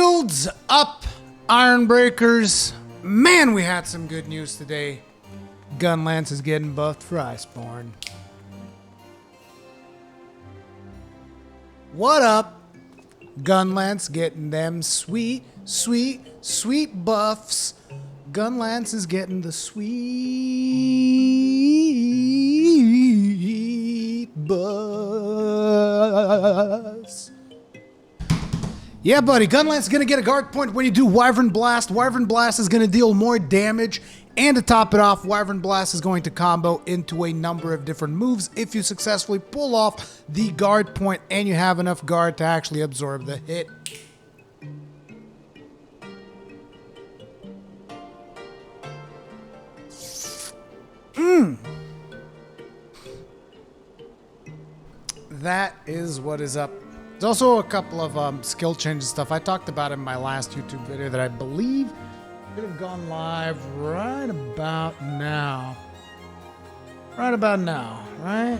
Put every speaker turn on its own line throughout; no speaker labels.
Shields up, Ironbreakers. Man, we had some good news today. Gunlance is getting buffed for Iceborne. What up? Gunlance getting them sweet, sweet, sweet buffs. Gunlance is getting the sweet buffs. Yeah, buddy, Gunlance is going to get a guard point when you do Wyvern Blast. Wyvern Blast is going to deal more damage. And to top it off, Wyvern Blast is going to combo into a number of different moves if you successfully pull off the guard point and you have enough guard to actually absorb the hit. That is what is up. There's also a couple of skill changes stuff. I talked about in my last YouTube video that I believe should have gone live right about now. Right about now, right?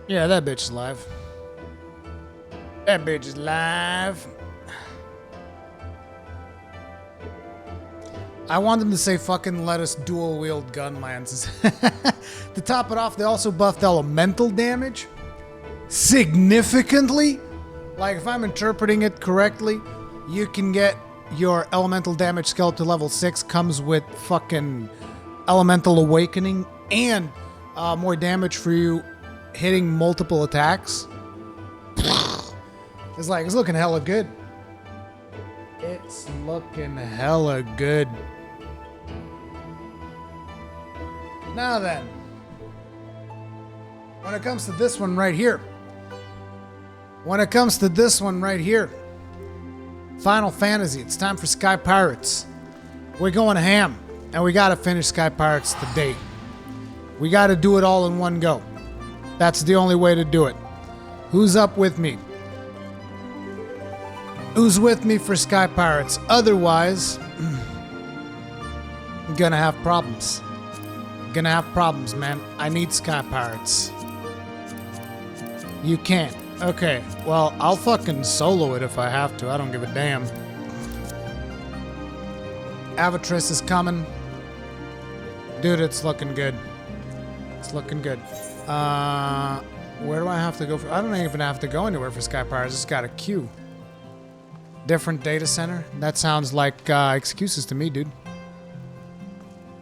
Yeah, that bitch is live. That bitch is live. I want them to say fucking let us dual wield gun lances. To top it off, they also buffed elemental damage significantly. Like if I'm interpreting it correctly, you can get your elemental damage scale to level 6, comes with fucking elemental awakening and more damage for you hitting multiple attacks. It's looking hella good. It's looking hella good. Now then, when it comes to this one right here, Final Fantasy, it's time for Sky Pirates. We're going ham, and we gotta finish Sky Pirates today. We gotta do it all in one go. That's the only way to do it. Who's up with me? Who's with me for Sky Pirates? Otherwise, I'm gonna have problems. Gonna have problems, man. I need Sky Pirates. You can't. Okay, well, I'll fucking solo it if I have to. I don't give a damn. Avatrice is coming. Dude, it's looking good. It's looking good. Where do I have to go for? I don't even have to go anywhere for Sky Pirates. I just got a queue. Different data center? That sounds like excuses to me, dude.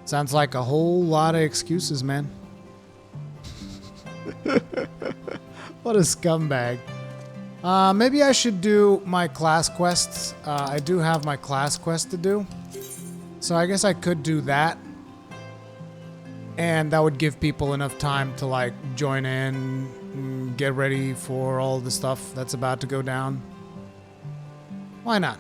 Sounds like a whole lot of excuses, man. What a scumbag. Maybe I should do my class quests. I do have my class quest to do. So I guess I could do that. And that would give people enough time to, like, join in and get ready for all the stuff that's about to go down. Why not?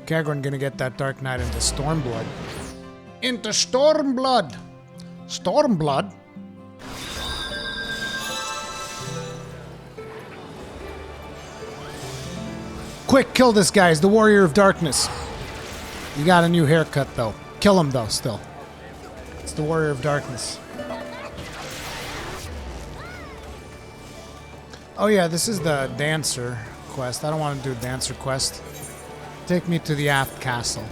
Kagran gonna get that Dark Knight into Stormblood. Into Stormblood! Stormblood? Quick, kill this guy. He's the Warrior of Darkness. You got a new haircut, though. Kill him, though, still. It's the Warrior of Darkness. Oh, yeah, this is the Dancer quest. I don't want to do a Dancer quest. Take me to the Aft Castle.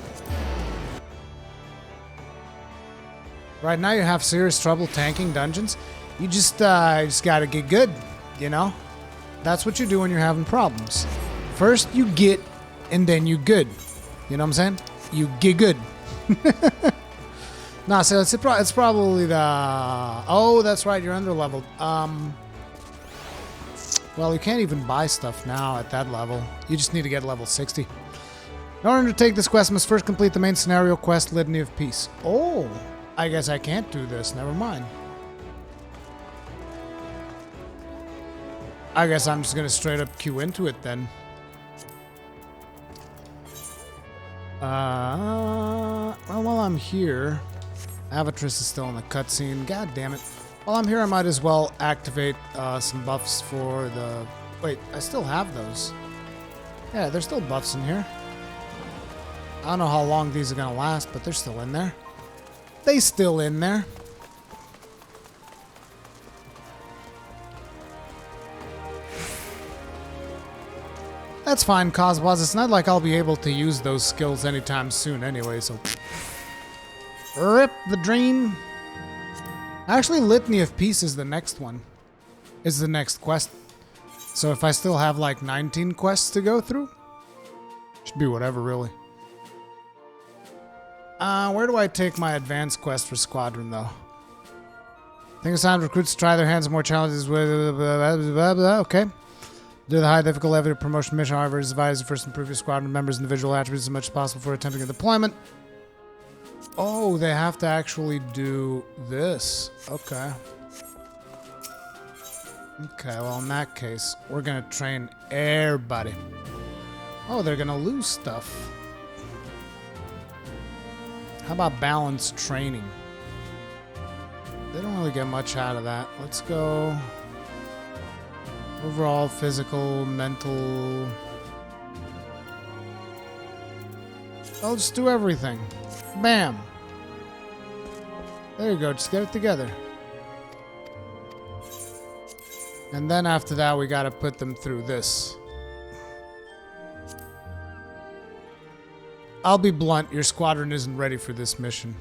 Right now you have serious trouble tanking dungeons. You just gotta get good, you know? That's what you do when you're having problems. First you get, and then you good. You know what I'm saying? You get good. Nah, so it's probably the... Oh, that's right, you're underleveled. Well, you can't even buy stuff now at that level. You just need to get level 60. In order to take this quest, I must first complete the main scenario quest, Litany of Peace. Oh, I guess I can't do this. Never mind. I guess I'm just gonna straight up queue into it then. Well, while I'm here, Avatrice is still in the cutscene. God damn it. While I'm here, I might as well activate some buffs for the... Wait, I still have those. Yeah, there's still buffs in here. I don't know how long these are gonna last, but they're still in there. They still in there. That's fine, Cosmos. It's not like I'll be able to use those skills anytime soon anyway, so... Rip the dream. Actually, Litany of Peace is the next one. Is the next quest. So if I still have like 19 quests to go through, should be whatever, really. Where do I take my advanced quest for Squadron, though? I think it's time for recruits to try their hands on more challenges with... Okay. Do the high difficult level promotion mission, however, is advised to first improve your squadron members' individual attributes as much as possible for attempting a deployment. Oh, they have to actually do this. Okay. Okay, well, in that case, we're gonna train everybody. Oh, they're gonna lose stuff. How about balanced training? They don't really get much out of that. Let's go... Overall, physical, mental... I'll just do everything. Bam! There you go, just get it together. And then after that, we gotta put them through this. I'll be blunt, your squadron isn't ready for this mission.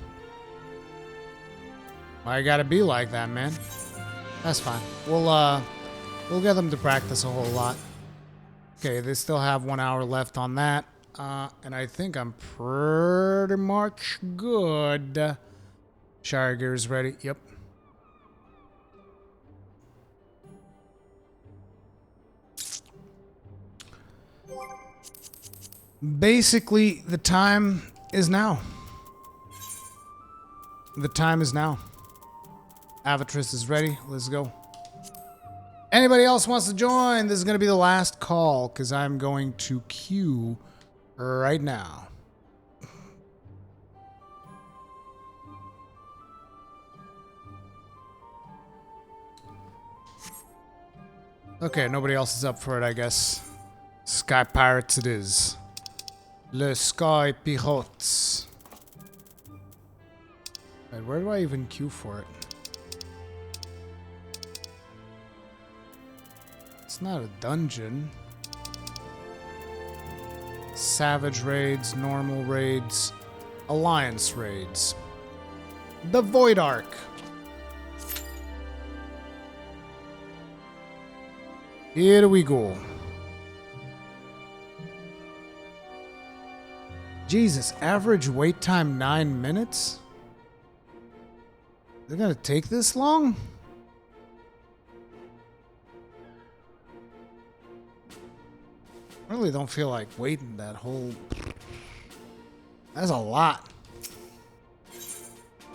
Why you gotta be like that, man? That's fine. We'll get them to practice a whole lot. Okay, they still have 1 hour left on that. And I think I'm pretty much good. Shire gear is ready. Yep. Basically, the time is now. The time is now. Avatrice is ready. Let's go. Anybody else wants to join? This is going to be the last call because I'm going to queue right now. Okay, nobody else is up for it, I guess. Sky Pirates it is. Le Sky Pirates. Wait, where do I even queue for it? It's not a dungeon. Savage raids, normal raids, alliance raids. The Void Ark. Here we go. Jesus, average wait time 9 minutes? They're gonna take this long? I really don't feel like waiting that whole... That's a lot.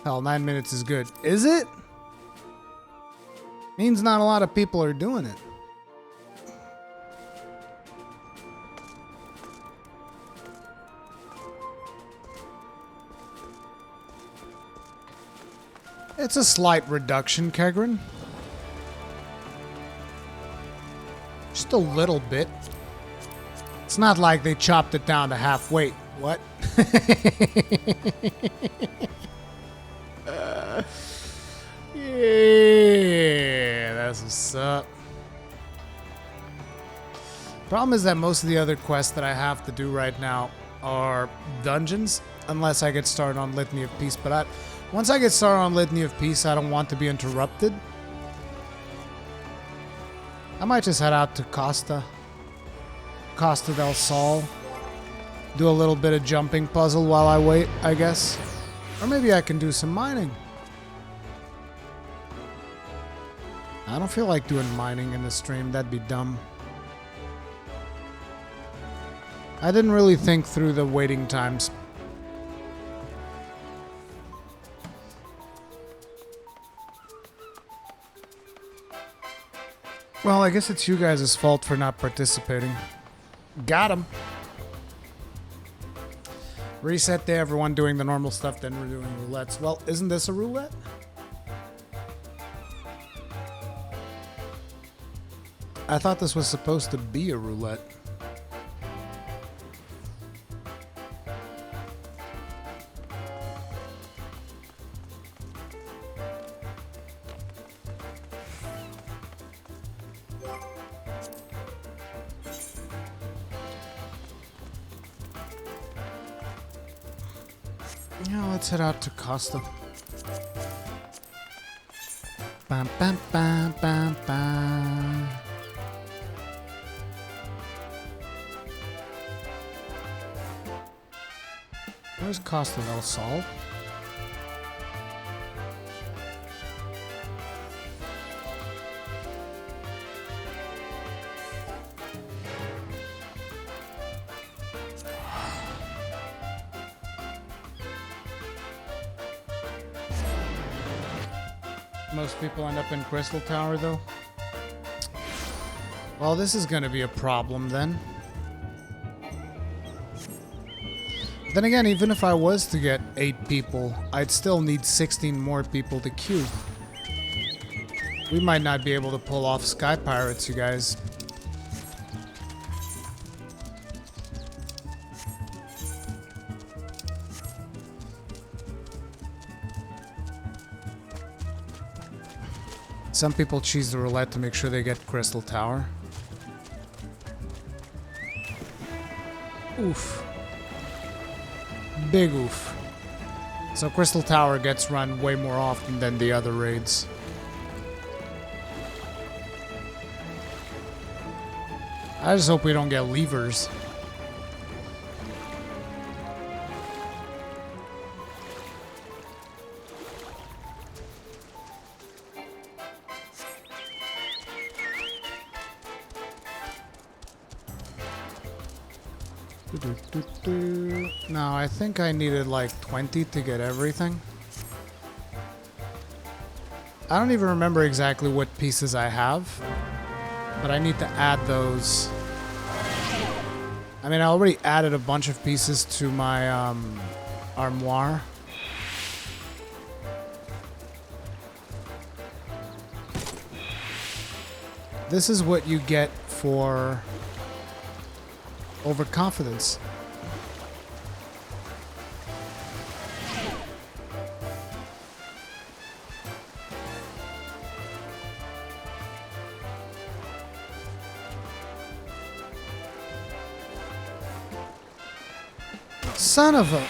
Hell, 9 minutes is good. Is it? Means not a lot of people are doing it. It's a slight reduction, Kegrin. Just a little bit. It's not like they chopped it down to half weight. What? Yeah, that's what's up. Problem is that most of the other quests that I have to do right now are dungeons, unless I get started on Litany of Peace. But once I get started on Litany of Peace, I don't want to be interrupted. I might just head out to Costa del Sol. Do a little bit of jumping puzzle while I wait, I guess. Or maybe I can do some mining. I don't feel like doing mining in the stream. That'd be dumb. I didn't really think through the waiting times. Well, I guess it's you guys' fault for not participating. Got him. Reset day, everyone doing the normal stuff, then we're doing roulettes. Well, isn't this a roulette? I thought this was supposed to be a roulette. Yeah, let's head out to Costa. Bam, bam, bam, bam, bam. Where's Costa del Sol? Most people end up in Crystal Tower, though. Well, this is going to be a problem, then. Then again, even if I was to get 8 people, I'd still need 16 more people to queue. We might not be able to pull off Sky Pirates, you guys. Some people choose the roulette to make sure they get Crystal Tower. Oof. Big oof. So Crystal Tower gets run way more often than the other raids. I just hope we don't get levers. No, I think I needed like 20 to get everything. I don't even remember exactly what pieces I have, but I need to add those. I mean, I already added a bunch of pieces to my armoire. This is what you get for overconfidence. Son of a...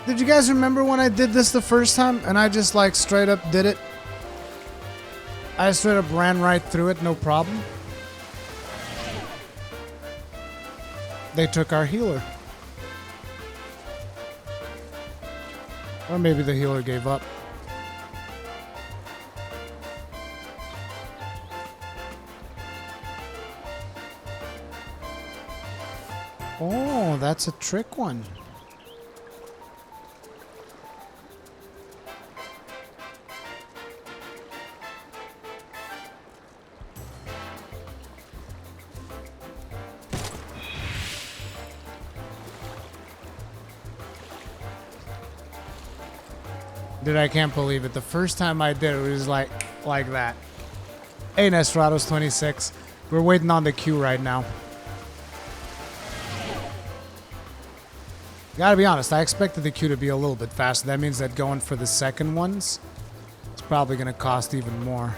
Did you guys remember when I did this the first time and I just like straight up did it? I straight up ran right through it, no problem. They took our healer. Or maybe the healer gave up. Oh, that's a trick one. Dude, I can't believe it. The first time I did it was like that. Hey, Nestrados 26. We're waiting on the queue right now. Gotta be honest, I expected the queue to be a little bit faster. That means that going for the second ones, it's probably gonna cost even more.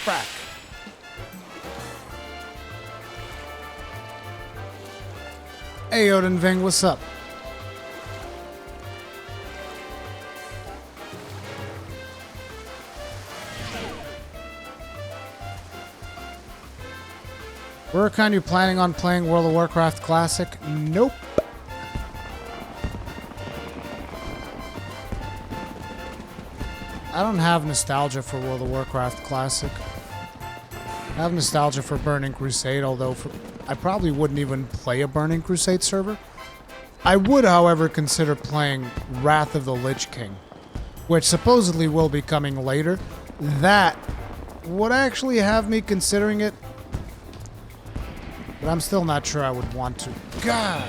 Frack. Hey, Odinving, what's up? Rurikon, you planning on playing World of Warcraft Classic? Nope. I don't have nostalgia for World of Warcraft Classic. I have nostalgia for Burning Crusade, although I probably wouldn't even play a Burning Crusade server. I would, however, consider playing Wrath of the Lich King, which supposedly will be coming later. That would actually have me considering it, but I'm still not sure I would want to. God!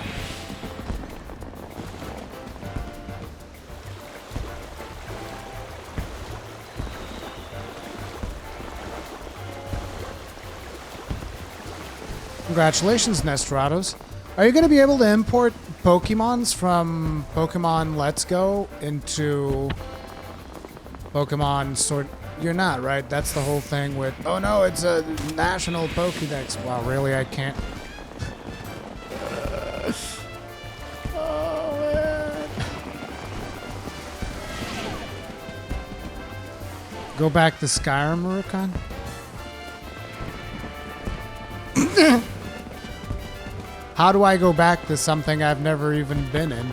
Congratulations, Nestrados. Are you going to be able to import Pokemons from Pokemon Let's Go into Pokemon Sword? You're not, right? That's the whole thing with, oh no, it's a national Pokédex. Wow, really? I can't. Oh, man. Go back to Skyrim, Murukan? How do I go back to something I've never even been in?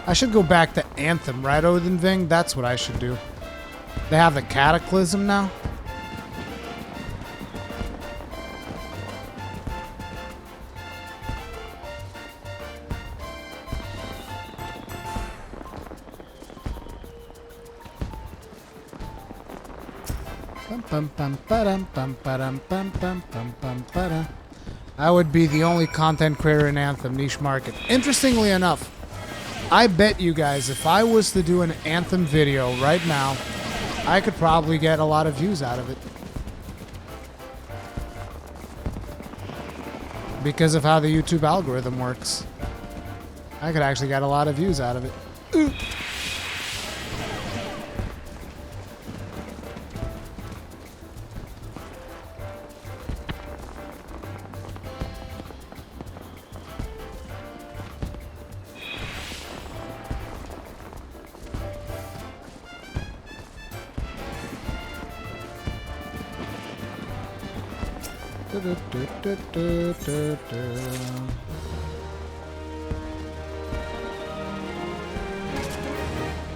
I should go back to Anthem, right, Odinving? That's what I should do. They have the Cataclysm now? I would be the only content creator in Anthem niche market. Interestingly enough, I bet you guys if I was to do an Anthem video right now, I could probably get a lot of views out of it. Because of how the YouTube algorithm works. I could actually get a lot of views out of it. Ooh.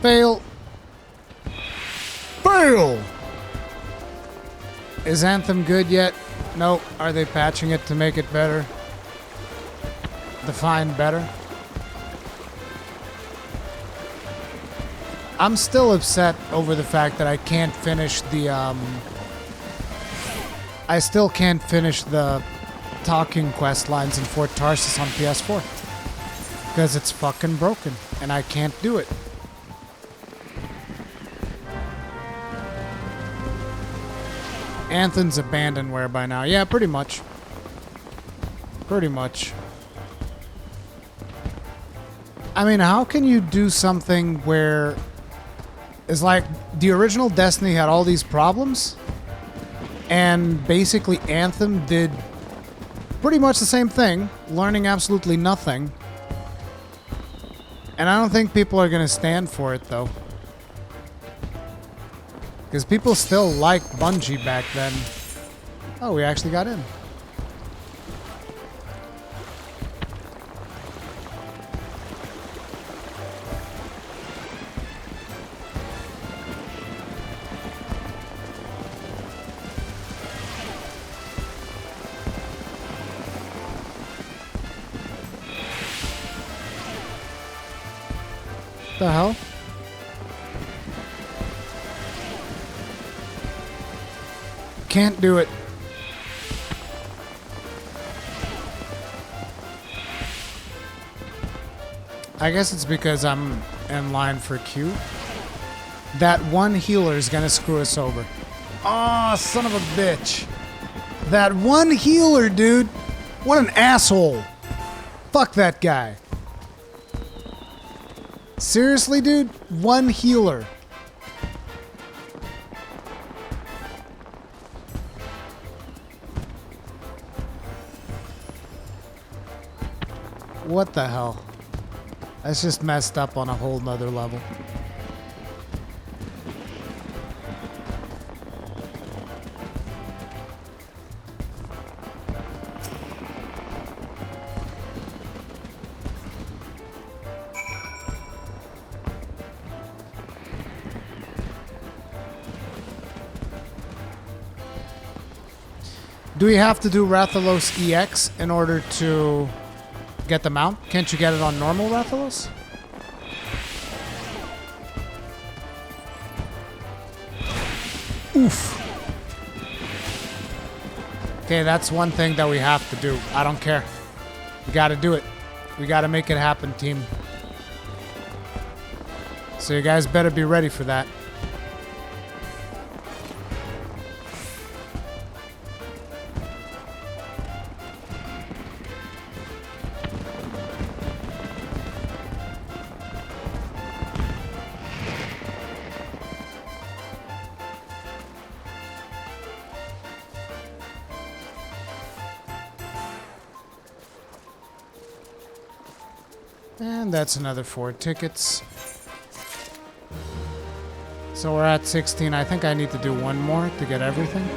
Fail. Fail! Is Anthem good yet? No. Are they patching it to make it better? Define better? I'm still upset over the fact that I can't finish the, I still can't finish the talking quest lines in Fort Tarsus on PS4. Because it's fucking broken, and I can't do it. Anthem's abandonware by now. Yeah, pretty much. Pretty much. I mean, how can you do something where... It's like, the original Destiny had all these problems, and basically Anthem did pretty much the same thing, learning absolutely nothing. And I don't think people are going to stand for it, though. Because people still liked Bungie back then. Oh, we actually got in. The hell? Can't do it. I guess it's because I'm in line for Q. That one healer is gonna screw us over. Aw, son of a bitch. That one healer, dude. What an asshole. Fuck that guy. Seriously, dude? One healer. What the hell? That's just messed up on a whole nother level. Do we have to do Rathalos EX in order to get the mount? Can't you get it on normal Rathalos? Oof. Okay, that's one thing that we have to do. I don't care. We gotta do it. We gotta make it happen, team. So you guys better be ready for that. And that's another 4 tickets. So we're at 16. I think I need to do one more to get everything.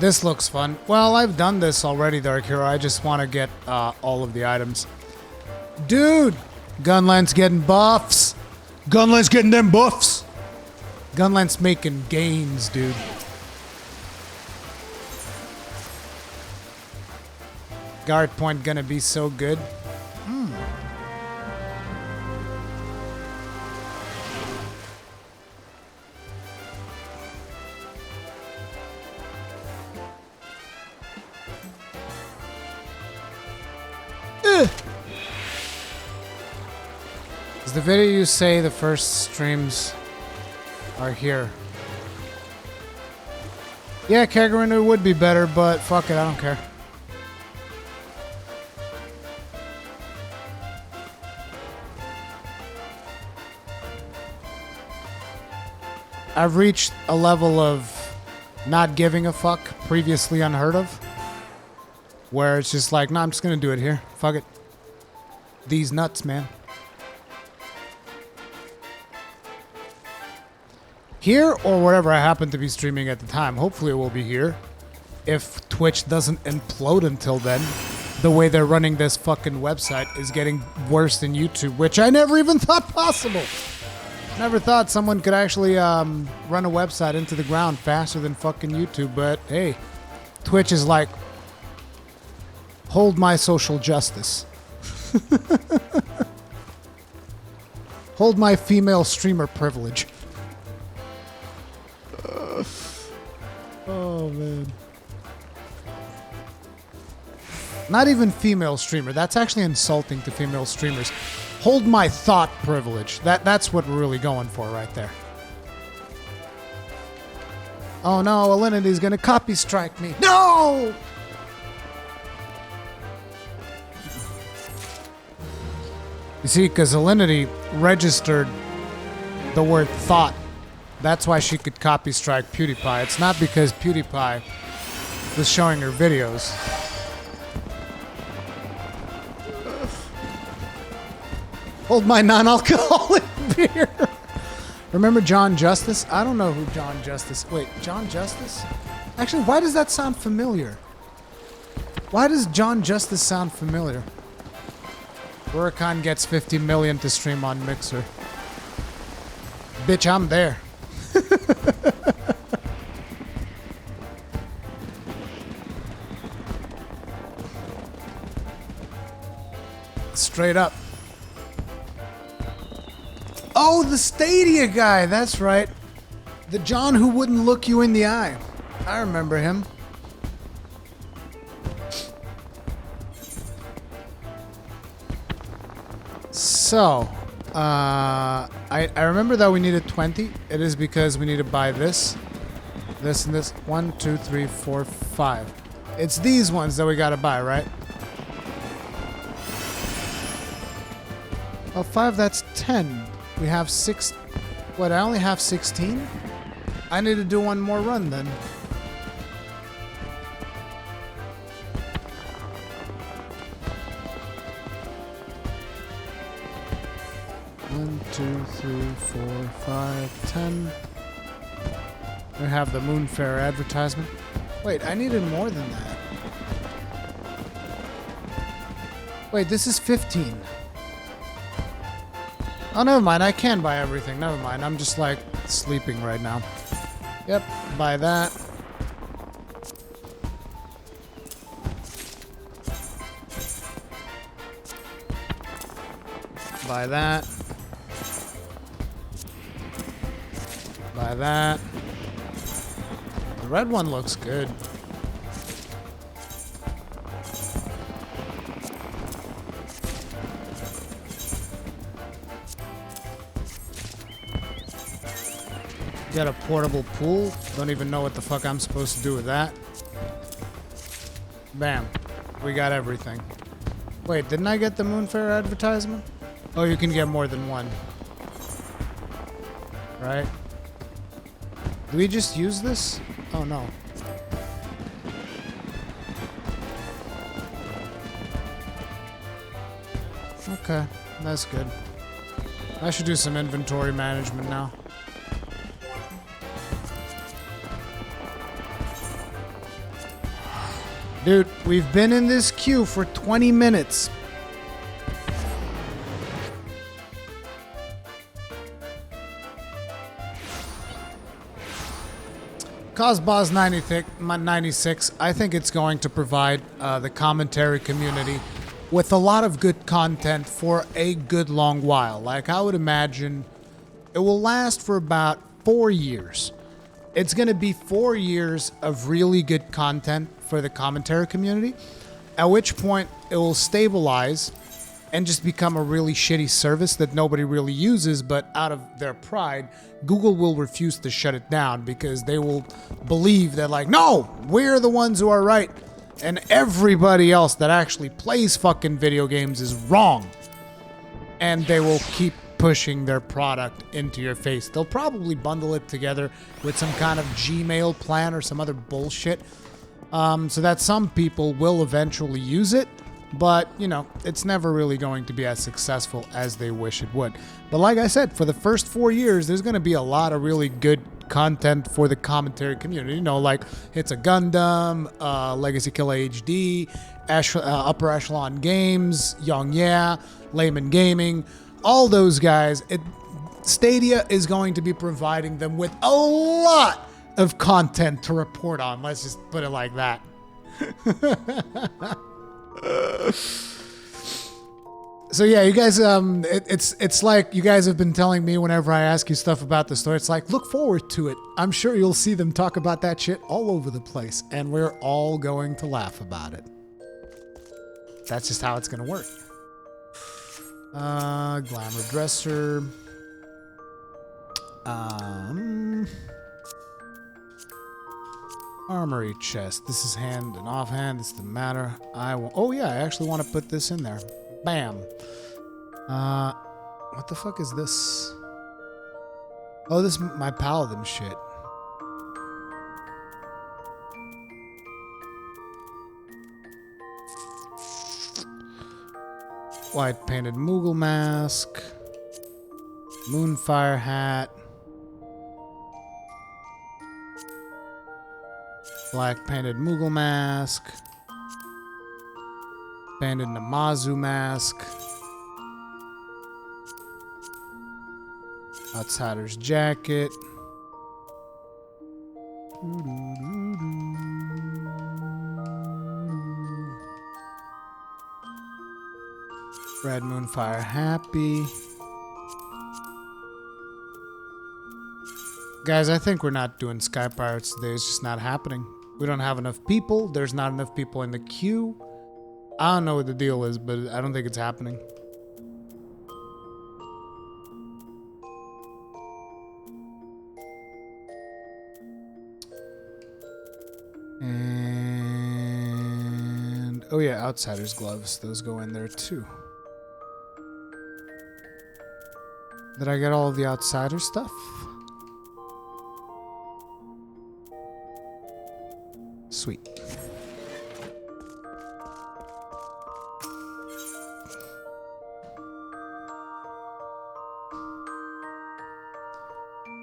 This looks fun. Well, I've done this already, Dark Hero. I just want to get all of the items. Dude! Gunland's getting buffs! Gunland's getting them buffs! Gunland's making gains, dude. Guard point gonna be so good. Is the video you say the first streams are here? Yeah, Kagarin, it would be better, but fuck it, I don't care. I've reached a level of not giving a fuck previously unheard of, where it's just like, nah, I'm just gonna do it here. Fuck it. These nuts, man. Here or wherever I happen to be streaming at the time. Hopefully it will be here. If Twitch doesn't implode until then. The way they're running this fucking website is getting worse than YouTube, which I never even thought possible. Never thought someone could actually run a website into the ground faster than fucking YouTube, but hey, Twitch is like, hold my social justice. Hold my female streamer privilege. Oh, man. Not even female streamer. That's actually insulting to female streamers. Hold my thought privilege. That's what we're really going for right there. Oh no, Alinity's gonna copy strike me. No! You see, because Alinity registered the word thought. That's why she could copy strike PewDiePie. It's not because PewDiePie was showing her videos. Hold my non-alcoholic beer. Remember John Justice? I don't know who John Justice... Wait, John Justice? Actually, why does that sound familiar? Why does John Justice sound familiar? Huracan gets 50 million to stream on Mixer. Bitch, I'm there. Straight up. Oh, the Stadia guy. That's right. The John who wouldn't look you in the eye. I remember him. So, I remember that we needed 20. It is because we need to buy this, this, and this. 1, 2, 3, 4, 5. It's these ones that we gotta buy, right? Oh, 5, that's 10. We have 6. What, I only have 16? I need to do one more run then. One, 2, 3, 4, 5, 10. We have the Moonfair advertisement. Wait, I needed more than that. Wait, this is 15. Oh, never mind. I can buy everything. Never mind. I'm just like sleeping right now. Yep, buy that. Buy that. Buy that. The red one looks good. Got a portable pool. Don't even know what the fuck I'm supposed to do with that. Bam. We got everything. Wait, didn't I get the Moonfair advertisement? Oh, you can get more than one. Right? Do we just use this? Oh, no. Okay, that's good. I should do some inventory management now. Dude, we've been in this queue for 20 minutes. Cosbos 96, I think it's going to provide the commentary community with a lot of good content for a good long while. Like, I would imagine it will last for about 4 years. It's going to be 4 years of really good content for the commentary community, at which point it will stabilize and just become a really shitty service that nobody really uses, but out of their pride, Google will refuse to shut it down because they will believe that, like, no, we're the ones who are right, and everybody else that actually plays fucking video games is wrong. And they will keep pushing their product into your face. They'll probably bundle it together with some kind of Gmail plan or some other bullshit, so that some people will eventually use it. But, you know, it's never really going to be as successful as they wish it would. But like I said, for the first 4 years, there's going to be a lot of really good content for the commentary community. You know, like It's a Gundam, Legacy Killer HD, Upper Echelon Games, Young Yeah, Layman Gaming, all those guys. Stadia is going to be providing them with a lot of content to report on. Let's just put it like that. So yeah, you guys, it's like you guys have been telling me whenever I ask you stuff about the story, it's like, look forward to it. I'm sure you'll see them talk about that shit all over the place, and we're all going to laugh about it. That's just how it's gonna work. Glamour dresser. Armory chest. This is hand and offhand. This doesn't matter. Oh yeah, I actually want to put this in there. Bam. What the fuck is this? Oh, this is my paladin shit. White painted Moogle mask. Moonfire hat. Black painted Moogle mask. Painted Namazu mask. Outsider's jacket. Red Moonfire happy. Guys, I think we're not doing Sky Pirates today. It's just not happening. We don't have enough people. There's not enough people in the queue. I don't know what the deal is, but I don't think it's happening. And oh yeah, Outsider's gloves. Those go in there too. Did I get all of the Outsider stuff? Sweet.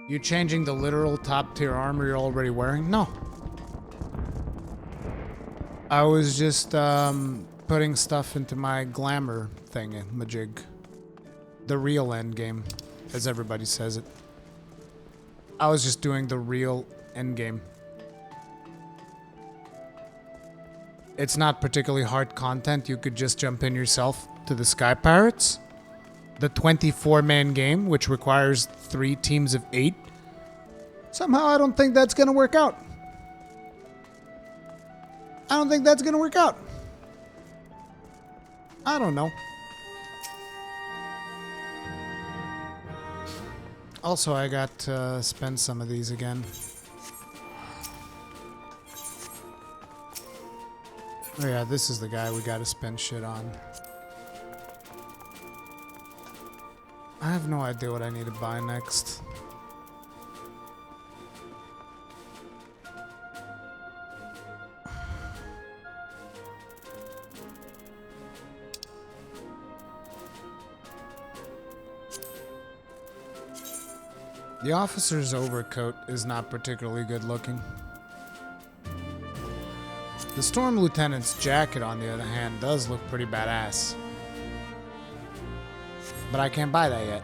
You changing the literal top tier armor you're already wearing? No. I was just putting stuff into my glamour thing in Majig. The real end game, as everybody says it. I was just doing the real end game. It's not particularly hard content. You could just jump in yourself to the Sky Pirates. The 24-man game, which requires 3 teams of 8. Somehow I don't think that's going to work out. I don't think that's going to work out. I don't know. Also, I got to spend some of these again. Oh yeah, this is the guy we gotta spend shit on. I have no idea what I need to buy next. The officer's overcoat is not particularly good looking. The Storm Lieutenant's jacket, on the other hand, does look pretty badass. But I can't buy that yet.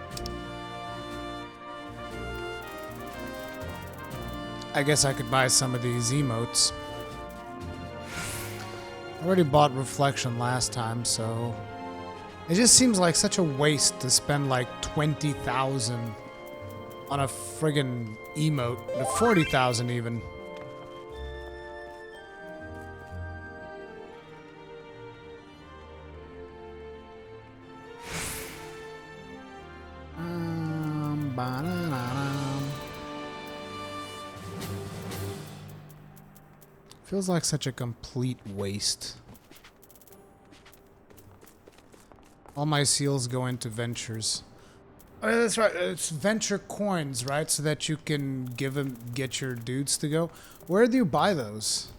I guess I could buy some of these emotes. I already bought Reflection last time, so... It just seems like such a waste to spend like 20,000 on a friggin' emote. 40,000 even. Feels like such a complete waste. All my seals go into ventures. Oh, that's right. It's venture coins, right? So that you can get your dudes to go. Where do you buy those?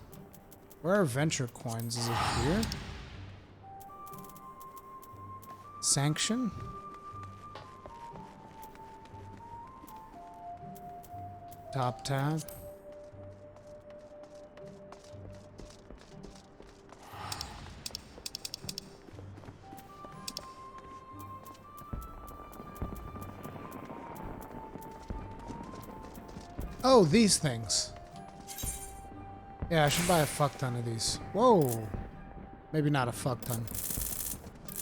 Where are venture coins? Is it here? Sanction? Top tab. Oh, these things. Yeah, I should buy a fuck ton of these. Whoa. Maybe not a fuck ton.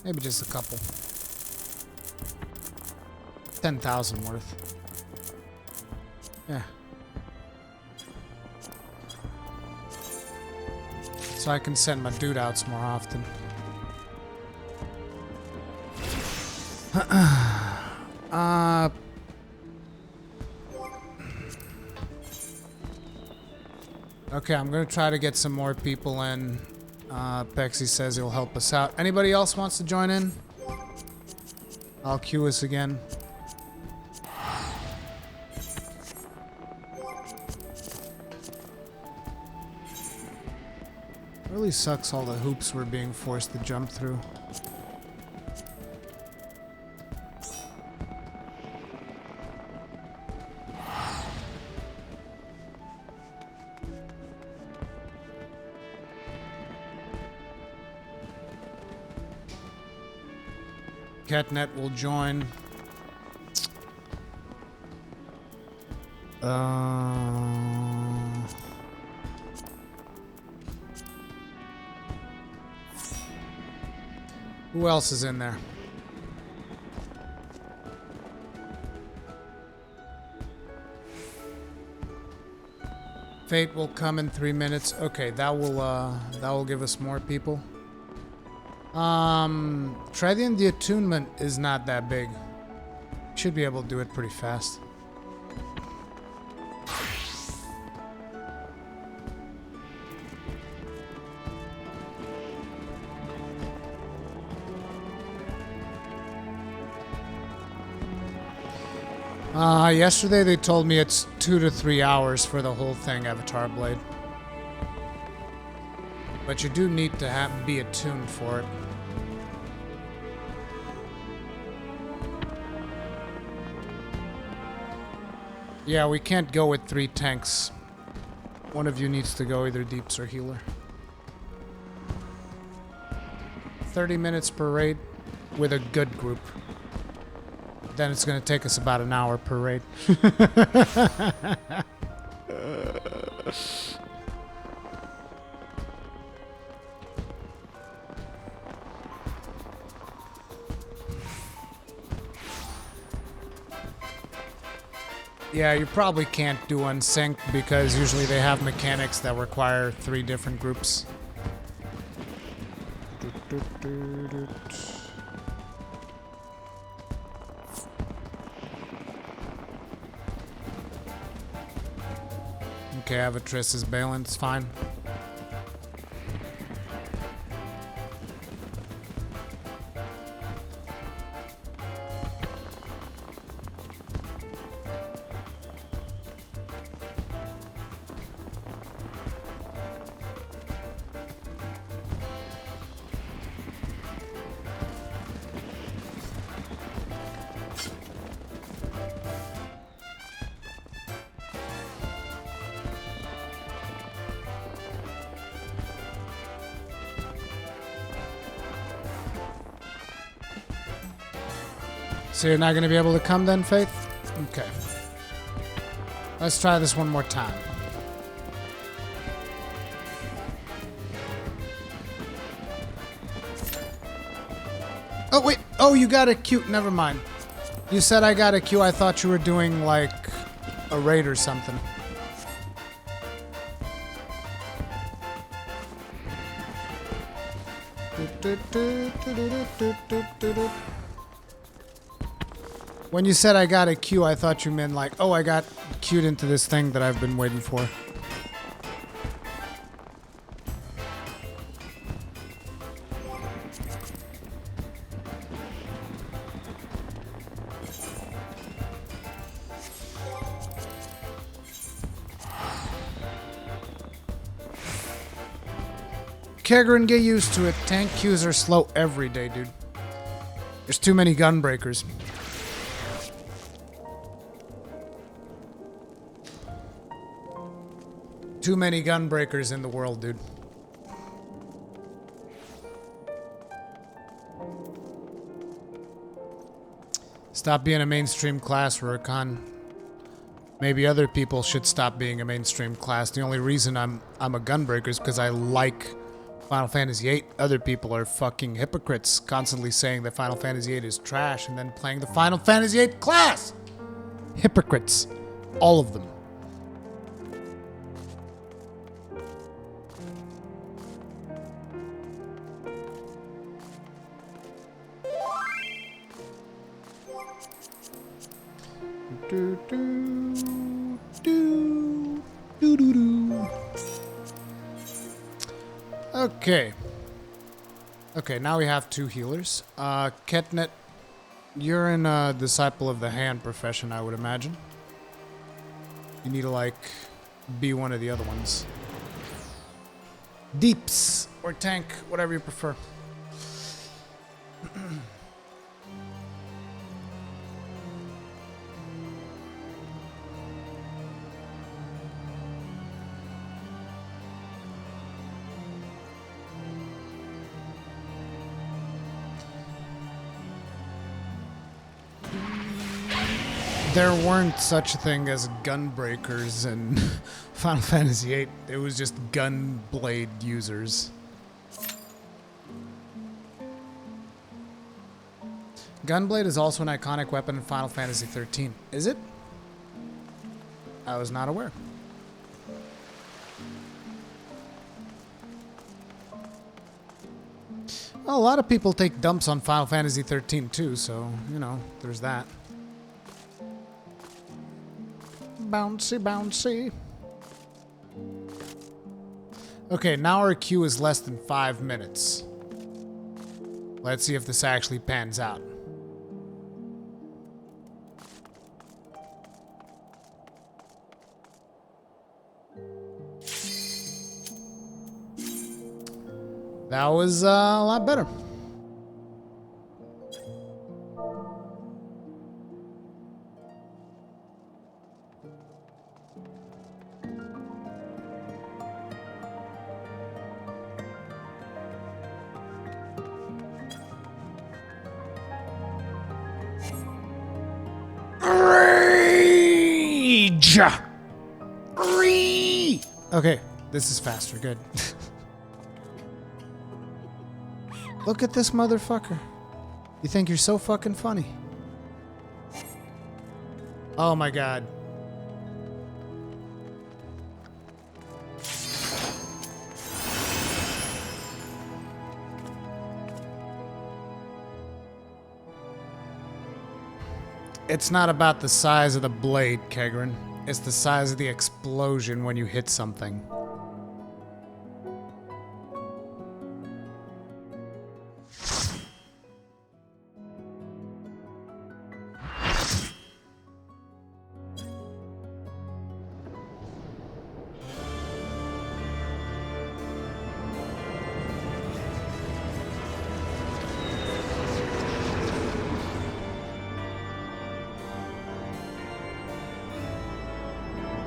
Maybe just a couple. 10,000 worth. Yeah. So I can send my dude outs more often. Okay, I'm gonna try to get some more people in. Pexy says he'll help us out. Anybody else wants to join in? I'll queue us again. Really sucks all the hoops we're being forced to jump through. Catnet will join. Who else is in there? Fate will come in 3 minutes. Okay, that will give us more people. Trading the attunement is not that big. Should be able to do it pretty fast. Yesterday they told me it's 2 to 3 hours for the whole thing, Avatar Blade. But you do need to be attuned for it. Yeah, we can't go with 3 tanks. One of you needs to go either deeps or healer. 30 minutes per raid with a good group. Then it's going to take us about an hour per raid. Yeah, you probably can't do unsync because usually they have mechanics that require 3 different groups. Okay, Avatrice is bailing, it's fine. So you're not going to be able to come then, Faith? Okay. Let's try this one more time. Oh, wait. Oh, you got a Q. Never mind. You said I got a Q. I thought you were doing, like, a raid or something. When you said I got a queue, I thought you meant like, oh, I got queued into this thing that I've been waiting for. Kegrin, get used to it. Tank queues are slow every day, dude. There's too many gun breakers. Too many gun breakers in the world, dude. Stop being a mainstream class, Rurikhan. Maybe other people should stop being a mainstream class. The only reason I'm a gunbreaker is because I like Final Fantasy VIII. Other people are fucking hypocrites, constantly saying that Final Fantasy VIII is trash and then playing the Final Fantasy VIII class. Hypocrites. All of them. Do, do, do, do, do, do. Okay. Okay, now we have two healers. Ketnet, you're a disciple of the hand profession, I would imagine. You need to, like, be one of the other ones. Deeps or tank, whatever you prefer. There weren't such a thing as gun breakers in Final Fantasy VIII. It was just gun blade users. Gunblade is also an iconic weapon in Final Fantasy XIII. Is it? I was not aware. Well, a lot of people take dumps on Final Fantasy XIII too, so, you know, there's that. Bouncy, bouncy. Okay, now our queue is less than 5 minutes. Let's see if this actually pans out. That was a lot better. Rage! Okay, this is faster. Good. Look at this motherfucker. You think you're so fucking funny. Oh my god. It's not about the size of the blade, Kegrin. It's the size of the explosion when you hit something.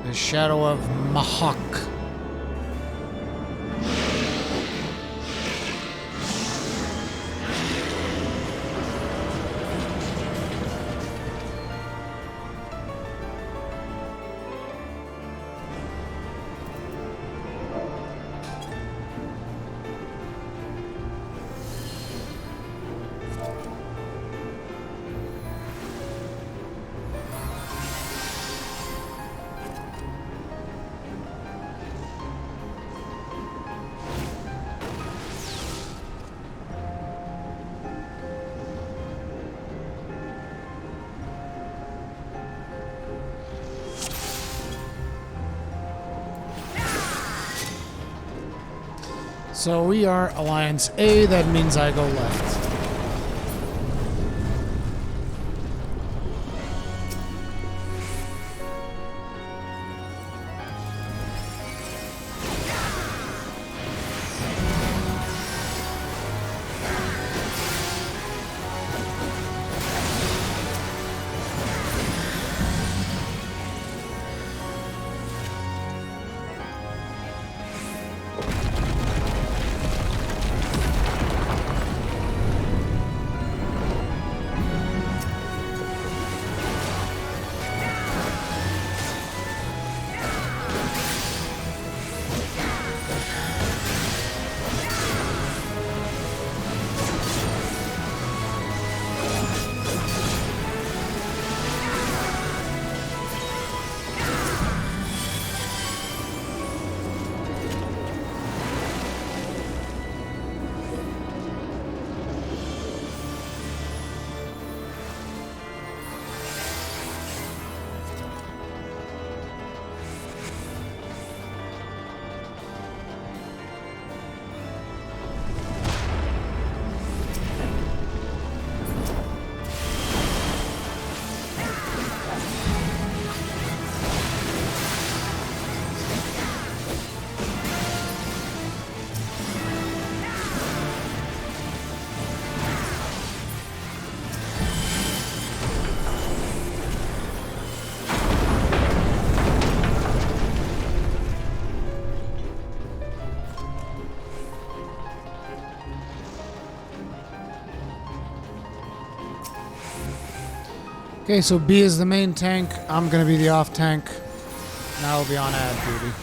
The shadow of Mhach. So we are Alliance A, that means I go left. Okay, so B is the main tank. I'm gonna be the off tank. And I will be on ad duty.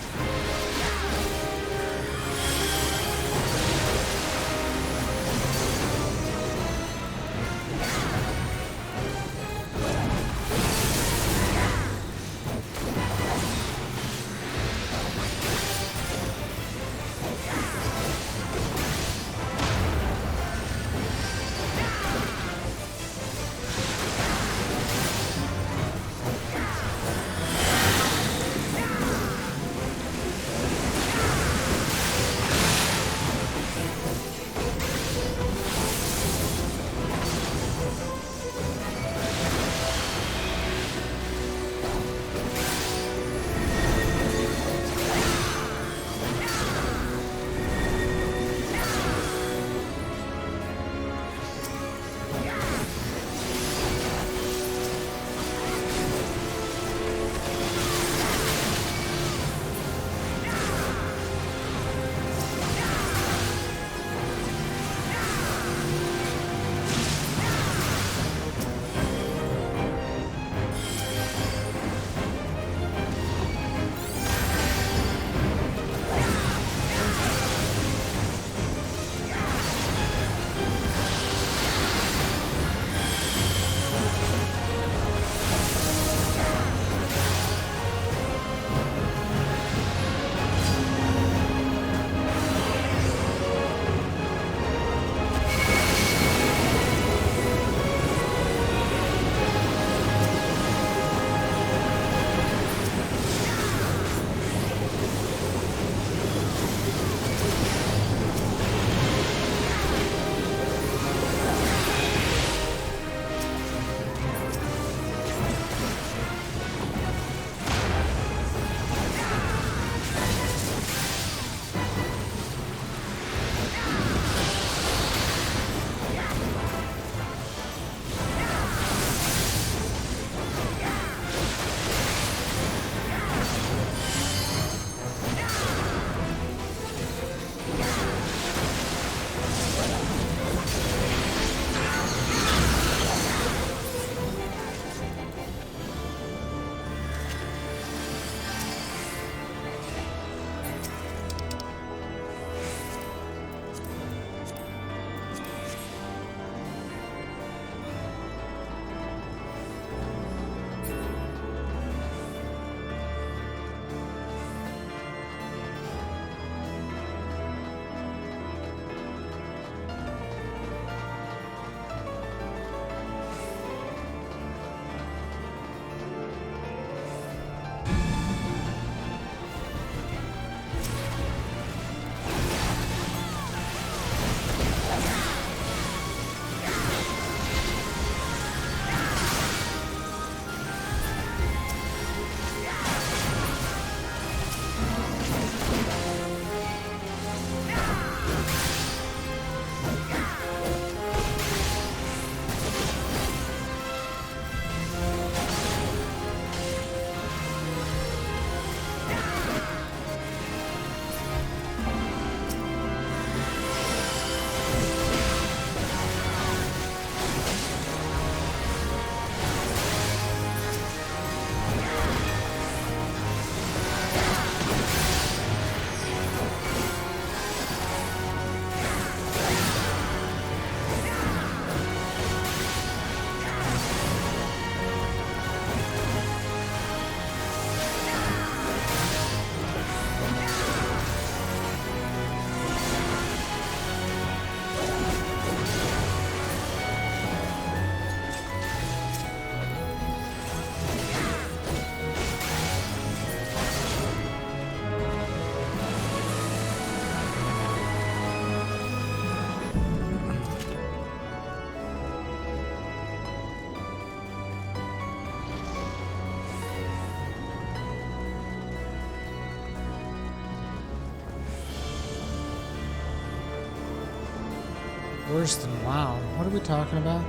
Worse than WoW. What are we talking about?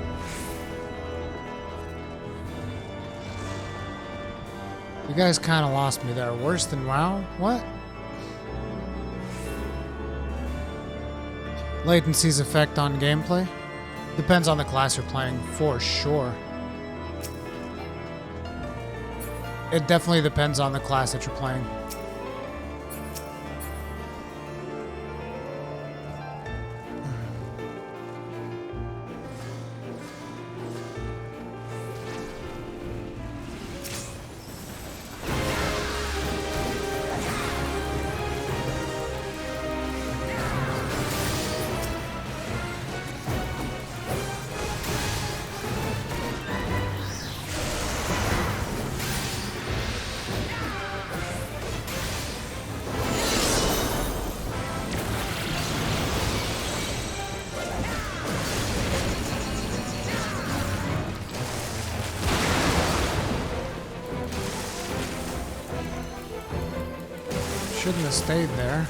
You guys kind of lost me there. Worse than WoW? What? Latency's effect on gameplay? Depends on the class you're playing, for sure. It definitely depends on the class that you're playing. Shouldn't have stayed there.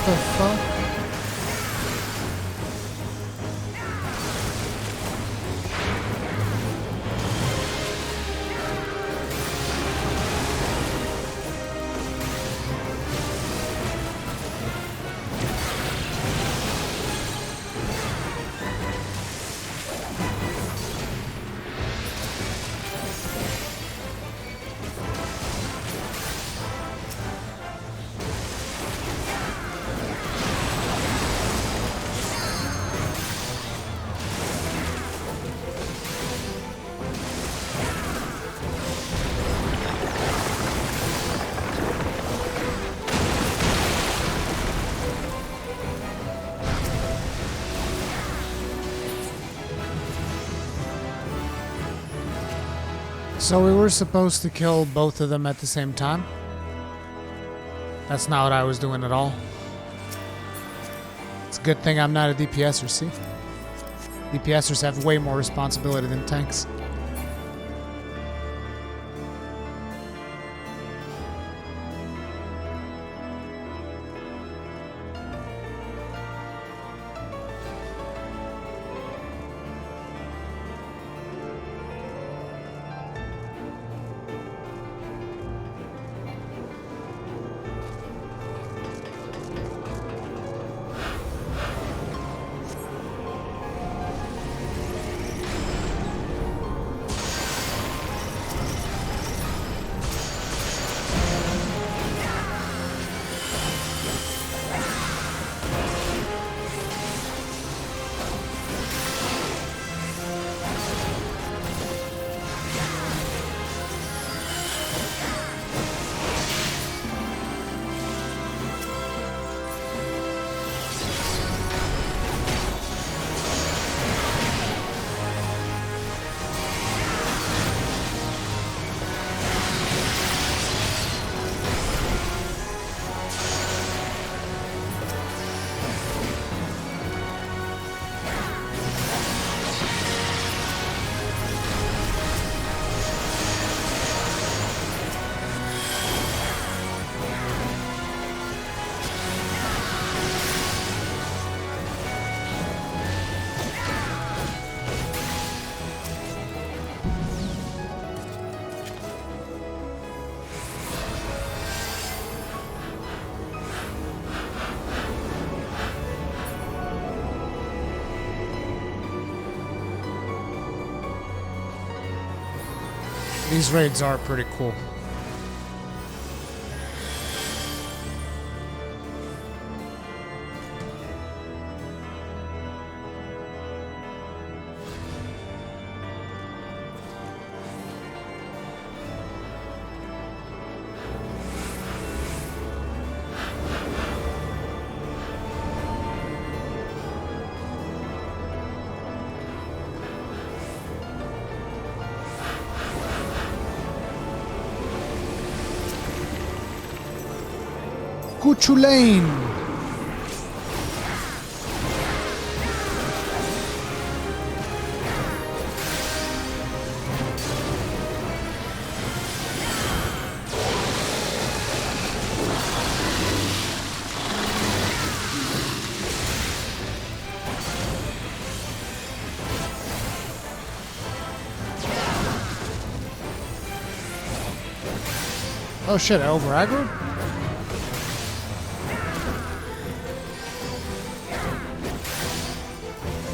The fuck? So we were supposed to kill both of them at the same time? That's not what I was doing at all. It's a good thing I'm not a DPSer, see? DPSers have way more responsibility than tanks. These raids are pretty cool. Kuchulain. Oh shit, I over aggroed?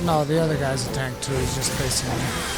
No, the other guy's a tank too, he's just facing me.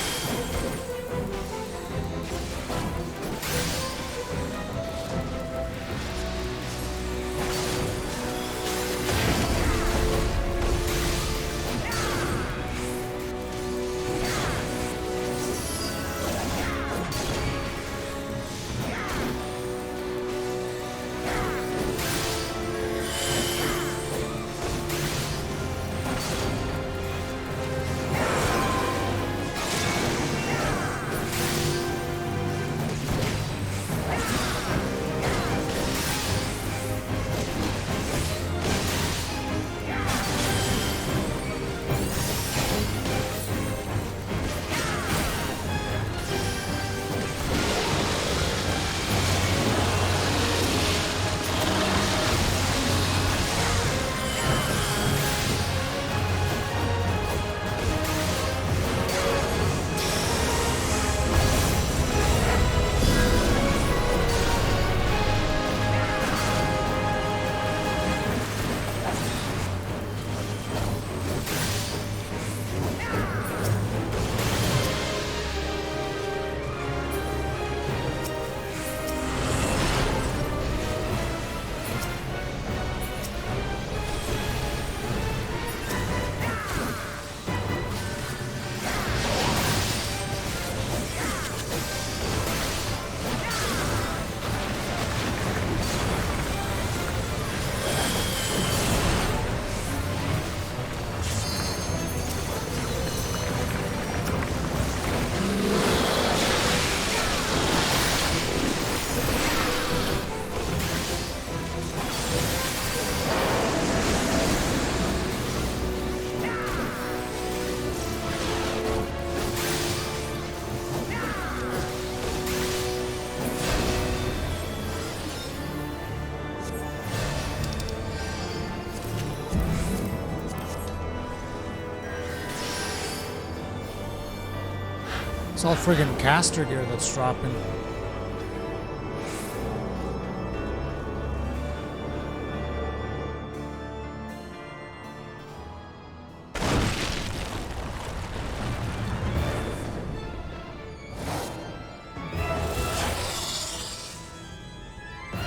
It's all friggin' caster gear that's dropping.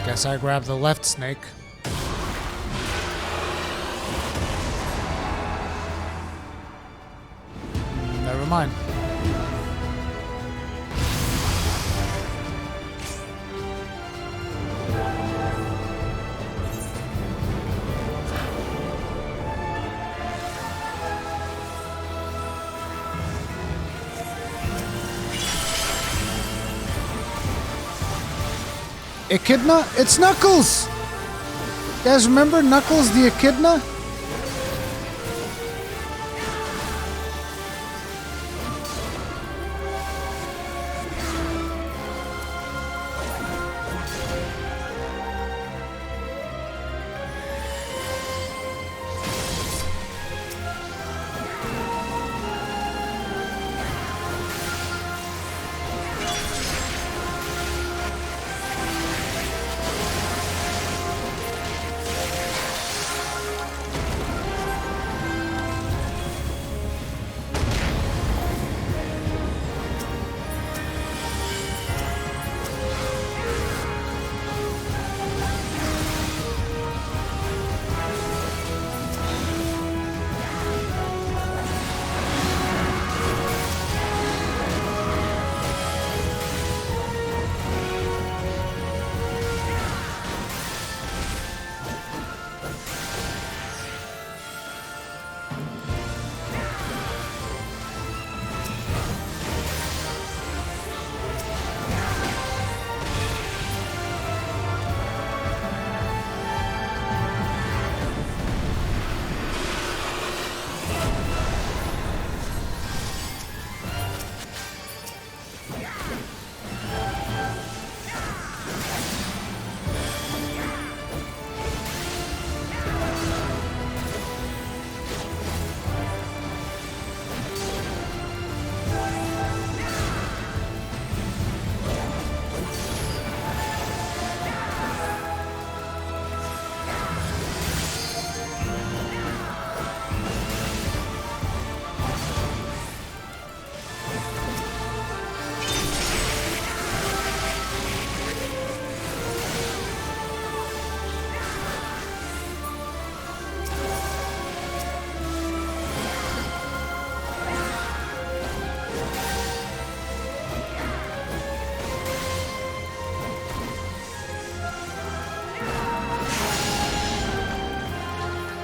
Guess I grabbed the left snake. Never mind. Echidna? It's Knuckles! You guys remember Knuckles the Echidna?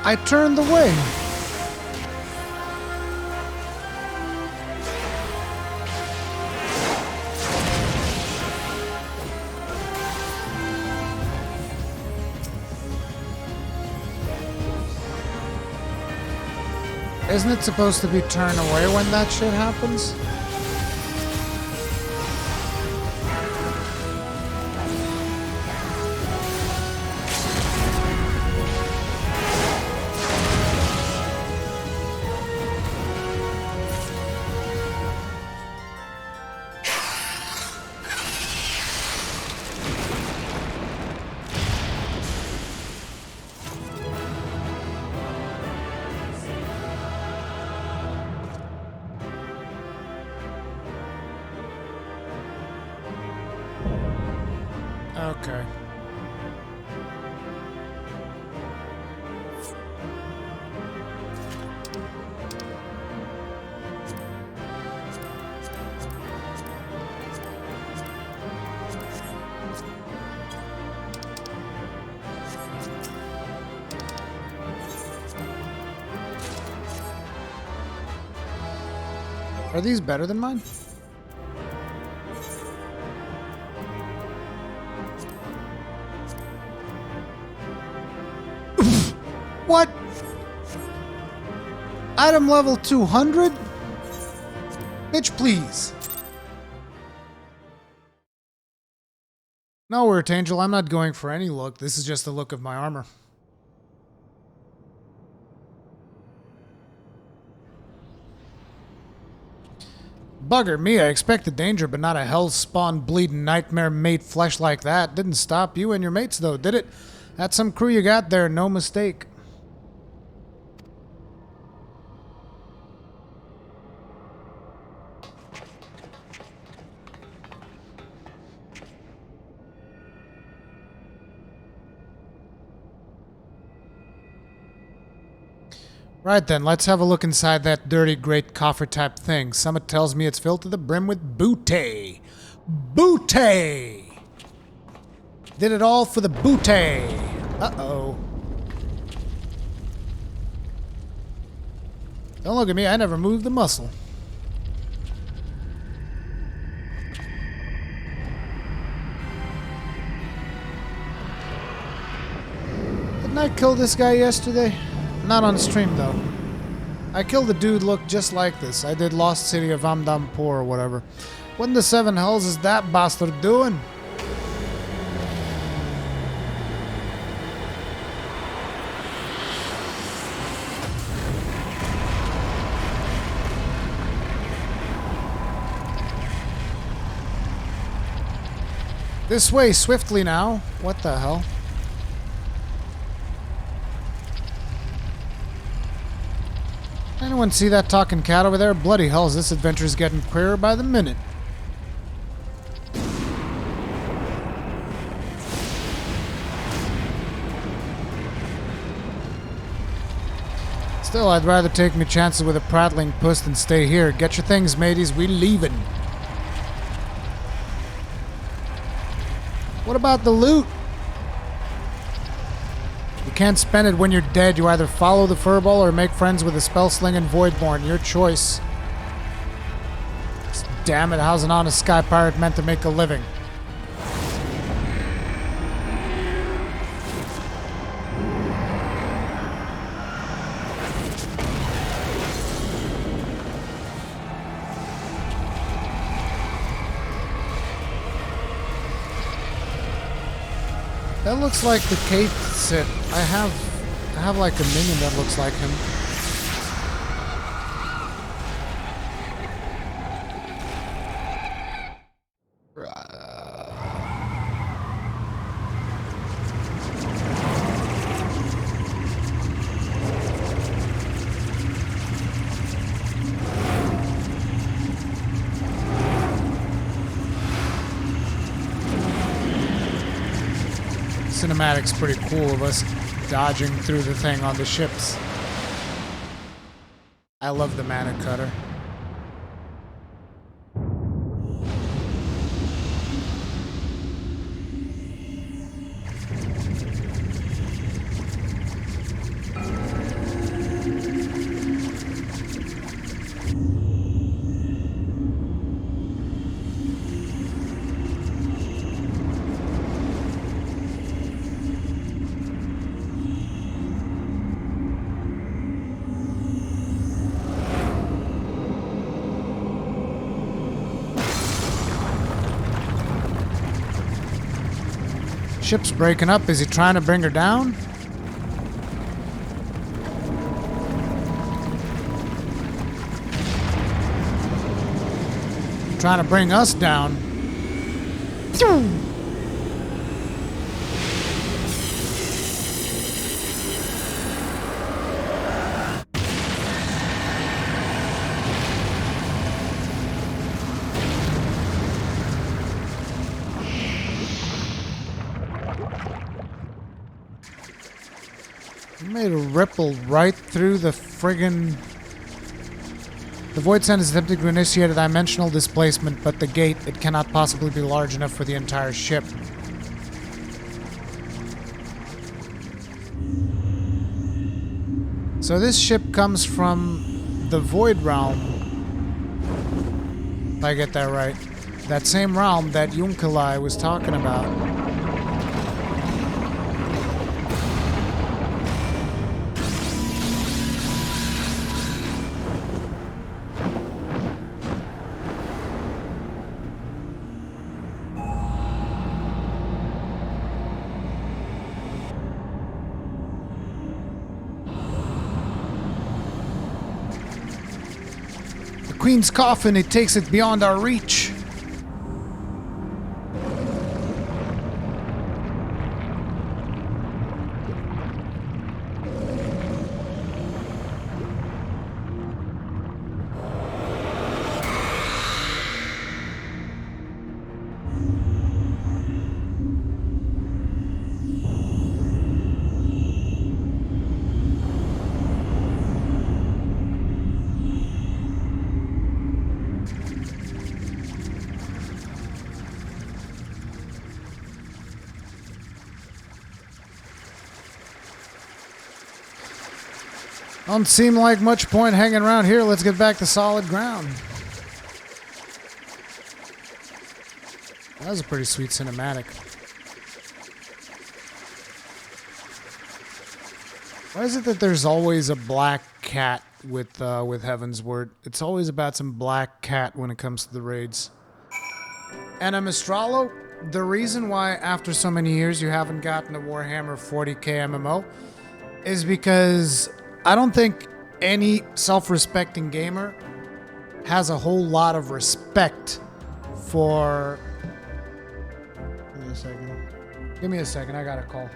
I turned away. Isn't it supposed to be turn away when that shit happens? Okay. Are these better than mine? What? Item level 200? Bitch, please. No, Angel, I'm not going for any look. This is just the look of my armor. Bugger me, I expected danger, but not a hell-spawn bleeding nightmare mate flesh like that. Didn't stop you and your mates, though, did it? That's some crew you got there, no mistake. Right then, let's have a look inside that dirty great coffer type thing. Summit tells me it's filled to the brim with booty. Booty! Did it all for the booty. Uh-oh. Don't look at me, I never moved a muscle. Didn't I kill this guy yesterday? Not on stream, though. I killed a dude looked just like this. I did Lost City of Amdampur or whatever. What in the seven hells is that bastard doing? This way, swiftly now. What the hell? Anyone see that talking cat over there? Bloody hells, this adventure's getting queerer by the minute. Still, I'd rather take me chances with a prattling puss than stay here. Get your things, mateys, we leaving. What about the loot? You can't spend it when you're dead. You either follow the furball or make friends with a spell-slinging voidborn. Your choice. Damn it, how's an honest sky pirate meant to make a living? That looks like the Kate sit. I have like a minion that looks like him. Cinematic's pretty cool of us dodging through the thing on the ships. I love the mana cutter. Ship's breaking up. Is he trying to bring her down? Trying to bring us down. Made a ripple right through the friggin'... The Void Sand is attempting to initiate a dimensional displacement, but the gate, it cannot possibly be large enough for the entire ship. So this ship comes from the Void Realm. If I get that right. That same realm that Yunkalai was talking about. Queen's coffin, it takes it beyond our reach. Don't seem like much point hanging around here. Let's get back to solid ground. That was a pretty sweet cinematic. Why is it that there's always a black cat with Heavensward? It's always about some black cat when it comes to the raids. And Mistralo, the reason why after so many years you haven't gotten a Warhammer 40k MMO is because I don't think any self-respecting gamer has a whole lot of respect for... Give me a second. Give me a second, I got a call.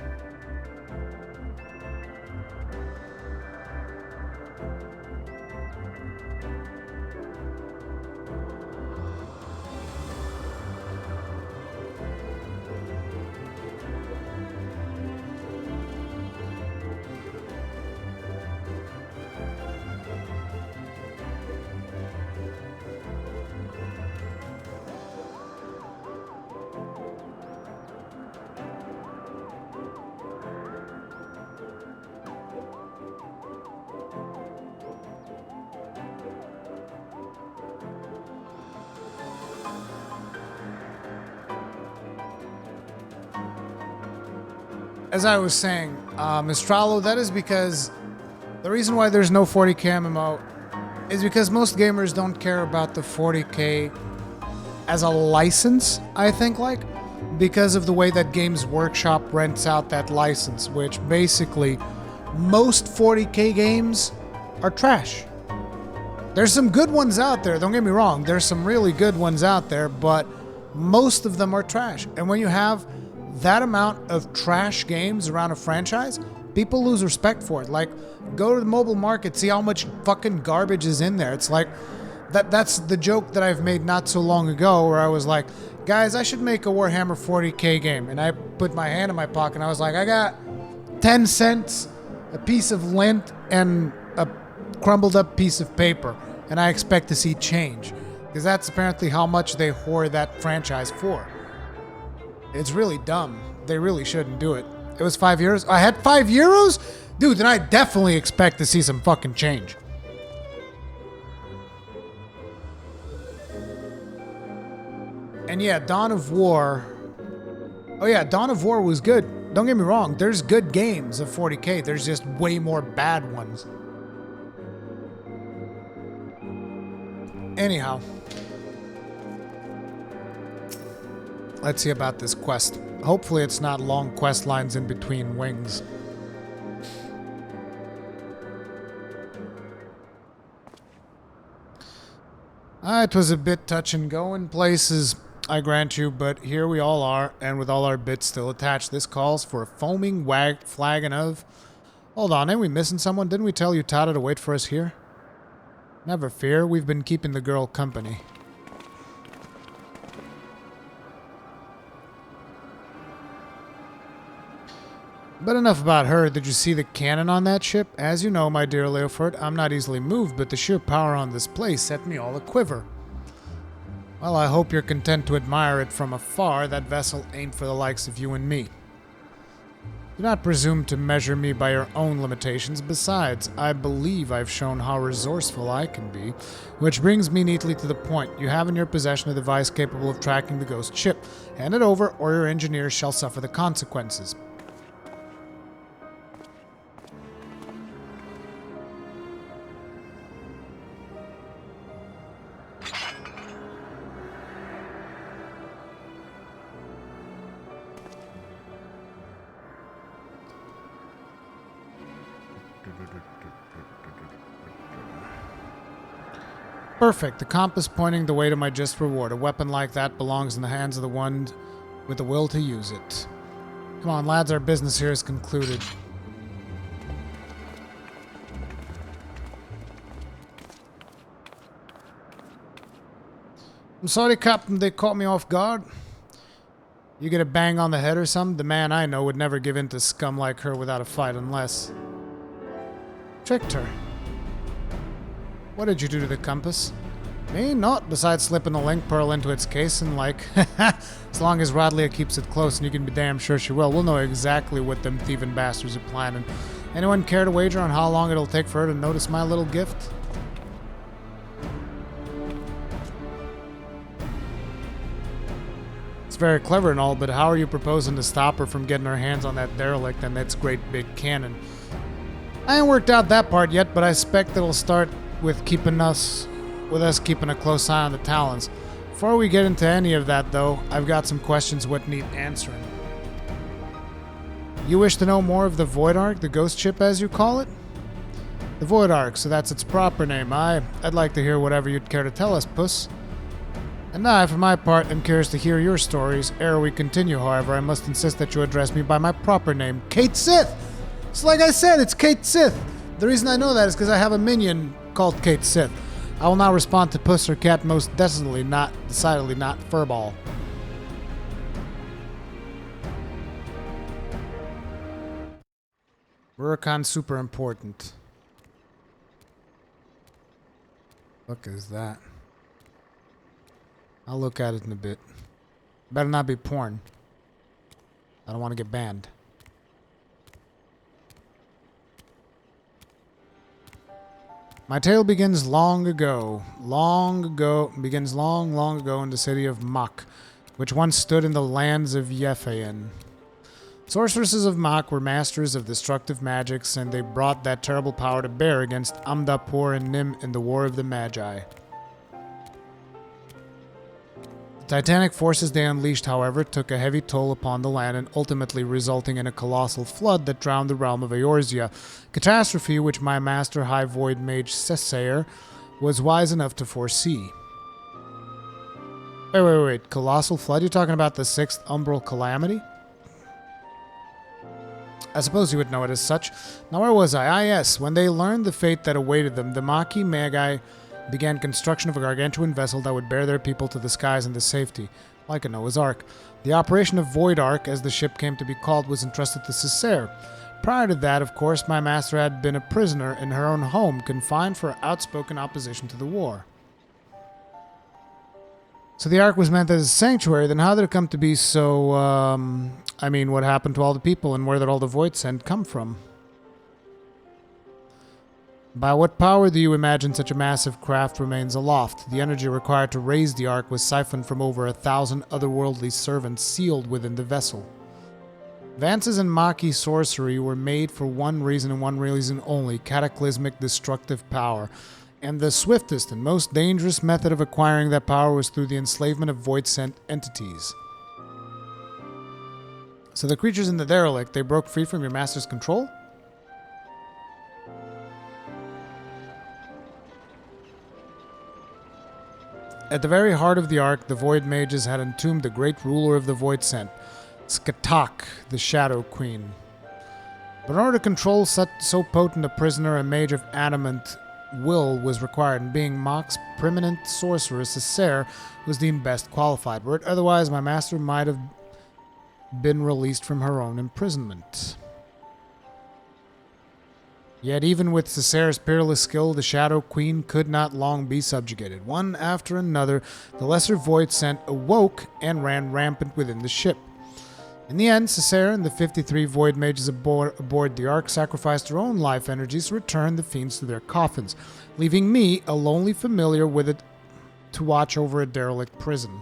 As I was saying, Mistralo, that is because the reason why there's no 40k MMO is because most gamers don't care about the 40k as a license, I think, because of the way that Games Workshop rents out that license, which basically most 40k games are trash. There's some good ones out there, don't get me wrong, there's some really good ones out there, but most of them are trash. And when you have that amount of trash games around a franchise, people lose respect for it. Like, go to the mobile market, see how much fucking garbage is in there. It's like, that's the joke that I've made not so long ago, where I was like, guys, I should make a Warhammer 40k game. And I put my hand in my pocket and I was like, I got 10 cents, a piece of lint, and a crumbled up piece of paper. And I expect to see change. Because that's apparently how much they whore that franchise for. It's really dumb. They really shouldn't do it. It was €5. I had €5? Dude, then I definitely expect to see some fucking change. And yeah, Dawn of War. Oh yeah, Dawn of War was good. Don't get me wrong. There's good games of 40k. There's just way more bad ones. Anyhow. Let's see about this quest. Hopefully it's not long quest lines in between wings. It was a bit touch and go in places, I grant you, but here we all are, and with all our bits still attached. This calls for a foaming flagon of... Hold on, ain't we missing someone? Didn't we tell Utada to wait for us here? Never fear, we've been keeping the girl company. But enough about her. Did you see the cannon on that ship? As you know, my dear Leoford, I'm not easily moved, but the sheer power on this place set me all a-quiver. Well, I hope you're content to admire it from afar. That vessel ain't for the likes of you and me. Do not presume to measure me by your own limitations. Besides, I believe I've shown how resourceful I can be. Which brings me neatly to the point. You have in your possession a device capable of tracking the ghost ship. Hand it over, or your engineers shall suffer the consequences. Perfect. The compass pointing the way to my just reward. A weapon like that belongs in the hands of the one with the will to use it. Come on, lads, our business here is concluded. I'm sorry, Captain, they caught me off guard. You get a bang on the head or something? The man I know would never give in to scum like her without a fight unless... Tricked her. What did you do to the compass? Me? Not, besides slipping the link pearl into its case and like, as long as Rodlia keeps it close, and you can be damn sure she will, we'll know exactly what them thieving bastards are planning. Anyone care to wager on how long it'll take for her to notice my little gift? It's very clever and all, but how are you proposing to stop her from getting her hands on that derelict and its great big cannon? I ain't worked out that part yet, but I expect it'll start with us keeping a close eye on the Talons. Before we get into any of that, though, I've got some questions what need answering. You wish to know more of the Void Ark, the ghost ship as you call it? The Void Ark, so that's its proper name. I'd like to hear whatever you'd care to tell us, Puss. And I, for my part, am curious to hear your stories. Ere we continue, however, I must insist that you address me by my proper name, Kate Sith! So like I said, it's Kate Sith. The reason I know that is because I have a minion called Kate Sith. I will now respond to Puss or Cat, most decidedly not Furball. Rurikon super important. Look is that. I'll look at it in a bit. Better not be porn. I don't want to get banned. My tale begins long ago in the city of Mhach, which once stood in the lands of Yephaen. Sorceresses of Mhach were masters of destructive magics, and they brought that terrible power to bear against Amdapur and Nim in the War of the Magi. The titanic forces they unleashed, however, took a heavy toll upon the land and ultimately resulting in a colossal flood that drowned the realm of Eorzea, catastrophe which my master High Void Mage Cessair was wise enough to foresee. Wait, colossal flood? You're talking about the 6th Umbral Calamity? I suppose you would know it as such. Now where was I? Ah yes, when they learned the fate that awaited them, the Mhachi Magi began construction of a gargantuan vessel that would bear their people to the skies and to safety, like a Noah's Ark. The operation of Void Ark, as the ship came to be called, was entrusted to Cessair. Prior to that, of course, my master had been a prisoner in her own home, confined for outspoken opposition to the war. So the Ark was meant as a sanctuary, then how did it come to be so, what happened to all the people, and where did all the Void Sent come from? By what power do you imagine such a massive craft remains aloft? The energy required to raise the Ark was siphoned from over 1,000 otherworldly servants sealed within the vessel. Advances in Mhachi sorcery were made for one reason and one reason only: cataclysmic destructive power. And the swiftest and most dangerous method of acquiring that power was through the enslavement of void-sent entities. So the creatures in the derelict, they broke free from your master's control? At the very heart of the Ark, the Void Mages had entombed the great ruler of the Void Scent, Skatak, the Shadow Queen. But in order to control so potent a prisoner, a mage of adamant will was required, and being Mhach's preeminent sorceress, Cessair was deemed best qualified. Were it otherwise, my master might have been released from her own imprisonment. Yet even with Cessair's peerless skill, the Shadow Queen could not long be subjugated. One after another, the Lesser Void Scent awoke and ran rampant within the ship. In the end, Cessair and the 53 Void Mages aboard the Ark sacrificed their own life energies to return the fiends to their coffins, leaving me, a lonely familiar with it, to watch over a derelict prison.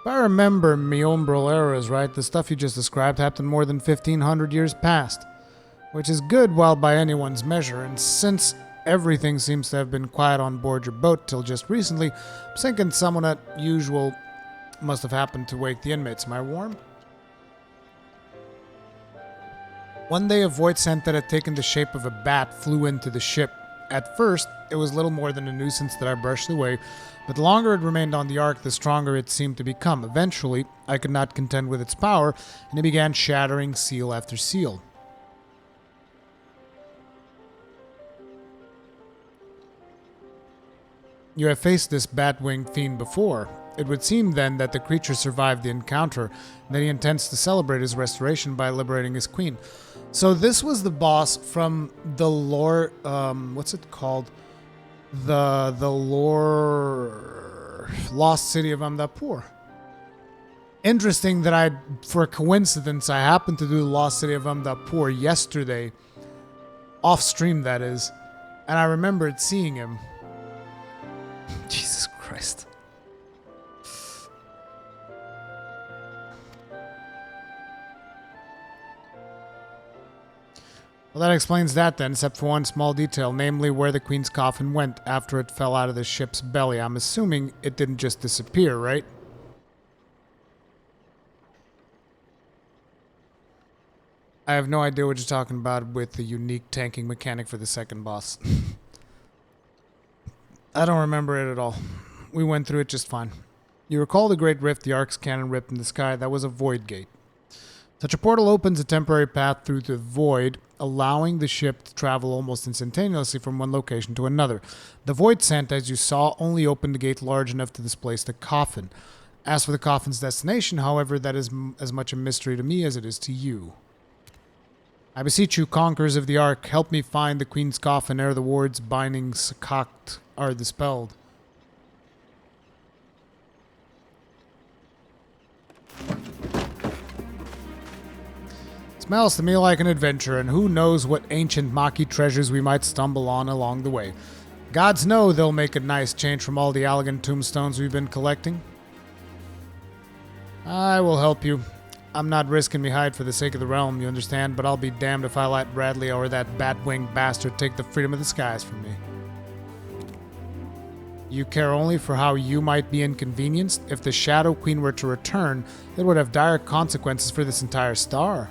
If I remember mi umbral eras right, the stuff you just described happened more than 1,500 years past, which is good while by anyone's measure, and since everything seems to have been quiet on board your boat till just recently, I'm thinking someone unusual must have happened to wake the inmates. Am I warm? One day a void scent that had taken the shape of a bat flew into the ship. At first, it was little more than a nuisance that I brushed away, but the longer it remained on the Ark, the stronger it seemed to become. Eventually, I could not contend with its power, and it began shattering seal after seal. You have faced this bat-winged fiend before. It would seem then that the creature survived the encounter, and that he intends to celebrate his restoration by liberating his queen. So this was the boss from the lore, what's it called? The lore Lost City of Amdapur. Interesting that for a coincidence, I happened to do the Lost City of Amdapur yesterday, off stream that is, and I remembered seeing him. Jesus Christ. Well, that explains that then, except for one small detail, namely where the Queen's coffin went after it fell out of the ship's belly. I'm assuming it didn't just disappear, right? I have no idea what you're talking about with the unique tanking mechanic for the second boss. I don't remember it at all. We went through it just fine. You recall the great rift the Ark's cannon ripped in the sky? That was a void gate. Such a portal opens a temporary path through the void, allowing the ship to travel almost instantaneously from one location to another. The void scent, as you saw, only opened the gate large enough to displace the coffin. As for the coffin's destination, however, that is as much a mystery to me as it is to you. I beseech you, conquerors of the Ark, help me find the Queen's coffin ere the wards binding Sakakt are dispelled. Smells to me like an adventure, and who knows what ancient Mhach treasures we might stumble on along the way. Gods know they'll make a nice change from all the elegant tombstones we've been collecting. I will help you. I'm not risking me hide for the sake of the realm, you understand, but I'll be damned if I let Bradley or that bat-winged bastard take the freedom of the skies from me. You care only for how you might be inconvenienced? If the Shadow Queen were to return, it would have dire consequences for this entire star.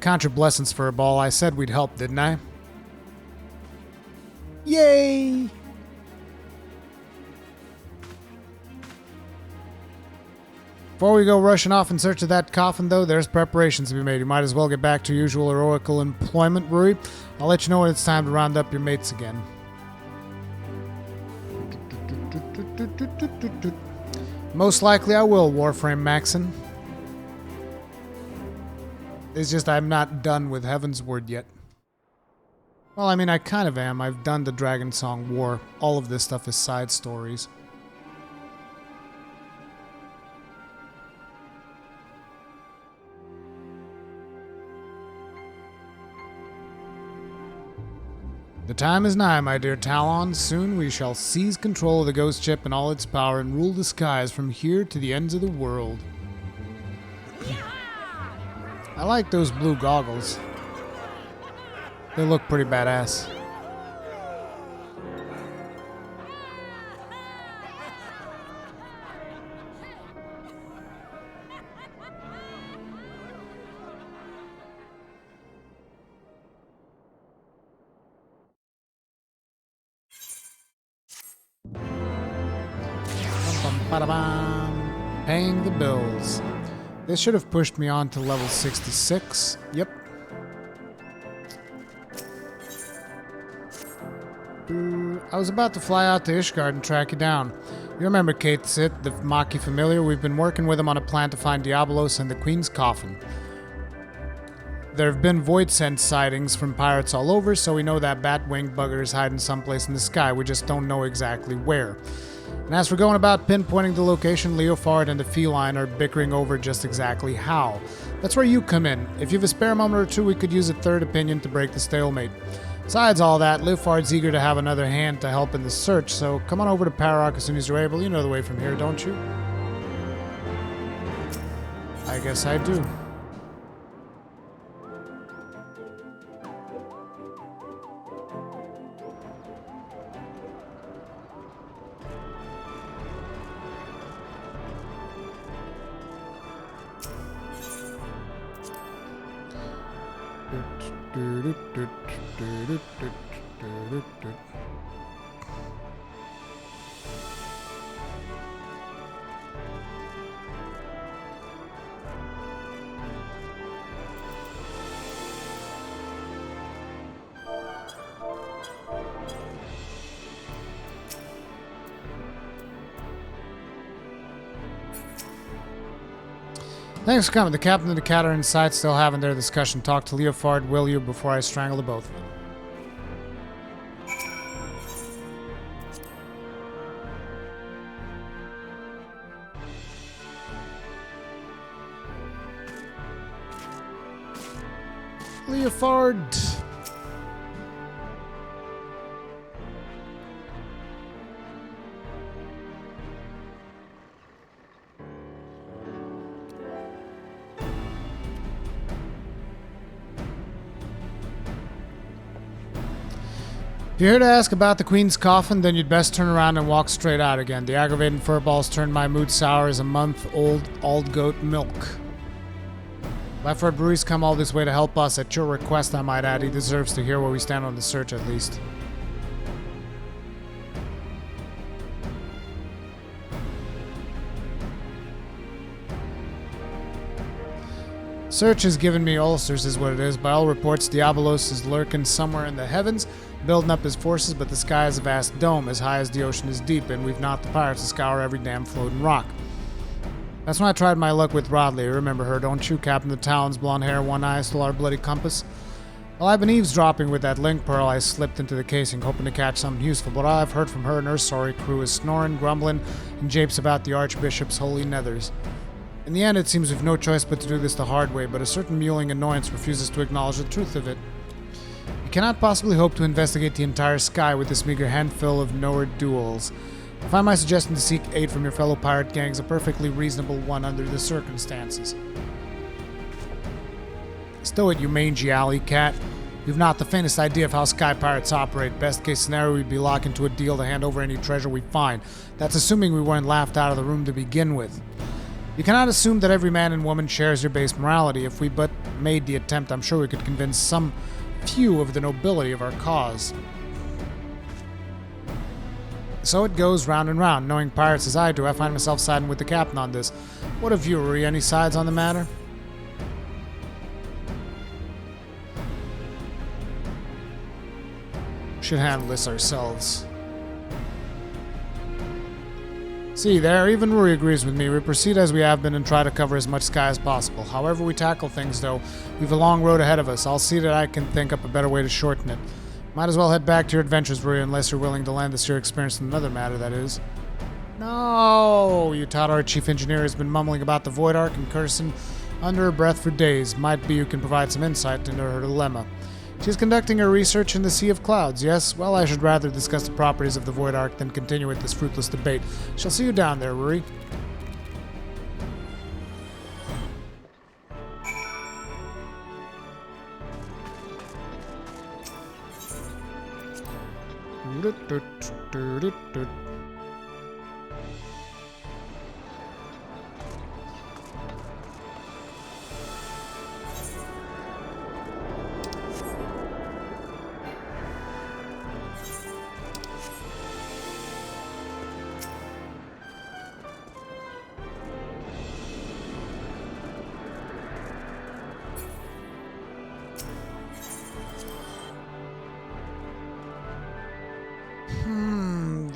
Count your blessings for a ball. I said we'd help, didn't I? Yay! Before we go rushing off in search of that coffin, though, there's preparations to be made. You might as well get back to your usual heroical employment, Ruri. I'll let you know when it's time to round up your mates again. Most likely I will, Warframe Maxon. It's just I'm not done with Heavensward yet. Well, I mean, I kind of am. I've done the Dragon Song War. All of this stuff is side stories. The time is nigh, my dear Talon. Soon we shall seize control of the ghost ship and all its power and rule the skies from here to the ends of the world. I like those blue goggles. They look pretty badass. Ba-da-bam. Paying the bills. This should have pushed me on to level 66. Yep. I was about to fly out to Ishgard and track you down. You remember Kate Sit, the Mhach familiar? We've been working with him on a plan to find Diablos and the Queen's Coffin. There have been void sense sightings from pirates all over, so we know that bat-winged bugger is hiding someplace in the sky. We just don't know exactly where. And as for going about pinpointing the location, Leofard and the feline are bickering over just exactly how. That's where you come in. If you have a spare moment or two, we could use a third opinion to break the stalemate. Besides all that, Leofard's eager to have another hand to help in the search, so come on over to Parrock as soon as you're able. You know the way from here, don't you? I guess I do. Thanks for coming. The captain and the cat are inside, still having their discussion. Talk to Leofard, will you, before I strangle the both of them. Leofard. If you're here to ask about the Queen's Coffin, then you'd best turn around and walk straight out again. The aggravating furballs turned my mood sour as a month-old old goat milk. Lefford Brewery's come all this way to help us, at your request, I might add. He deserves to hear where we stand on the search, at least. Search has given me ulcers, is what it is. By all reports, Diablos is lurking somewhere in the heavens, building up his forces, but the sky is a vast dome, as high as the ocean is deep, and we've not the pirates to scour every damn floating rock. That's when I tried my luck with Rodley. You remember her, don't you? Captain of the Talons, blonde hair, one eye, stole our bloody compass. Well, I've been eavesdropping with that link pearl I slipped into the casing, hoping to catch something useful, but all I've heard from her and her sorry crew is snoring, grumbling, and japes about the Archbishop's holy nethers. In the end, it seems we've no choice but to do this the hard way, but a certain mewling annoyance refuses to acknowledge the truth of it. You cannot possibly hope to investigate the entire sky with this meager handful of knower duels. I find my suggestion to seek aid from your fellow pirate gangs a perfectly reasonable one under the circumstances. Stow it, you mangy alley cat. You've not the faintest idea of how sky pirates operate. Best case scenario, we'd be locked into a deal to hand over any treasure we find. That's assuming we weren't laughed out of the room to begin with. You cannot assume that every man and woman shares your base morality. If we but made the attempt, I'm sure we could convince some few of the nobility of our cause. So it goes round and round. Knowing pirates as I do, I find myself siding with the captain on this. What of you, Rory? Any sides on the matter? Should handle this ourselves. See there, even Ruri agrees with me. We proceed as we have been and try to cover as much sky as possible. However we tackle things, though, we've a long road ahead of us. I'll see that I can think up a better way to shorten it. Might as well head back to your adventures, Ruri, unless you're willing to lend us your experience in another matter, that is. No! You taught our chief engineer has been mumbling about the Void Ark and cursing under her breath for days. Might be you can provide some insight into her dilemma. She's conducting her research in the Sea of Clouds, yes? Well, I should rather discuss the properties of the Void Ark than continue with this fruitless debate. Shall see you down there, Ruri.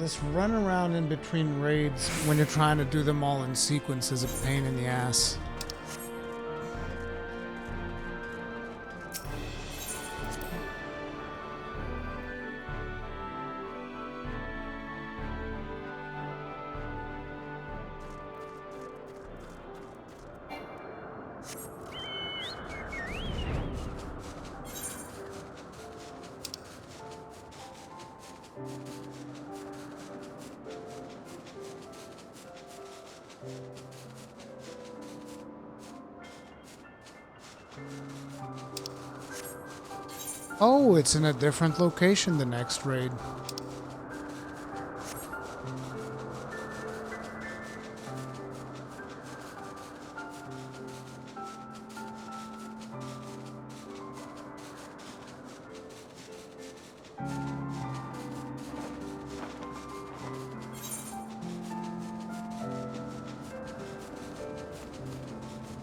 This run around in between raids when you're trying to do them all in sequence is a pain in the ass. Oh, it's in a different location the next raid.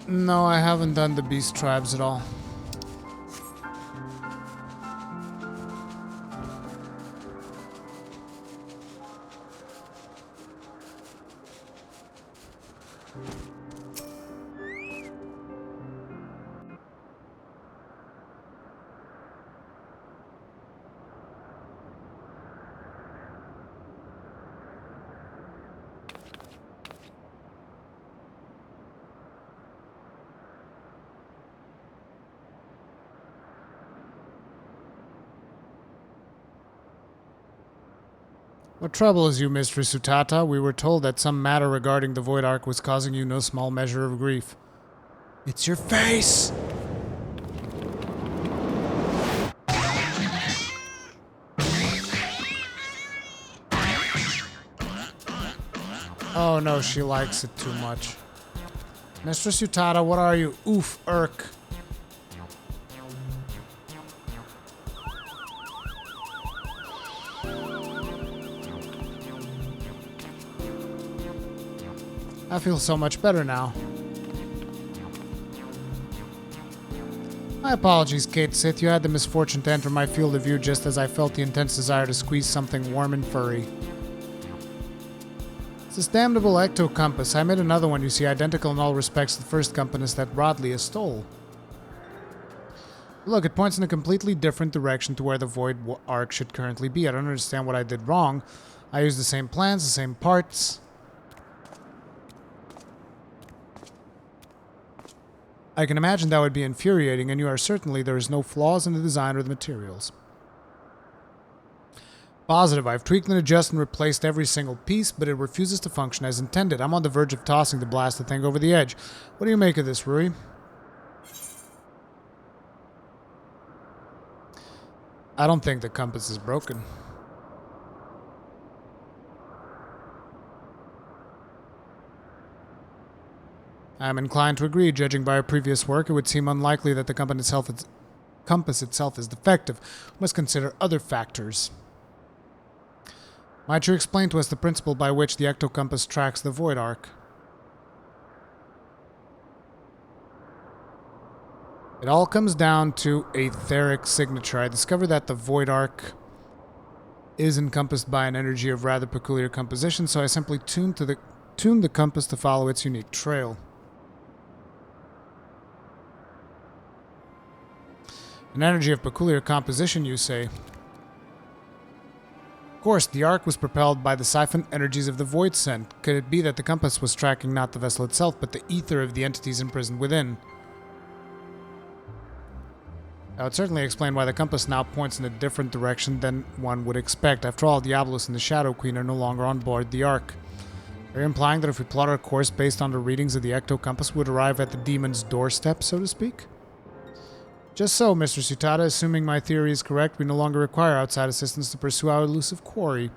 No, I haven't done the beast tribes at all. What troubles you, Mistress Utata? We were told that some matter regarding the Void Ark was causing you no small measure of grief. It's your face! Oh no, she likes it too much. Mistress Utata, what are you? Oof, irk. I feel so much better now. My apologies, Kate Sith. You had the misfortune to enter my field of view just as I felt the intense desire to squeeze something warm and furry. It's this damnable ecto-compass. I made another one, you see, identical in all respects to the first compass that Rodley stole. Look, it points in a completely different direction to where the Void Ark should currently be. I don't understand what I did wrong. I used the same plans, the same parts. I can imagine that would be infuriating, and you are certainly there is no flaws in the design or the materials. Positive, I've tweaked and adjusted and replaced every single piece, but it refuses to function as intended. I'm on the verge of tossing to blast the thing over the edge. What do you make of this, Rui? I don't think the compass is broken. I am inclined to agree. Judging by our previous work, it would seem unlikely that the compass itself is defective. We must consider other factors. Might you explain to us the principle by which the ectocompass tracks the Void Ark? It all comes down to a etheric signature. I discovered that the Void Ark is encompassed by an energy of rather peculiar composition, so I simply tuned the compass to follow its unique trail. An energy of peculiar composition, you say? Of course, the Ark was propelled by the siphoned energies of the Void Scent. Could it be that the compass was tracking not the vessel itself, but the ether of the entities imprisoned within? That would certainly explain why the compass now points in a different direction than one would expect. After all, Diablos and the Shadow Queen are no longer on board the Ark. Are you implying that if we plot our course based on the readings of the ectocompass, we would arrive at the demon's doorstep, so to speak? Just so, Mr. Sutada, assuming my theory is correct, we no longer require outside assistance to pursue our elusive quarry.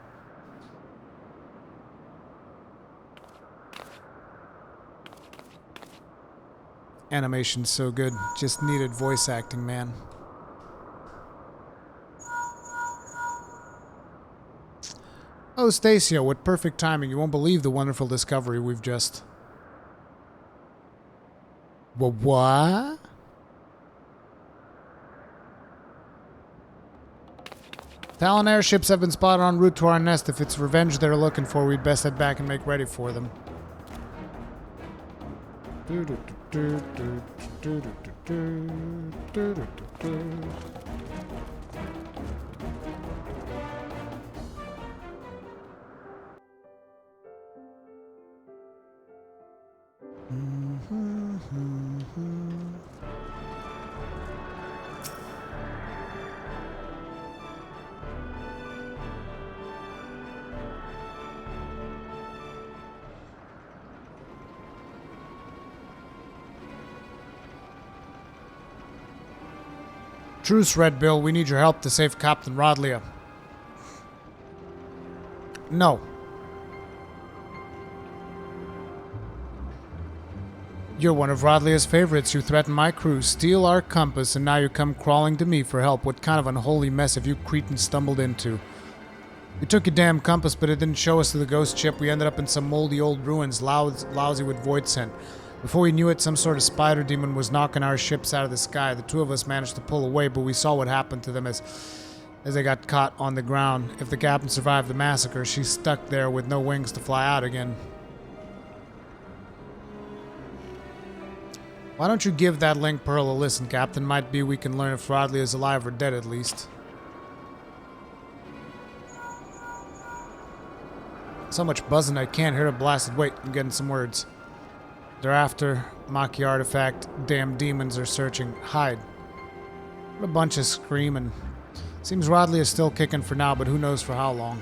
Animation's so good. Just needed voice acting, man. Oh, Stacia, what perfect timing. You won't believe the wonderful discovery we've just... What? Talon airships have been spotted en route to our nest. If it's revenge they're looking for, we'd best head back and make ready for them. Truce, Red Bill. We need your help to save Captain Rodlia. No. You're one of Rodlia's favorites. You threatened my crew, steal our compass, and now you come crawling to me for help. What kind of unholy mess have you Cretans stumbled into? We took your damn compass, but it didn't show us to the ghost ship. We ended up in some moldy old ruins, lousy with void scent. Before we knew it, some sort of spider demon was knocking our ships out of the sky. The two of us managed to pull away, but we saw what happened to them as they got caught on the ground. If the captain survived the massacre, she's stuck there with no wings to fly out again. Why don't you give that link pearl a listen, Captain? Might be we can learn if Rodley is alive or dead at least. So much buzzing I can't hear a blasted. Wait, I'm getting some words. They're after Mhach artifact. Damn demons are searching. Hide. What a bunch of screaming. Seems Rodley is still kicking for now, but who knows for how long.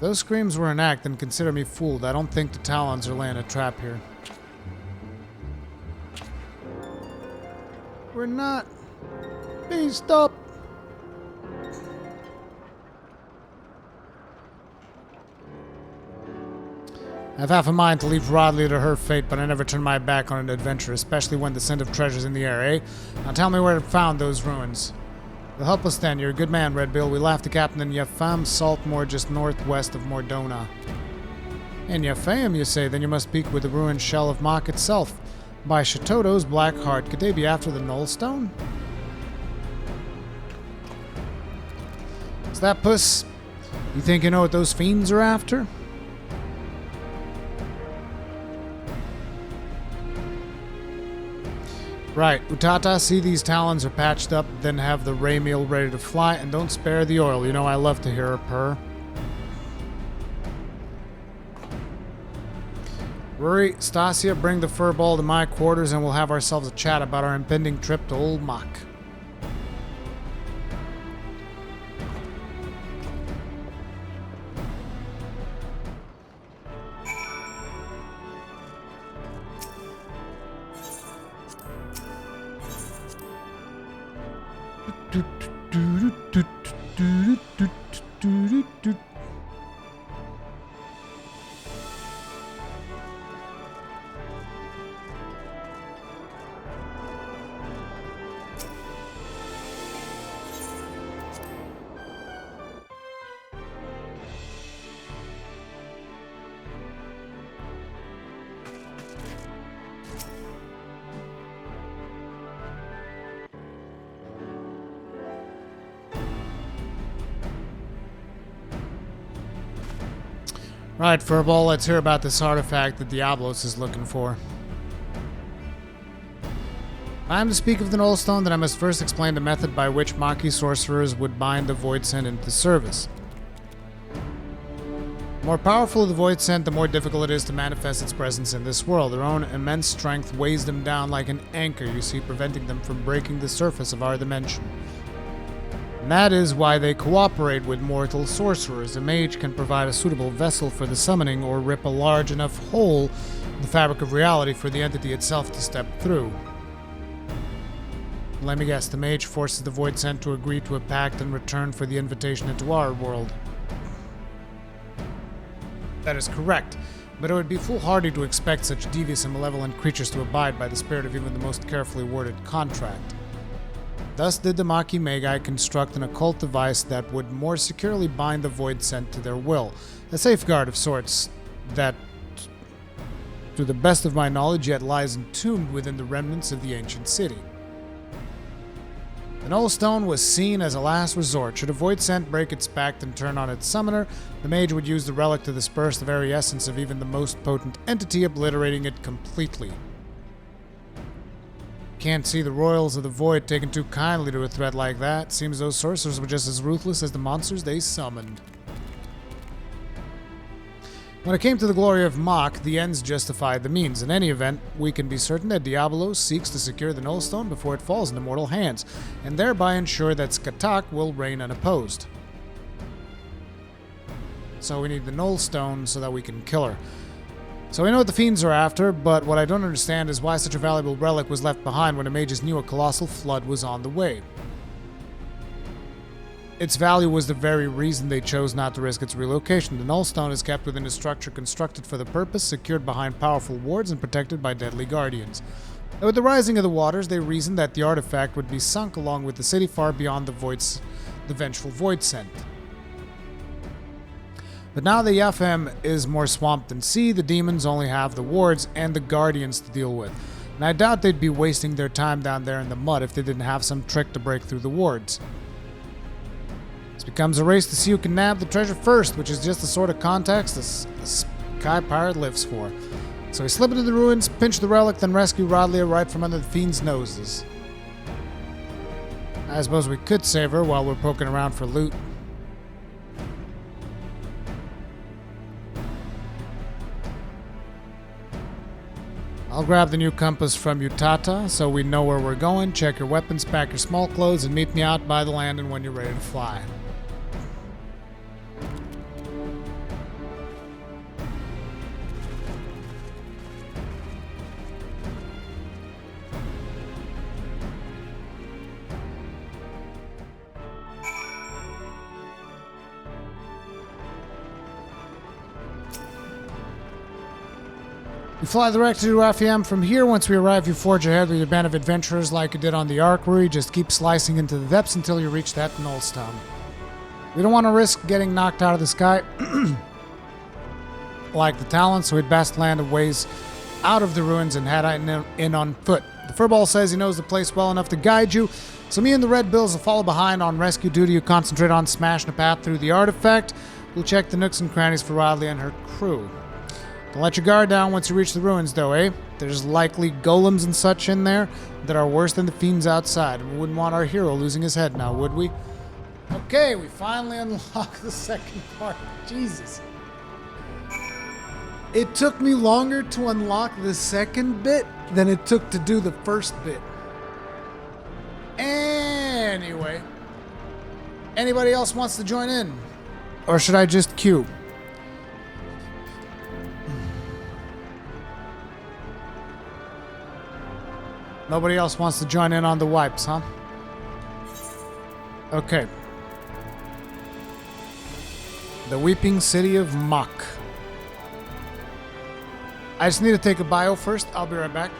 Those screams were an act, then consider me fooled. I don't think the Talons are laying a trap here. We're not. Please stop. I have half a mind to leave Rodley to her fate, but I never turn my back on an adventure, especially when the scent of treasure's in the air, eh? Now tell me where to found those ruins. You'll help us then. You're a good man, Red Bill. We left the captain in Yafam Saltmoor, just northwest of Mordona. In Yafam, you say? Then you must speak with the ruined shell of Mhach itself. By Shatoto's Black Heart. Could they be after the Null Stone? Is that puss? You think you know what those fiends are after? Right, Utata, see these talons are patched up, then have the ray meal ready to fly, and don't spare the oil. You know I love to hear her purr. Rory, Stasia, bring the furball to my quarters and we'll have ourselves a chat about our impending trip to Old Mhach. Right, Furball, let's hear about this artifact that Diablos is looking for. If I am to speak of the Null Stone, then I must first explain the method by which Mhach sorcerers would bind the Void Scent into service. The more powerful the Void Scent, the more difficult it is to manifest its presence in this world. Their own immense strength weighs them down like an anchor, you see, preventing them from breaking the surface of our dimension. And that is why they cooperate with mortal sorcerers. A mage can provide a suitable vessel for the summoning or rip a large enough hole in the fabric of reality for the entity itself to step through. Let me guess, the mage forces the Void Scent to agree to a pact in return for the invitation into our world. That is correct, but it would be foolhardy to expect such devious and malevolent creatures to abide by the spirit of even the most carefully worded contract. Thus did the Mhach Magi construct an occult device that would more securely bind the Void Scent to their will, a safeguard of sorts that, to the best of my knowledge, yet lies entombed within the remnants of the ancient city. The The null stone was seen as a last resort. Should a void scent break its pact and turn on its summoner, the mage would use the relic to disperse the very essence of even the most potent entity, obliterating it completely. Can't see the royals of the void taking too kindly to a threat like that. Seems those sorcerers were just as ruthless as the monsters they summoned. When it came to the glory of Mhach, the ends justified the means. In any event, we can be certain that Diablos seeks to secure the null stone before it falls into mortal hands, and thereby ensure that Skatak will reign unopposed. So we need the null stone so that we can kill her. So we know what the fiends are after, but what I don't understand is why such a valuable relic was left behind when the mages knew a colossal flood was on the way. Its value was the very reason they chose not to risk its relocation. The null stone is kept within a structure constructed for the purpose, secured behind powerful wards and protected by deadly guardians. And with the rising of the waters, they reasoned that the artifact would be sunk along with the city far beyond the vengeful void scent. But now the Anthem is more swamp than sea, the demons only have the wards and the guardians to deal with. And I doubt they'd be wasting their time down there in the mud if they didn't have some trick to break through the wards. This becomes a race to see who can nab the treasure first, which is just the sort of context a Sky Pirate lives for. So we slip into the ruins, pinch the relic, then rescue Rodlia right from under the fiend's noses. I suppose we could save her while we're poking around for loot. I'll grab the new compass from Utata so we know where we're going. Check your weapons, pack your small clothes, and meet me out by the landing when you're ready to fly. We fly directly to Raphiam from here. Once we arrive, you forge ahead with your band of adventurers like you did on the Ark, where you just keep slicing into the depths until you reach that null stone. We don't want to risk getting knocked out of the sky like the Talon, so we'd best land a ways out of the ruins and head in on foot. The Furball says he knows the place well enough to guide you, so me and the Red Bills will follow behind on rescue duty. You concentrate on smashing a path through the artifact. We'll check the nooks and crannies for Rodley and her crew. Don't let your guard down once you reach the ruins, though, eh? There's likely golems and such in there that are worse than the fiends outside. We wouldn't want our hero losing his head now, would we? Okay, we finally unlock the second part. Jesus. It took me longer to unlock the second bit than it took to do the first bit. Anyway. Anybody else wants to join in? Or should I just queue? Nobody else wants to join in on the wipes, huh? Okay. The Weeping City of Mhach. I just need to take a bio first. I'll be right back.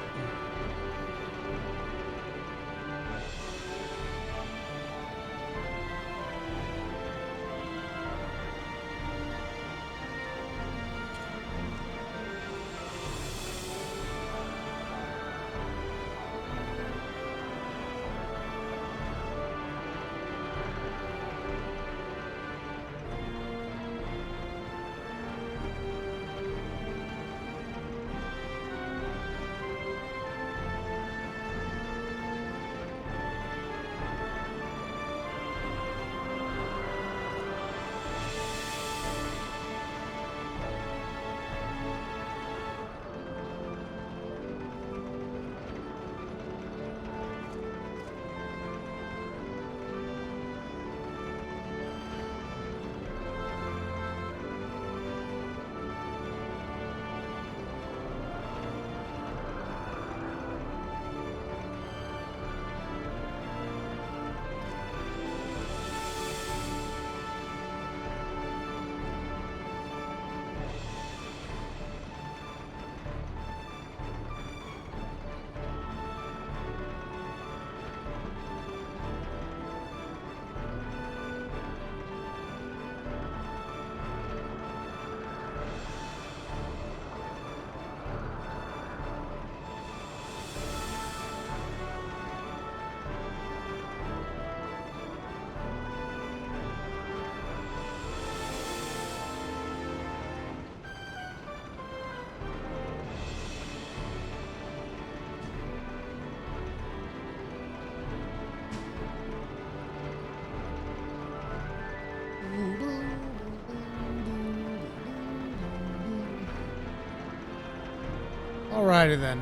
Alrighty then.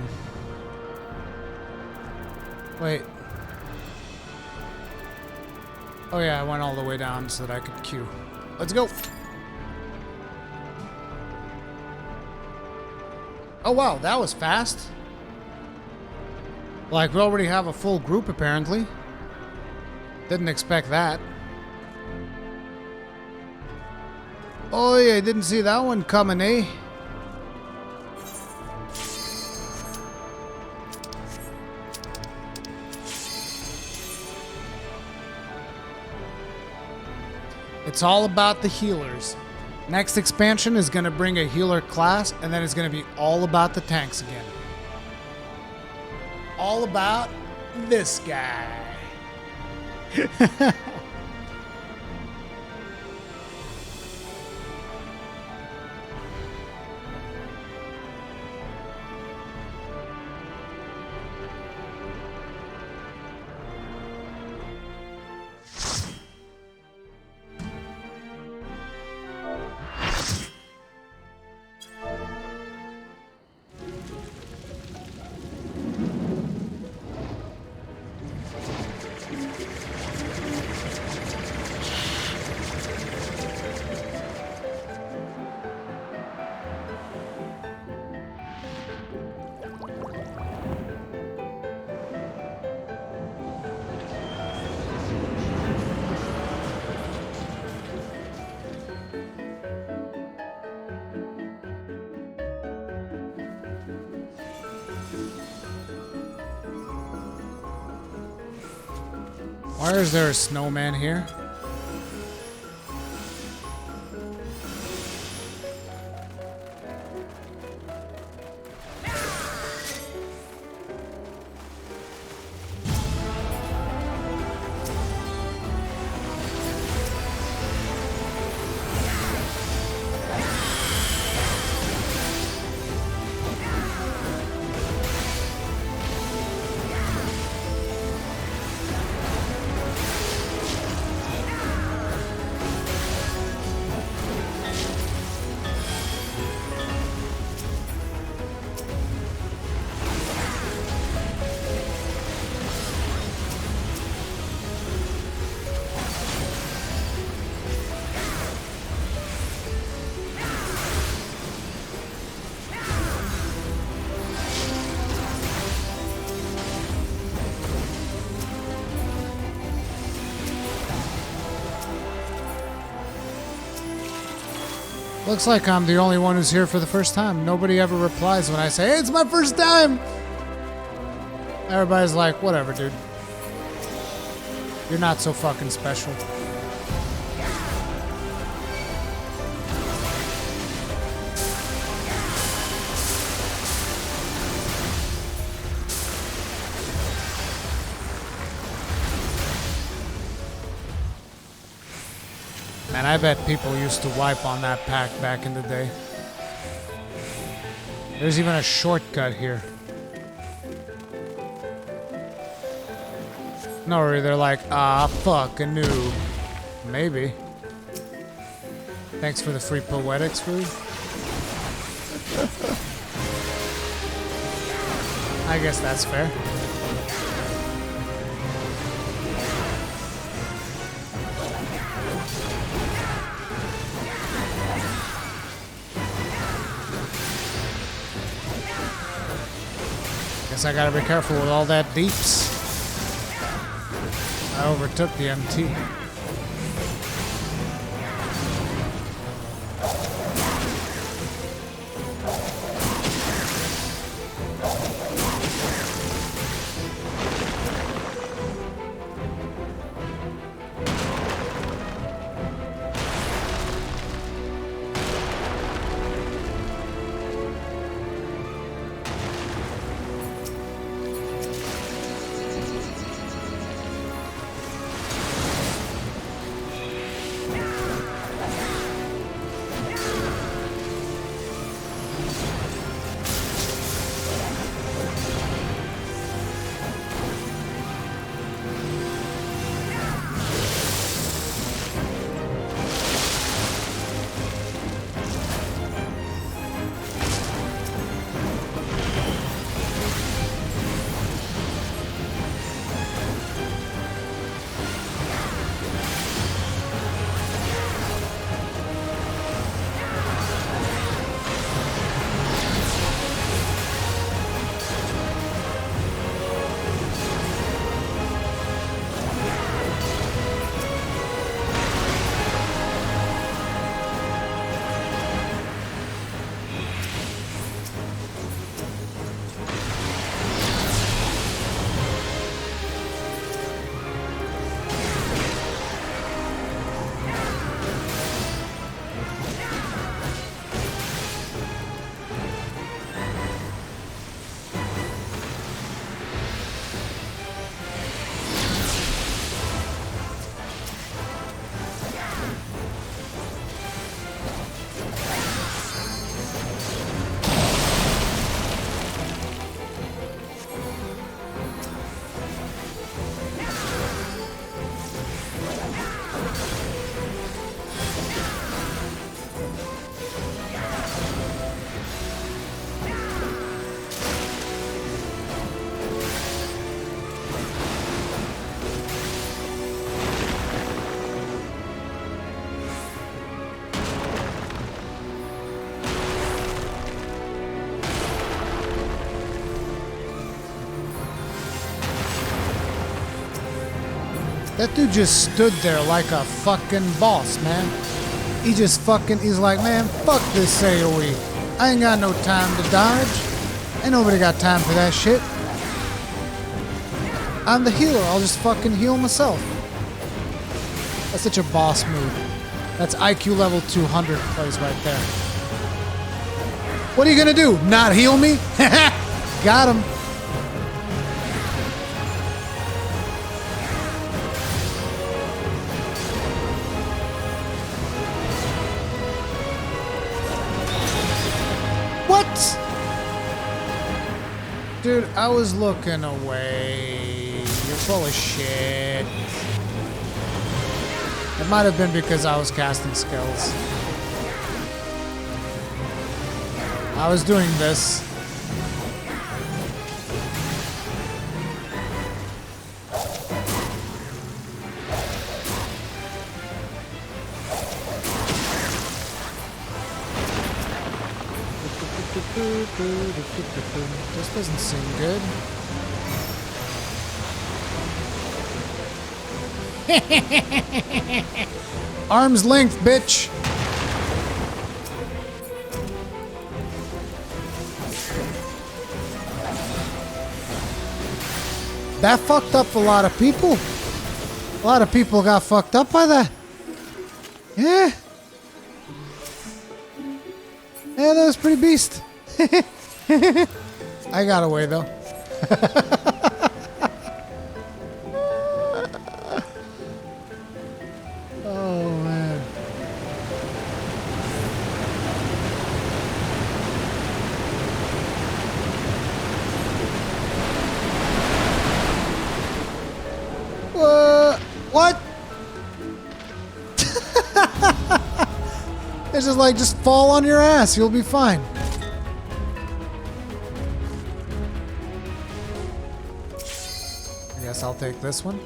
Wait. Oh yeah, I went all the way down so that I could queue. Let's go. Oh wow, that was fast. Like, we already have a full group apparently. Didn't expect that. Oh yeah, I didn't see that one coming, eh? It's all about the healers. Next expansion is going to bring a healer class, and then it's going to be all about the tanks again. All about this guy. Why is there a snowman here? Looks like I'm the only one who's here for the first time. Nobody ever replies when I say, hey, it's my first time! Everybody's like, whatever, dude. You're not so fucking special. Man, I bet people used to wipe on that pack back in the day. There's even a shortcut here. No worry, they're like, ah, fuck, a noob. Maybe. Thanks for the free poetics food. I guess that's fair. Guess I gotta be careful with all that deeps. I overtook the MT. That dude just stood there like a fucking boss, man. He just fucking, he's like, man, fuck this AoE. I ain't got no time to dodge. Ain't nobody got time for that shit. I'm the healer, I'll just fucking heal myself. That's such a boss move. That's IQ level 200 plays right there. What are you gonna do? Not heal me? Got him. What? Dude, I was looking away. You're full of shit. It might have been because I was casting skills. I was doing this. This doesn't seem good. Arm's length, bitch. That fucked up a lot of people. A lot of people got fucked up by that. Yeah. Yeah, that was pretty beast. I got away though. Oh man. What? It's just like, just fall on your ass, you'll be fine. I guess I'll take this one.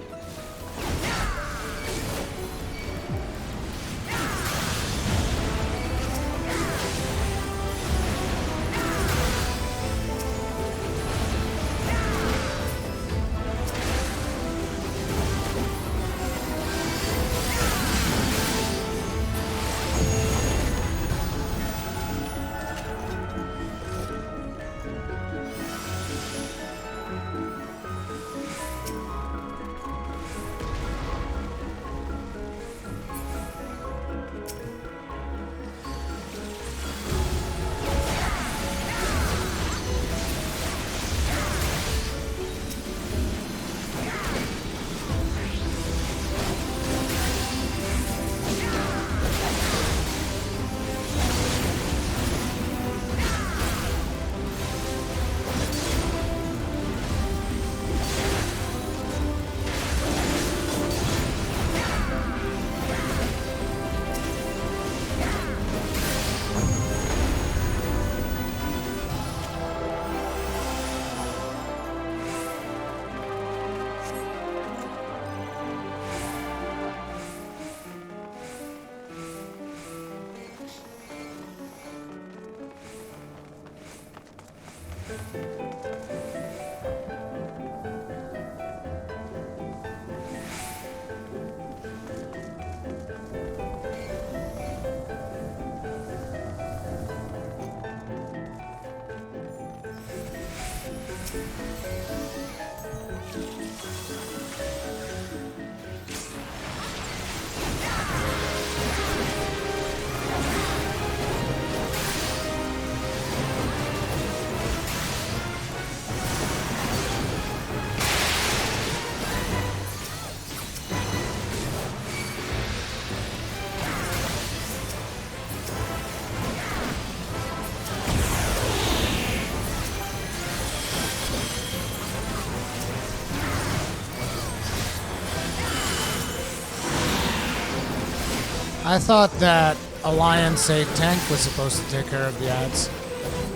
I thought that Alliance, a tank, was supposed to take care of the ads.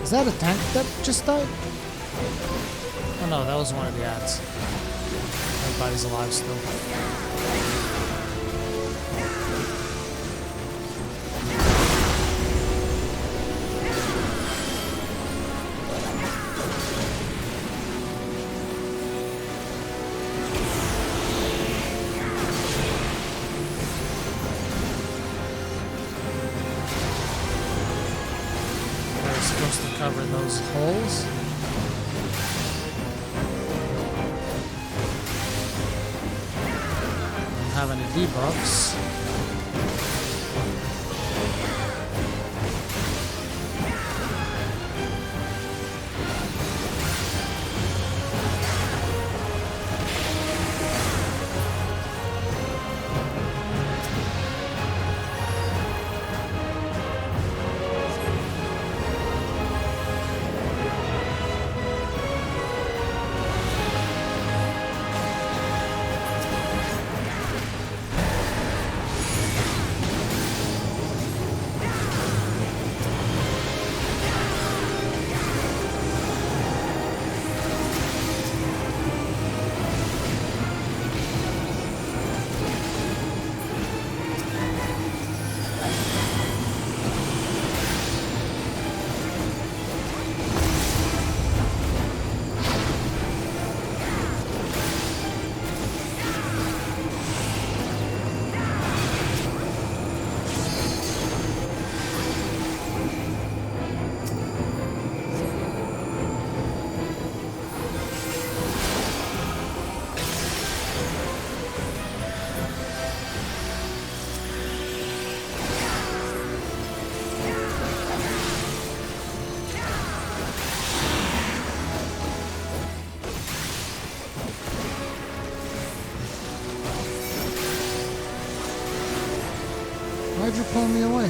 Is that a tank that just died? Oh no, that was one of the ads. Everybody's alive still. cover those holes. Don't have any debuffs. Why'd you pull me away?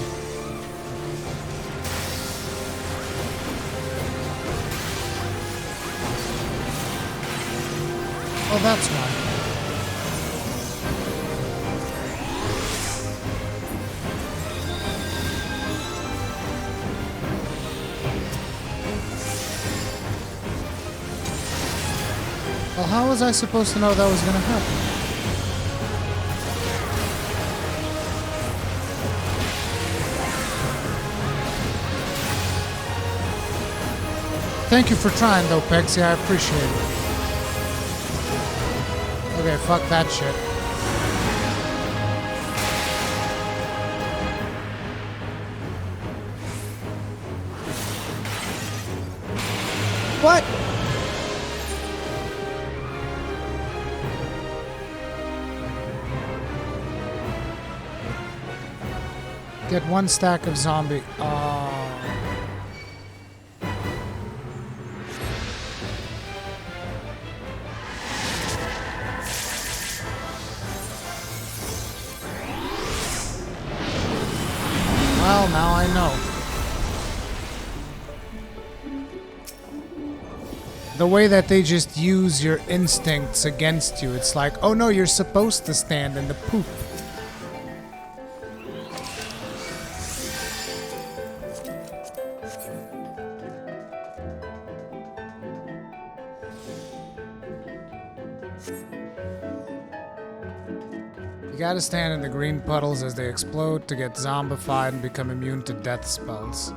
Oh, that's why. Well, how was I supposed to know that was gonna happen? Thank you for trying, though, Pexy. I appreciate it. Okay, fuck that shit. What? Get 1 stack of zombie. Well, now I know. The way that they just use your instincts against you, it's like, oh no, you're supposed to stand in the poop. You gotta stand in the green puddles as they explode to get zombified and become immune to death spells.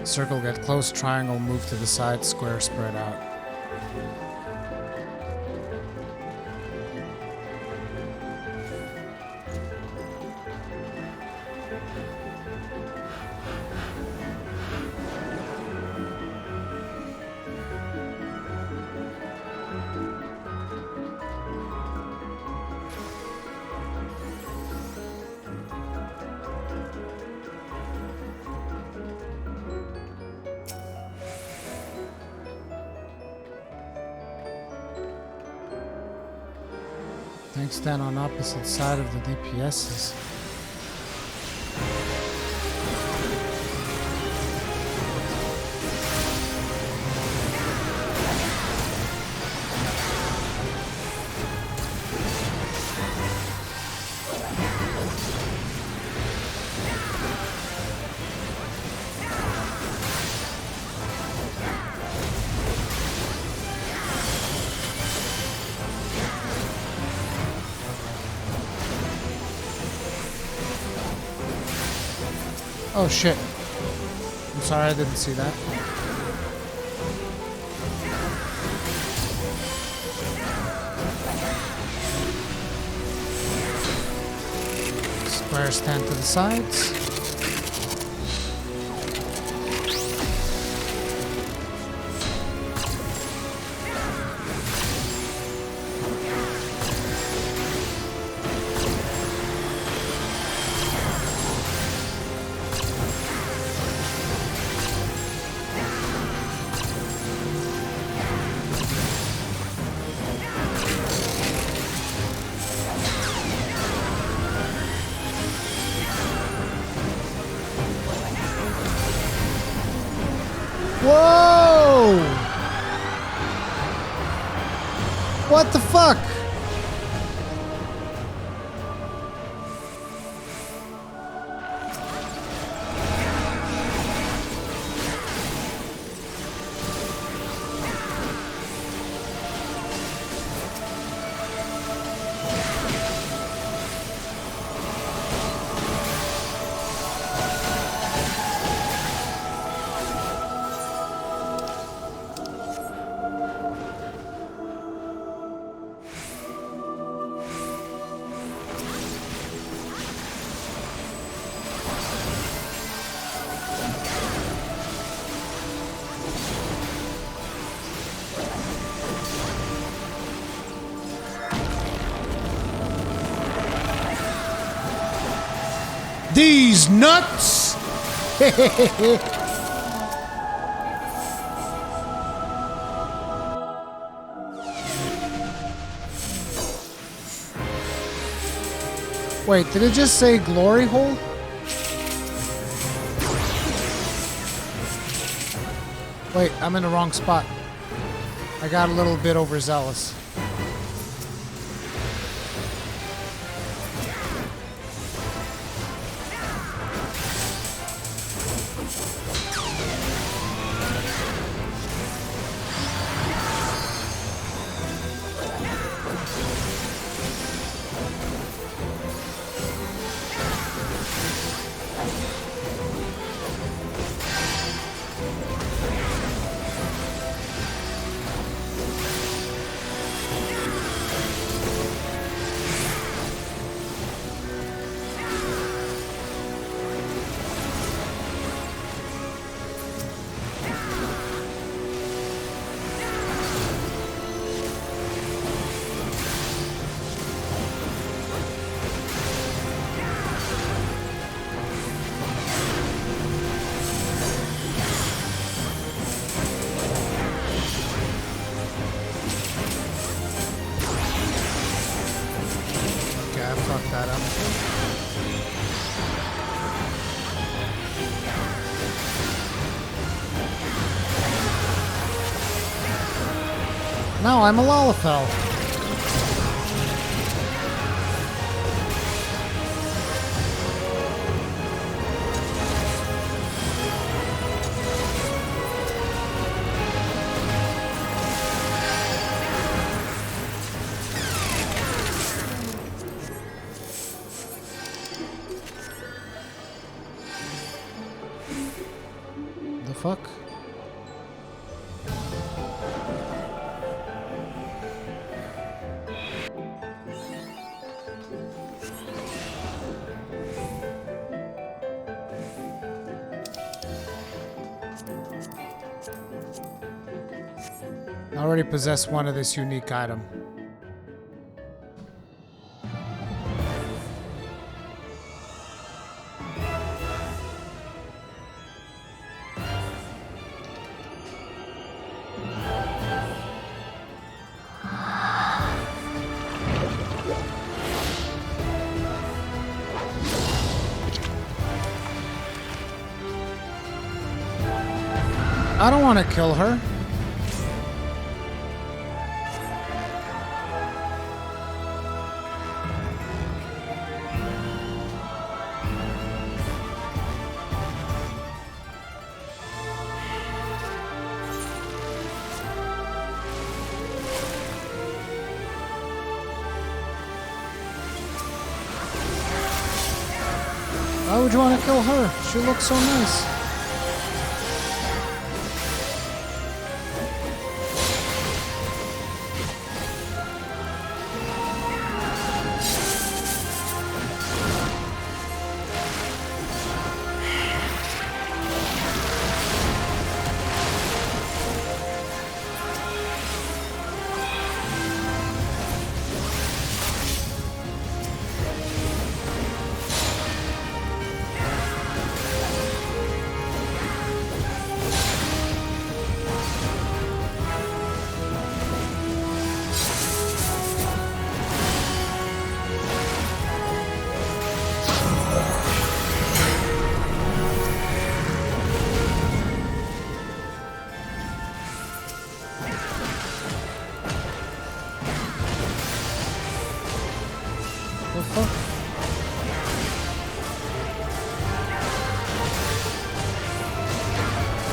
Circle, get close. Triangle, move to the side. Square, spread out. Tanks stand on opposite side of the DPSs. Oh shit. I'm sorry, I didn't see that. Square stand to the sides. Whoa! What the fuck? These nuts! Wait, did it just say glory hole? Wait, I'm in the wrong spot. I got a little bit overzealous. Now I'm a Lalafell. fuck? I already possess one of this unique item. I don't want to kill her. Why would you want to kill her? She looks so nice.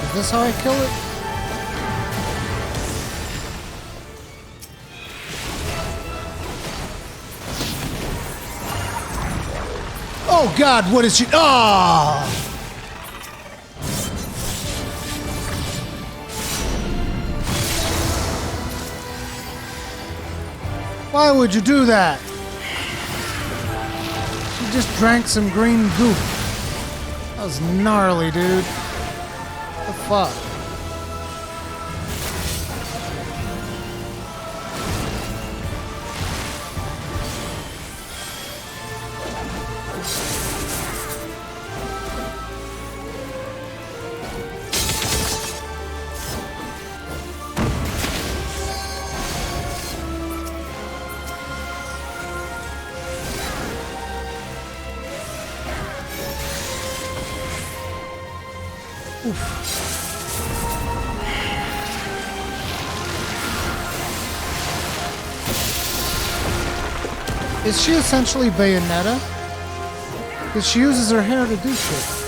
Is this how I kill it? Oh God, what is she? Ah! Why would you do that? She just drank some green goop. That was gnarly, dude. What the fuck? Is she essentially Bayonetta? Because she uses her hair to do shit.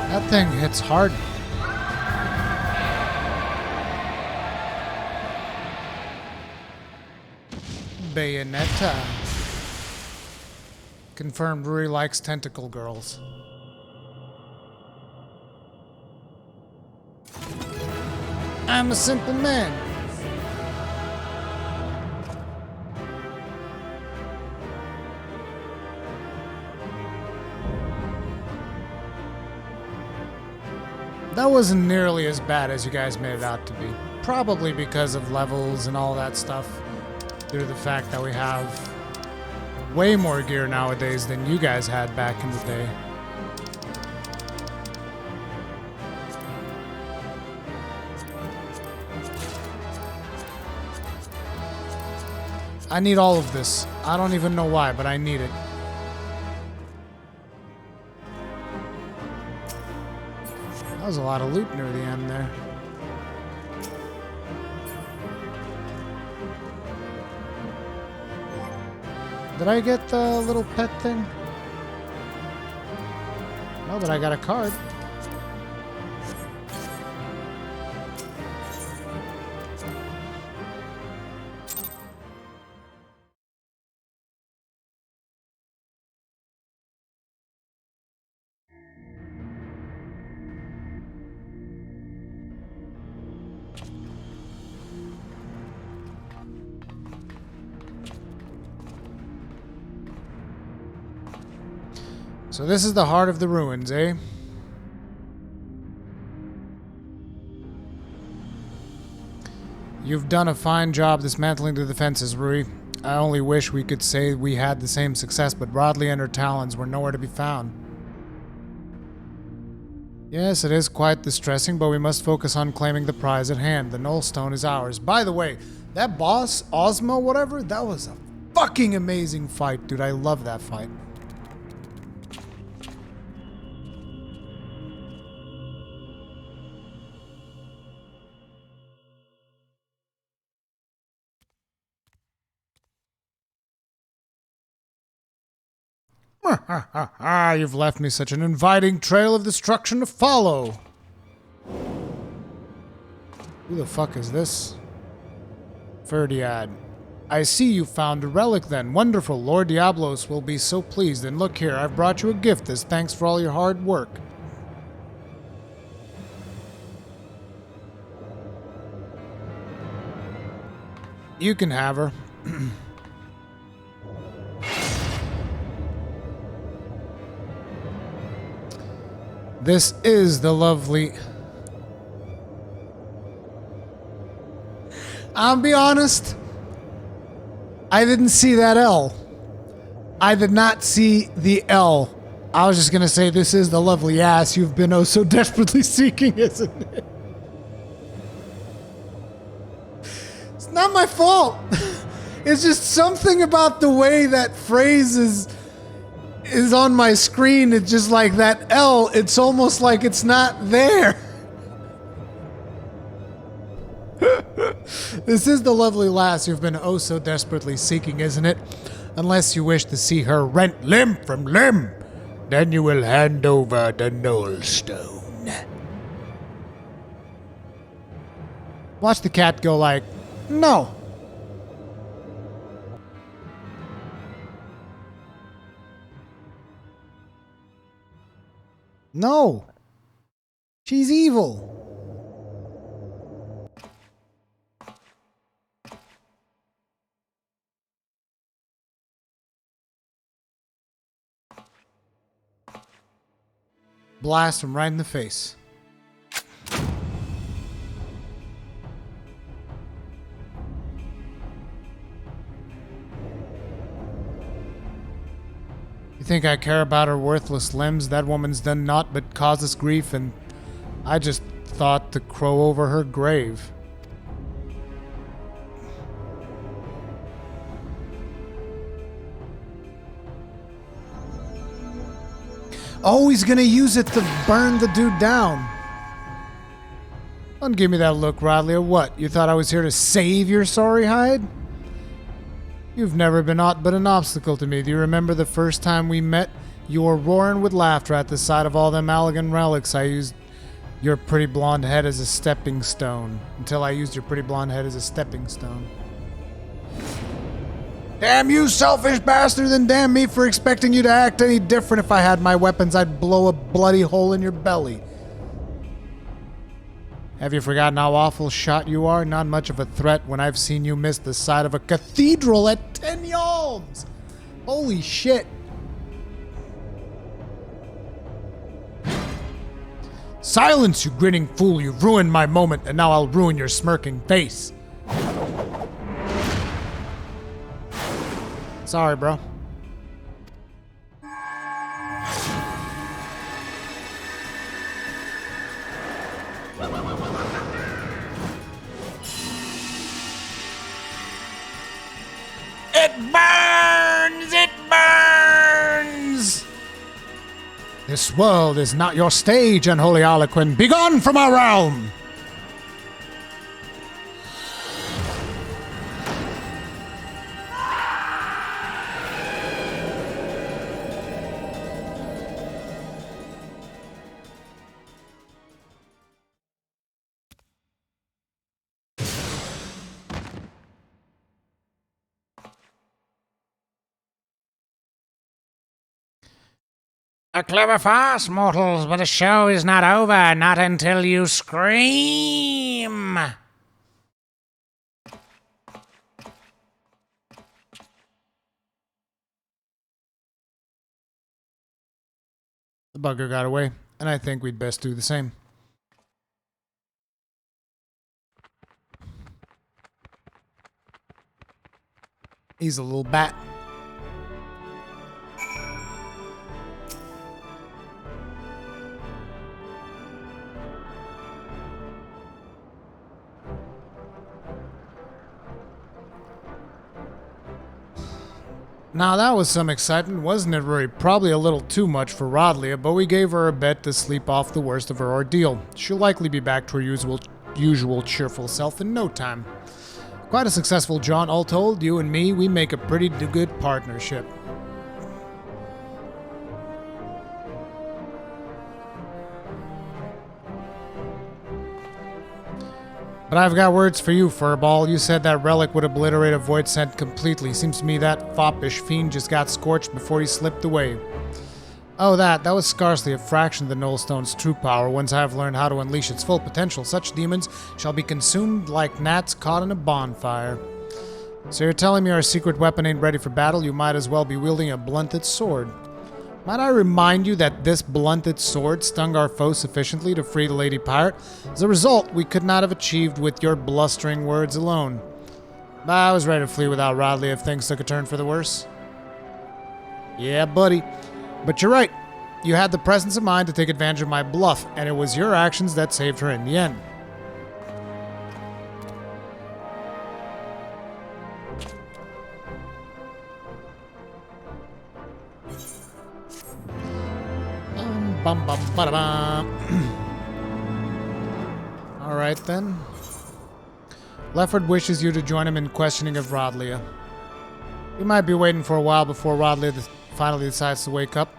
That thing hits hard. Bayonetta. Confirmed Ruri likes tentacle girls. I'm a simple man. That wasn't nearly as bad as you guys made it out to be. Probably because of levels and all that stuff. Due to the fact that we have way more gear nowadays than you guys had back in the day. I need all of this. I don't even know why, but I need it. That was a lot of loot near the end there. Did I get the little pet thing? No, but I got a card. So this is the heart of the ruins, eh? You've done a fine job dismantling the defenses, Rui. I only wish we could say we had the same success, but Rodley and her talons were nowhere to be found. Yes, it is quite distressing, but we must focus on claiming the prize at hand. The Null Stone is ours. By the way, that boss, Ozma, whatever, that was a fucking amazing fight, dude. I love that fight. You've left me such an inviting trail of destruction to follow. Who the fuck is this? Ferdiad. I see you found a relic then. Wonderful. Lord Diablos will be so pleased. And look here, I've brought you a gift as thanks for all your hard work. You can have her. This is the lovely... I'll be honest. I didn't see that L. I did not see the L. I was just gonna say this is the lovely ass you've been oh so desperately seeking, isn't it? It's not my fault. It's just something about the way that phrase is on my screen. It's just like that L, it's almost like it's not there. This is the lovely lass you've been oh so desperately seeking, isn't it? Unless you wish to see her rent limb from limb, then you will hand over the Null Stone. Watch the cat go like, no. No. She's evil. Blast him right in the face. You think I care about her worthless limbs? That woman's done naught but cause us grief, and I just thought to crow over her grave. Oh, he's gonna use it to burn the dude down. Don't give me that look, Rodley, or what? You thought I was here to save your sorry hide? You've never been aught but an obstacle to me. Do you remember the first time we met? You were roaring with laughter at the sight of all them Allegan relics. I used your pretty blonde head as a stepping stone. Until I used your pretty blonde head as a stepping stone. Damn you, selfish bastard, and damn me for expecting you to act any different. If I had my weapons, I'd blow a bloody hole in your belly. Have you forgotten how awful shot you are? Not much of a threat when I've seen you miss the side of a cathedral at 10 yalms. Holy shit. Silence, you grinning fool. You've ruined my moment, and now I'll ruin your smirking face. Sorry, bro. It burns! It burns! This world is not your stage, unholy Harlequin. Begone from our realm! A clever farce, mortals, but the show is not over, not until you scream. The bugger got away, and I think we'd best do the same. He's a little bat. Now that was some excitement, wasn't it, Rory? Probably a little too much for Rodlia, but we gave her a bet to sleep off the worst of her ordeal. She'll likely be back to her usual cheerful self in no time. Quite a successful jaunt, all told. You and me, we make a pretty good partnership. But I've got words for you, Furball. You said that relic would obliterate a void scent completely. Seems to me that foppish fiend just got scorched before he slipped away. Oh, that was scarcely a fraction of the Nullstone's true power. Once I have learned how to unleash its full potential, such demons shall be consumed like gnats caught in a bonfire. So you're telling me our secret weapon ain't ready for battle? You might as well be wielding a blunted sword. Might I remind you that this blunted sword stung our foe sufficiently to free the Lady Pirate? As a result, we could not have achieved with your blustering words alone. But I was ready to flee without Rodley if things took a turn for the worse. Yeah, buddy. But you're right. You had the presence of mind to take advantage of my bluff, and it was your actions that saved her in the end. Alright then. Lefford wishes you to join him in questioning of Rodlia. You might be waiting for a while before Rodlia finally decides to wake up.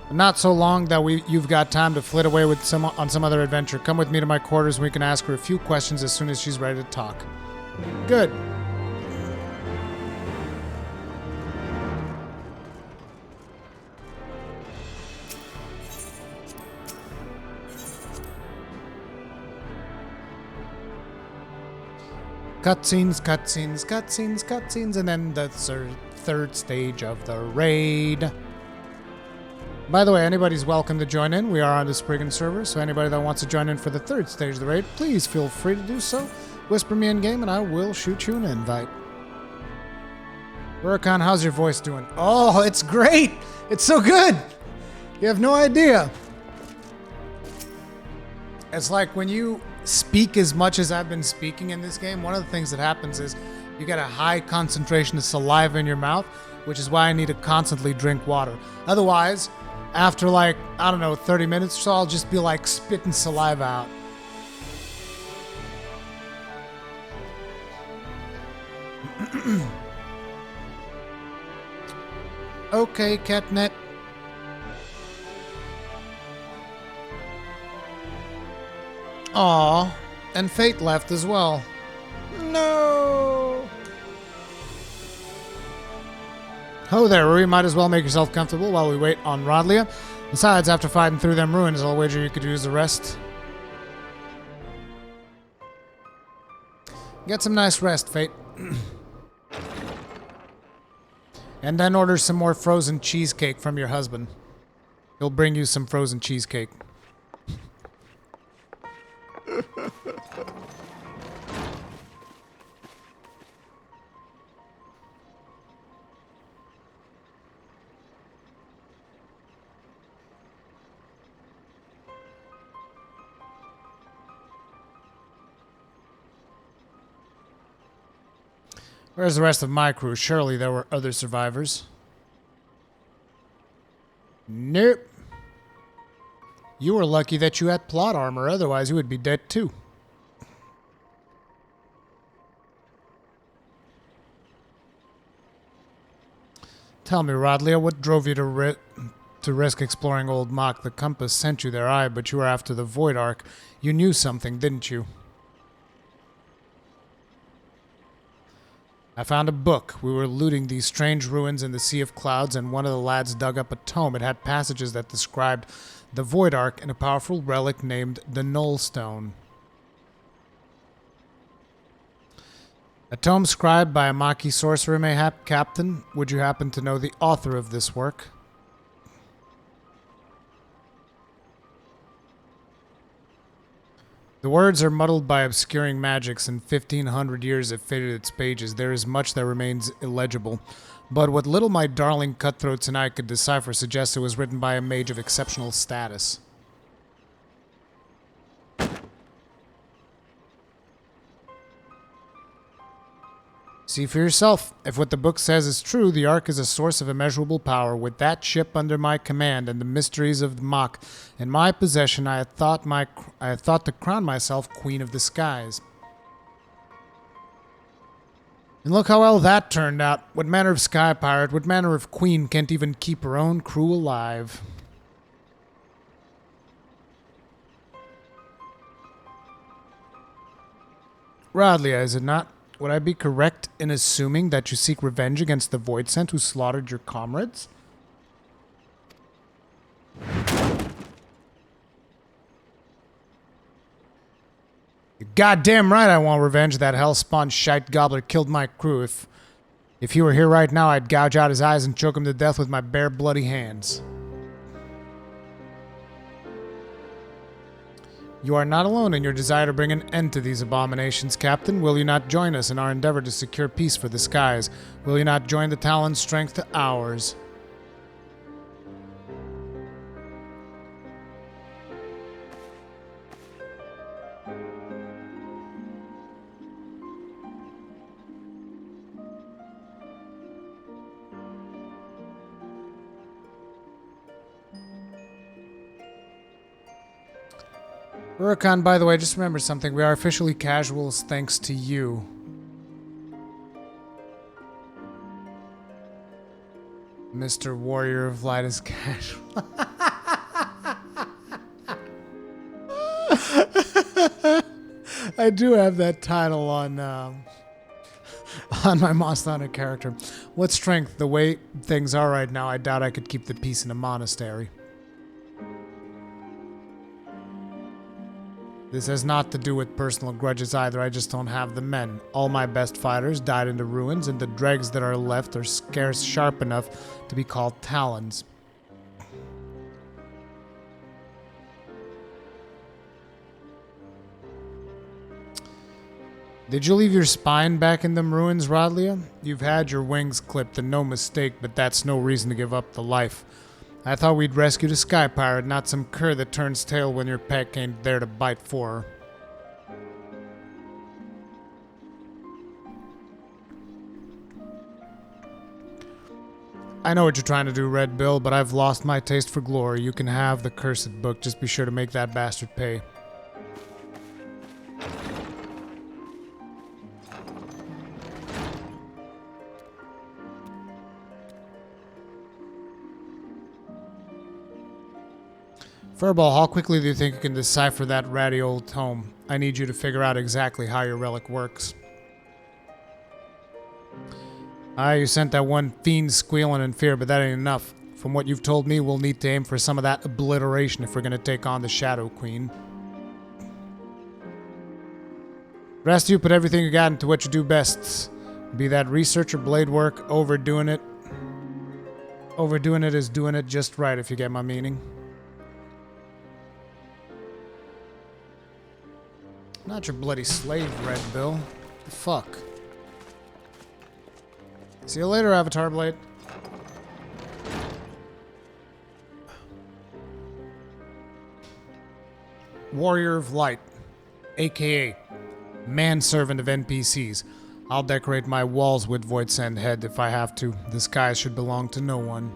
But not so long that you've got time to flit away with on some other adventure. Come with me to my quarters and we can ask her a few questions as soon as she's ready to talk. Good. Cutscenes, cutscenes, cutscenes, cutscenes, and then the third stage of the raid. By the way, anybody's welcome to join in. We are on the Spriggan server, so anybody that wants to join in for the third stage of the raid, please feel free to do so. Whisper me in game and I will shoot you an invite. Huracan, how's your voice doing? Oh, it's great! It's so good! You have no idea. It's like when you speak as much as I've been speaking in this game, one of the things that happens is you get a high concentration of saliva in your mouth, which is why I need to constantly drink water. Otherwise, after like, I don't know, 30 minutes or so, I'll just be like spitting saliva out. Okay, Catnet. Aw, and Fate left as well. No! Ho there, Rui. Might as well make yourself comfortable while we wait on Rodlia. Besides, after fighting through them ruins, I'll wager you could use the rest. Get some nice rest, Fate. And then order some more frozen cheesecake from your husband. He'll bring you some frozen cheesecake. Where's the rest of my crew? Surely there were other survivors. Nope. You were lucky that you had plot armor, otherwise you would be dead too. Tell me, Rodlia, what drove you to risk exploring old Mhach? The compass sent you there, but you were after the Void Ark. You knew something, didn't you? I found a book. We were looting these strange ruins in the Sea of Clouds, and one of the lads dug up a tome. It had passages that described the Void Ark and a powerful relic named the Null Stone. A tome scribed by a Mhach sorcerer, mayhap, Captain? Would you happen to know the author of this work? The words are muddled by obscuring magics, and 1,500 years have faded its pages. There is much that remains illegible. But what little my darling cutthroats and I could decipher suggests it was written by a mage of exceptional status. See for yourself. If what the book says is true, the Ark is a source of immeasurable power. With that ship under my command and the mysteries of the Mhach in my possession, I had thought to crown myself Queen of the Skies. And look how well that turned out. What manner of sky pirate, what manner of queen can't even keep her own crew alive? Rodlia, is it not? Would I be correct in assuming that you seek revenge against the Voidsent who slaughtered your comrades? You're goddamn right I want revenge. That hellspawn shite gobbler killed my crew. If he were here right now, I'd gouge out his eyes and choke him to death with my bare bloody hands. You are not alone in your desire to bring an end to these abominations, Captain. Will you not join us in our endeavor to secure peace for the skies? Will you not join the Talon's strength to ours? Urukhan, by the way, just remember something. We are officially casuals thanks to you. Mr. Warrior of Light is casual. I do have that title on my Monster Hunter character. What strength? The way things are right now, I doubt I could keep the peace in a monastery. This has not to do with personal grudges either, I just don't have the men. All my best fighters died in the ruins, and the dregs that are left are scarce sharp enough to be called talons. Did you leave your spine back in them ruins, Rodlia? You've had your wings clipped, and no mistake, but that's no reason to give up the life. I thought we'd rescued a sky pirate, not some cur that turns tail when your pack ain't there to bite for her. I know what you're trying to do, Red Bill, but I've lost my taste for glory. You can have the cursed book. Just be sure to make that bastard pay. Furball, how quickly do you think you can decipher that ratty old tome? I need you to figure out exactly how your relic works. You sent that one fiend squealing in fear, but that ain't enough. From what you've told me, we'll need to aim for some of that obliteration if we're going to take on the Shadow Queen. The rest of you put everything you got into what you do best. Be that research or blade work, overdoing it. Overdoing it is doing it just right, if you get my meaning. Not your bloody slave, Red Bill. The fuck? See you later, Avatar Blade. Warrior of Light, aka manservant of NPCs. I'll decorate my walls with Void Sand Head if I have to. The sky should belong to no one.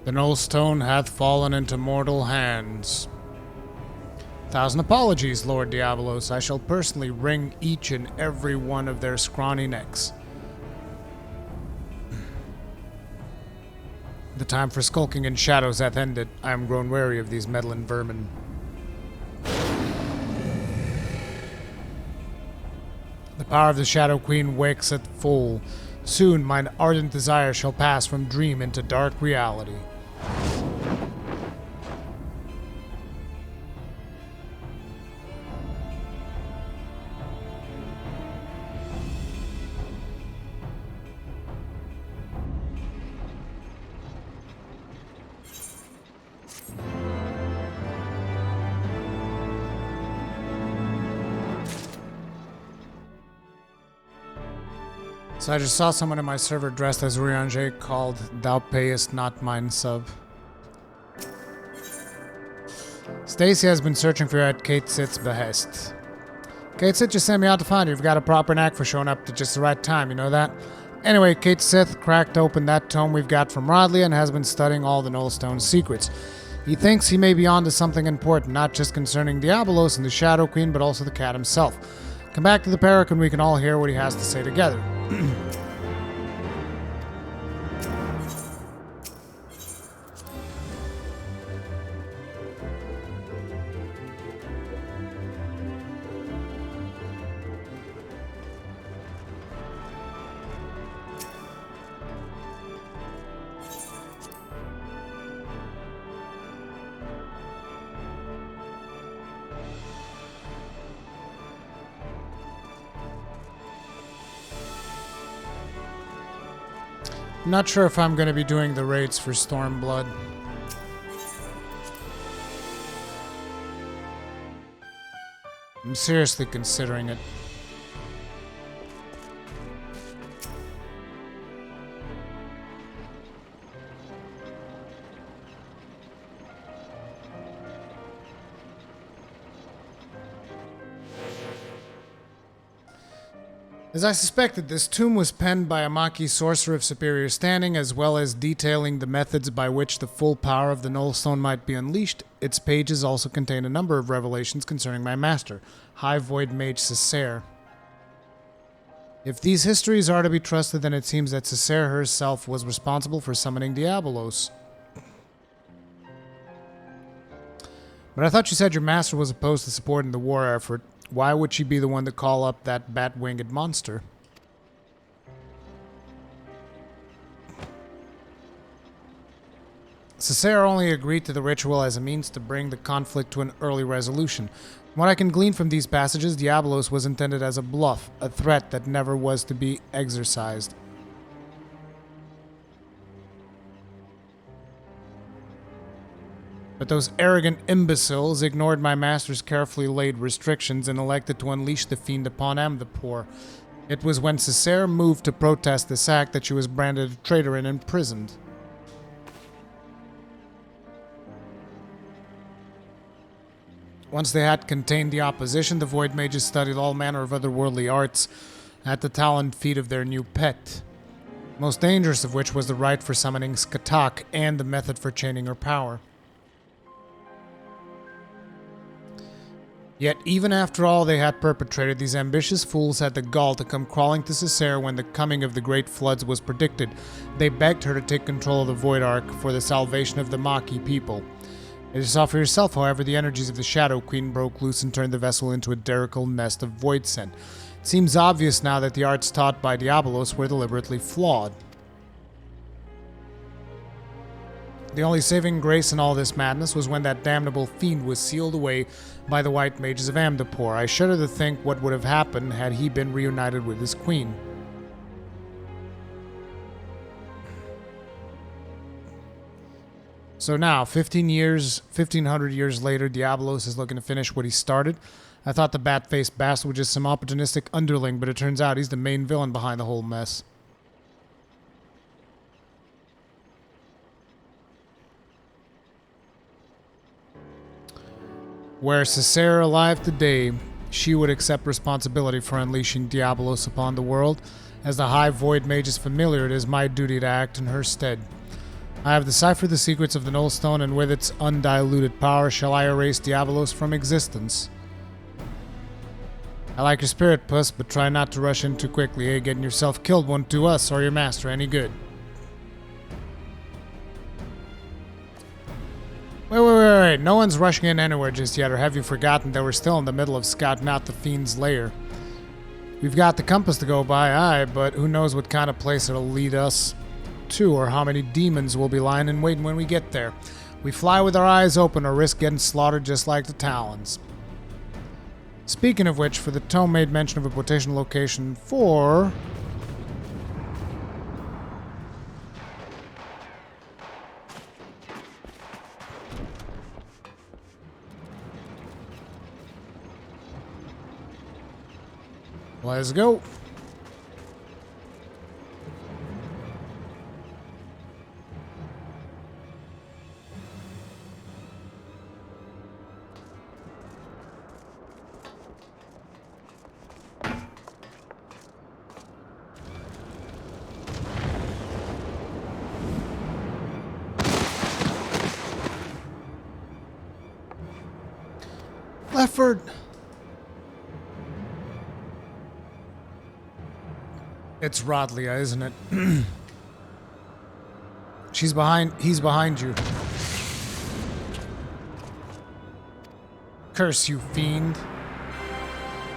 The null stone hath fallen into mortal hands. 1,000 apologies, Lord Diablos. I shall personally wring each and every one of their scrawny necks. The time for skulking in shadows hath ended. I am grown wary of these meddling vermin. The power of the Shadow Queen wakes at full. Soon mine ardent desire shall pass from dream into dark reality. So I just saw someone in my server dressed as Urianger called Thou Payest Not Mine Sub. Stacy has been searching for you at Kate Sit's behest. Kate Sit just sent me out to find you. You've got a proper knack for showing up at just the right time, you know that? Anyway, Kate Sith cracked open that tome we've got from Rodley and has been studying all the Nullstone's secrets. He thinks he may be onto something important, not just concerning Diablos and the Shadow Queen, but also the cat himself. Come back to the Parrot and we can all hear what he has to say together. I'm not sure if I'm going to be doing the raids for Stormblood. I'm seriously considering it. As I suspected, this tomb was penned by a Mhach sorcerer of superior standing, as well as detailing the methods by which the full power of the Nullstone might be unleashed. Its pages also contain a number of revelations concerning my master, High Void Mage Cessair. If these histories are to be trusted, then it seems that Cessair herself was responsible for summoning Diablos. But I thought you said your master was opposed to supporting the war effort. Why would she be the one to call up that bat-winged monster? Cessair only agreed to the ritual as a means to bring the conflict to an early resolution. From what I can glean from these passages, Diablos was intended as a bluff, a threat that never was to be exercised. But those arrogant imbeciles ignored my master's carefully laid restrictions and elected to unleash the fiend upon Amthapor. It was when Cessair moved to protest this act that she was branded a traitor and imprisoned. Once they had contained the opposition, the Void Mages studied all manner of otherworldly arts at the talent feet of their new pet. Most dangerous of which was the rite for summoning Skatak and the method for chaining her power. Yet even after all they had perpetrated, these ambitious fools had the gall to come crawling to Cessair when the coming of the great floods was predicted. They begged her to take control of the Void Ark for the salvation of the Mhach people. As you saw for yourself, however, the energies of the Shadow Queen broke loose and turned the vessel into a derrickle nest of void scent. It seems obvious now that the arts taught by Diablos were deliberately flawed. The only saving grace in all this madness was when that damnable fiend was sealed away by the White Mages of Amdapor. I shudder to think what would have happened had he been reunited with his queen. So now, 1500 years later, Diablos is looking to finish what he started. I thought the bat-faced bastard was just some opportunistic underling, but it turns out he's the main villain behind the whole mess. Were Cessair alive today, she would accept responsibility for unleashing Diablos upon the world. As the High Void Mage's familiar, it is my duty to act in her stead. I have deciphered the secrets of the Null Stone, and with its undiluted power shall I erase Diablos from existence. I like your spirit, Puss, but try not to rush in too quickly, eh? Getting yourself killed won't do us or your master any good. Wait. No one's rushing in anywhere just yet, or have you forgotten that we're still in the middle of scouting out the fiend's lair? We've got the compass to go by, aye, but who knows what kind of place it'll lead us to, or how many demons will be lying in waiting when we get there. We fly with our eyes open or risk getting slaughtered just like the Talons. Speaking of which, for the tome made mention of a potential location for... Let's go. Lefford. It's Rodlia, isn't it? He's behind you. Curse you, fiend.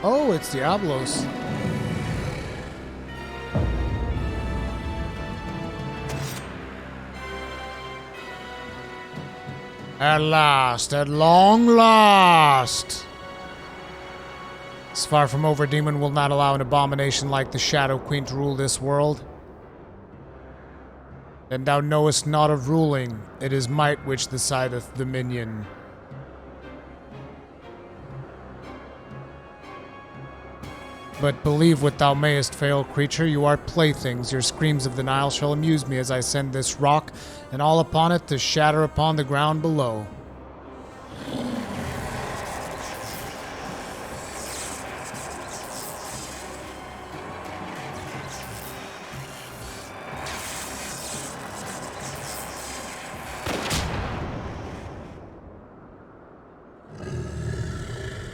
Oh, it's Diablos. At last, at long last. As far from over, Demon will not allow an abomination like the Shadow Queen to rule this world. Then thou knowest not of ruling. It is might which decideth dominion. But believe what thou mayest, fail creature, you are playthings. Your screams of denial shall amuse me as I send this rock, and all upon it to shatter upon the ground below.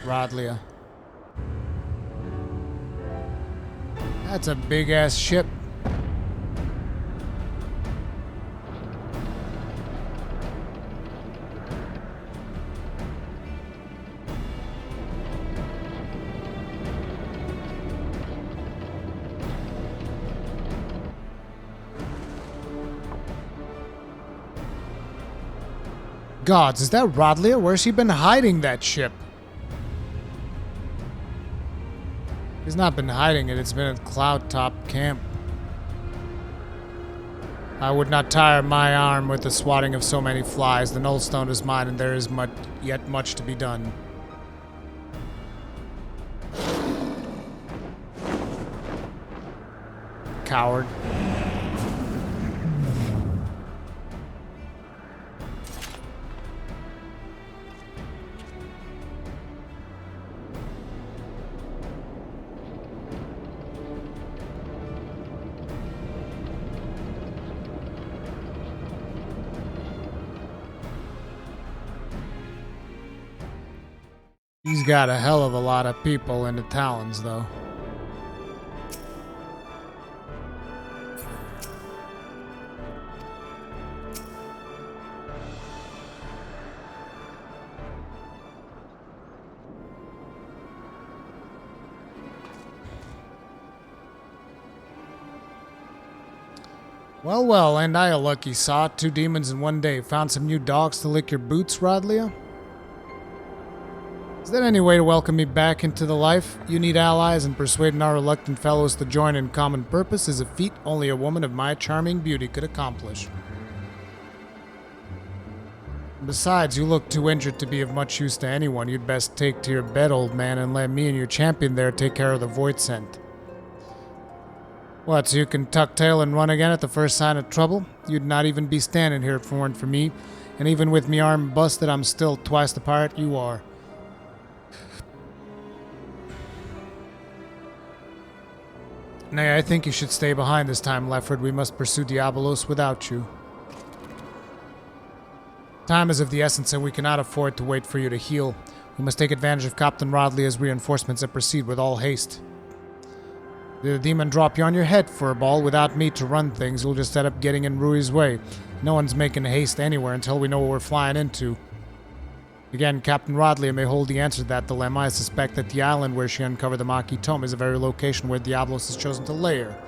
Rodlia. That's a big-ass ship. Gods, is that Rodlia? Where's she been hiding that ship? He's not been hiding it, it's been at Cloud Top Camp. I would not tire my arm with the swatting of so many flies. The Null Stone is mine, and there is yet much to be done. Coward. He's got a hell of a lot of people in the Talons, though. Well, well, ain't I a lucky sot? 2 demons in 1 day. Found some new dogs to lick your boots, Rodlia? Is there any way to welcome me back into the life? You need allies, and persuading our reluctant fellows to join in common purpose is a feat only a woman of my charming beauty could accomplish. Besides, you look too injured to be of much use to anyone. You'd best take to your bed, old man, and let me and your champion there take care of the void scent. What, so you can tuck tail and run again at the first sign of trouble? You'd not even be standing here if it weren't for me. And even with me arm busted, I'm still twice the pirate you are. Nay, I think you should stay behind this time, Lefford. We must pursue Diablos without you. Time is of the essence, and we cannot afford to wait for you to heal. We must take advantage of Captain Rodley's reinforcements and proceed with all haste. Did the demon drop you on your head for a ball without me to run things? You'll just end up getting in Rui's way. No one's making haste anywhere until we know what we're flying into. Again, Captain Rodley may hold the answer to that dilemma. I suspect that the island where she uncovered the Mhach tome is the very location where Diablos has chosen to lair.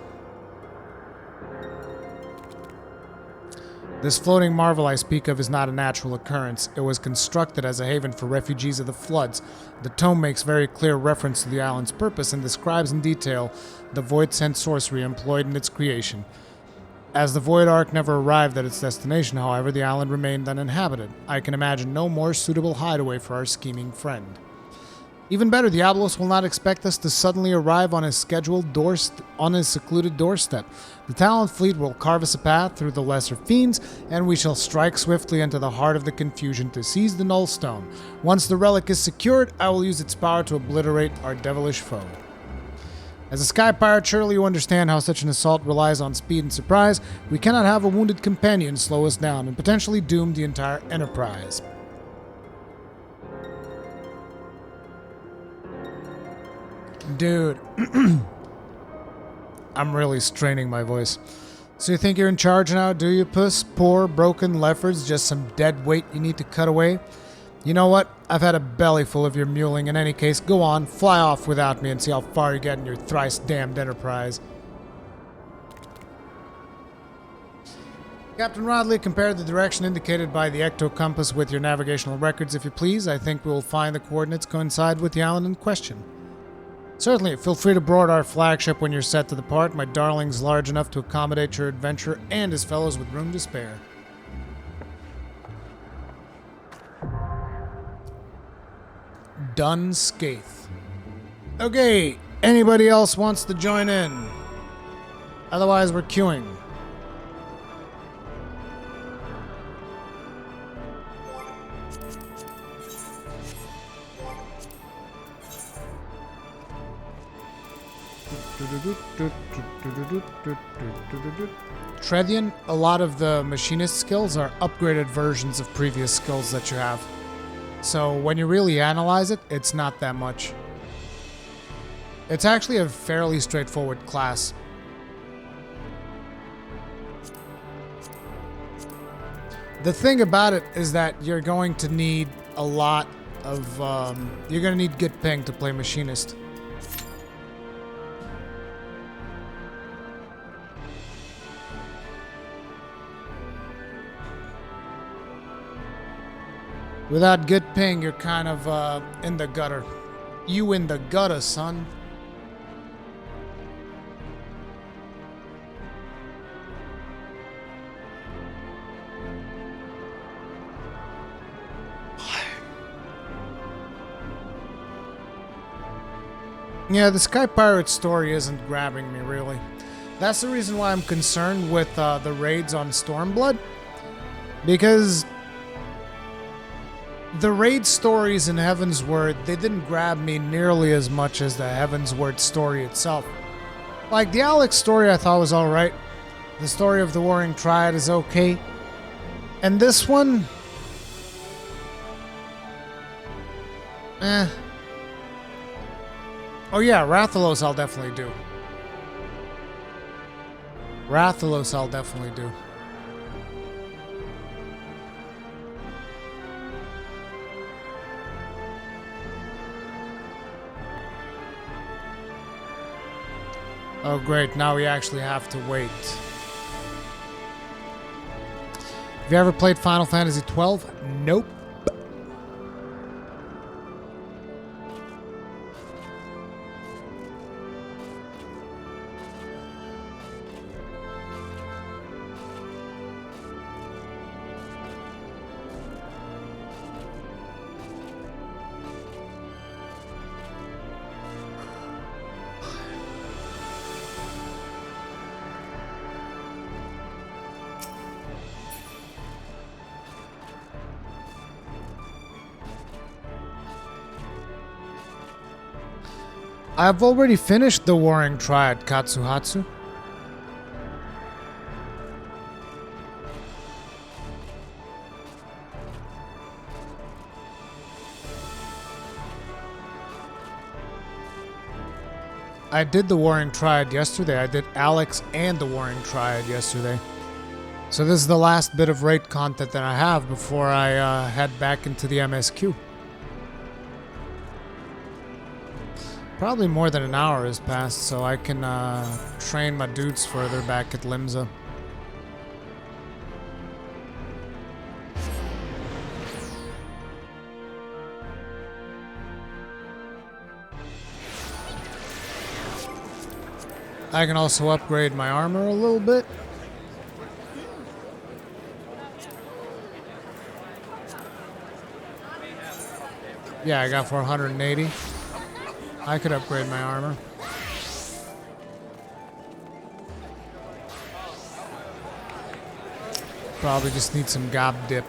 This floating marvel I speak of is not a natural occurrence. It was constructed as a haven for refugees of the floods. The tome makes very clear reference to the island's purpose and describes in detail the void-sent sorcery employed in its creation. As the Void Ark never arrived at its destination, however, the island remained uninhabited. I can imagine no more suitable hideaway for our scheming friend. Even better, Diablos will not expect us to suddenly arrive on his secluded doorstep. The Talon fleet will carve us a path through the lesser fiends, and we shall strike swiftly into the heart of the confusion to seize the null stone. Once the relic is secured, I will use its power to obliterate our devilish foe. As a sky pirate, surely you understand how such an assault relies on speed and surprise. We cannot have a wounded companion slow us down and potentially doom the entire enterprise. Dude, I'm really straining my voice. So you think you're in charge now, do you, puss? Poor, broken Leffords, just some dead weight you need to cut away? You know what? I've had a belly full of your muling. In any case, go on, fly off without me and see how far you get in your thrice-damned enterprise. Captain Rodley, compare the direction indicated by the ecto-compass with your navigational records, if you please. I think we will find the coordinates coincide with the island in question. Certainly, feel free to board our flagship when you're set to depart. My darling's large enough to accommodate your adventurer and his fellows with room to spare. Dunskaith. Okay, anybody else wants to join in? Otherwise, we're queuing. Trevian, a lot of the machinist skills are upgraded versions of previous skills that you have. So when you really analyze it, it's not that much. It's actually a fairly straightforward class. The thing about it is that you're going to need a lot of... you're going to need good ping to play machinist. Without good ping, you're kind of in the gutter. You in the gutter, son. Yeah, the Sky Pirate story isn't grabbing me, really. That's the reason why I'm concerned with the raids on Stormblood. Because... the raid stories in Heavensward, they didn't grab me nearly as much as the Heavensward story itself. Like, the Alex story I thought was alright. The story of the Warring Triad is okay. And this one... Oh yeah, Rathalos I'll definitely do. Rathalos I'll definitely do. Oh great, now we actually have to wait. Have you ever played Final Fantasy XII? Nope. I've already finished the Warring Triad, Katsuhatsu. I did the Warring Triad yesterday. I did Alex and the Warring Triad yesterday. So this is the last bit of raid content that I have before I head back into the MSQ. Probably more than an hour has passed, so I can train my dudes further back at Limsa. I can also upgrade my armor a little bit. Yeah, I got 480. I could upgrade my armor. Probably just need some gob dip.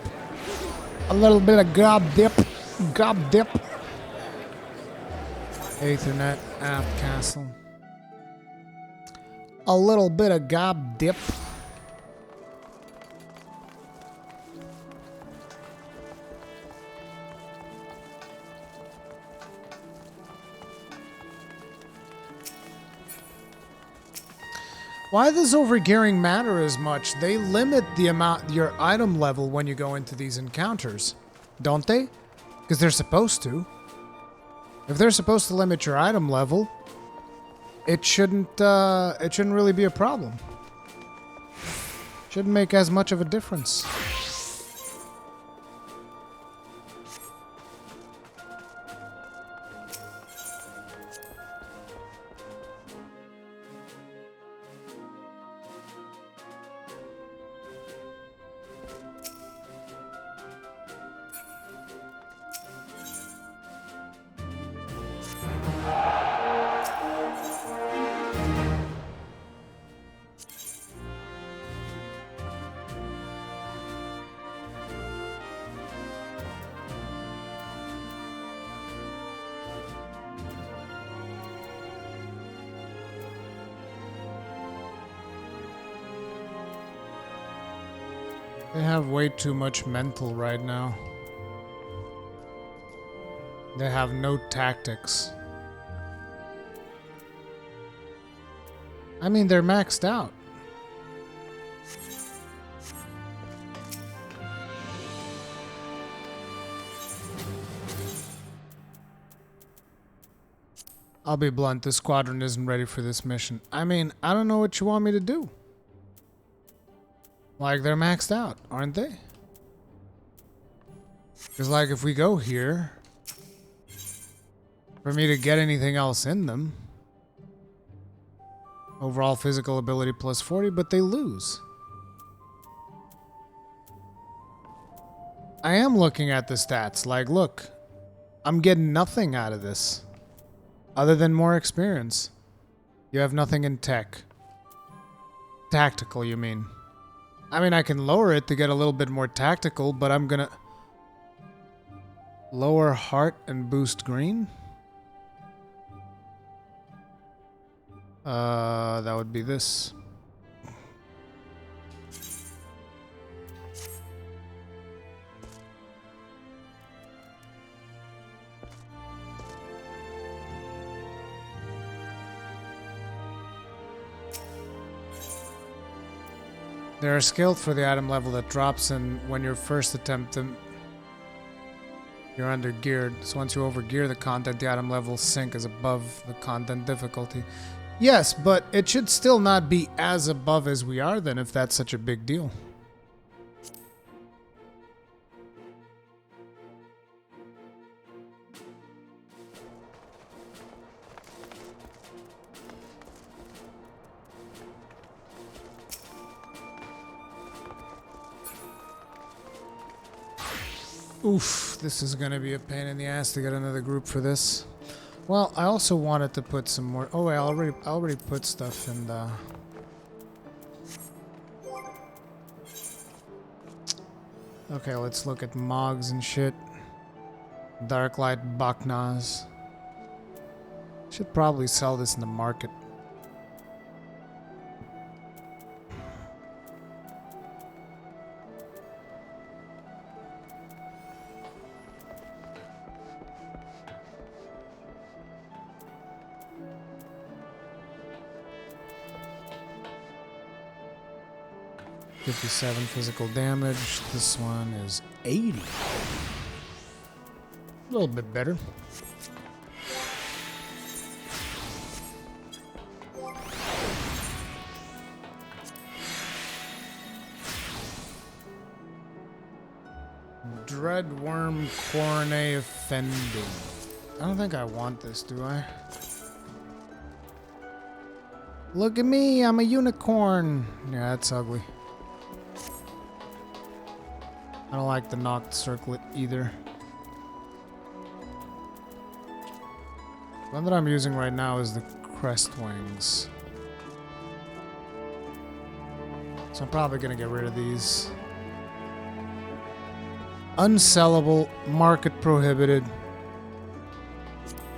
A little bit of gob dip. Gob dip. Aethernet app castle. A little bit of gob dip. Why does overgearing matter as much? They limit the amount, your item level when you go into these encounters, don't they? Because they're supposed to. If they're supposed to limit your item level, it shouldn't really be a problem. Shouldn't make as much of a difference. They have way too much mental right now. They have no tactics. I mean, they're maxed out. I'll be blunt, this squadron isn't ready for this mission. I mean, I don't know what you want me to do. Like, they're maxed out, aren't they? Because, like, if we go here, for me to get anything else in them, overall physical ability plus 40, but they lose. I am looking at the stats. Like, look, I'm getting nothing out of this. Other than more experience. You have nothing in tech. Tactical, you mean? I mean, I can lower it to get a little bit more tactical, but I'm gonna... Lower heart and boost green? That would be this. There are skills for the item level that drops in when your first attempt you're under geared. So once you overgear the content, the item level sync is above the content difficulty. Yes, but it should still not be as above as we are then if that's such a big deal. Oof, this is gonna be a pain in the ass to get another group for this. Well, I also wanted to put some more. Oh, I already put stuff in the. Okay, let's look at Mogs and shit. Darklight Baknaz. Should probably sell this in the market. $57 physical damage. This one is 80. A little bit better. Dreadworm Coronae Offending. I don't think I want this, do I? Look at me, I'm a unicorn. Yeah, that's ugly. I don't like the knocked circlet either. The one that I'm using right now is the crest wings. So I'm probably gonna get rid of these. Unsellable, market prohibited,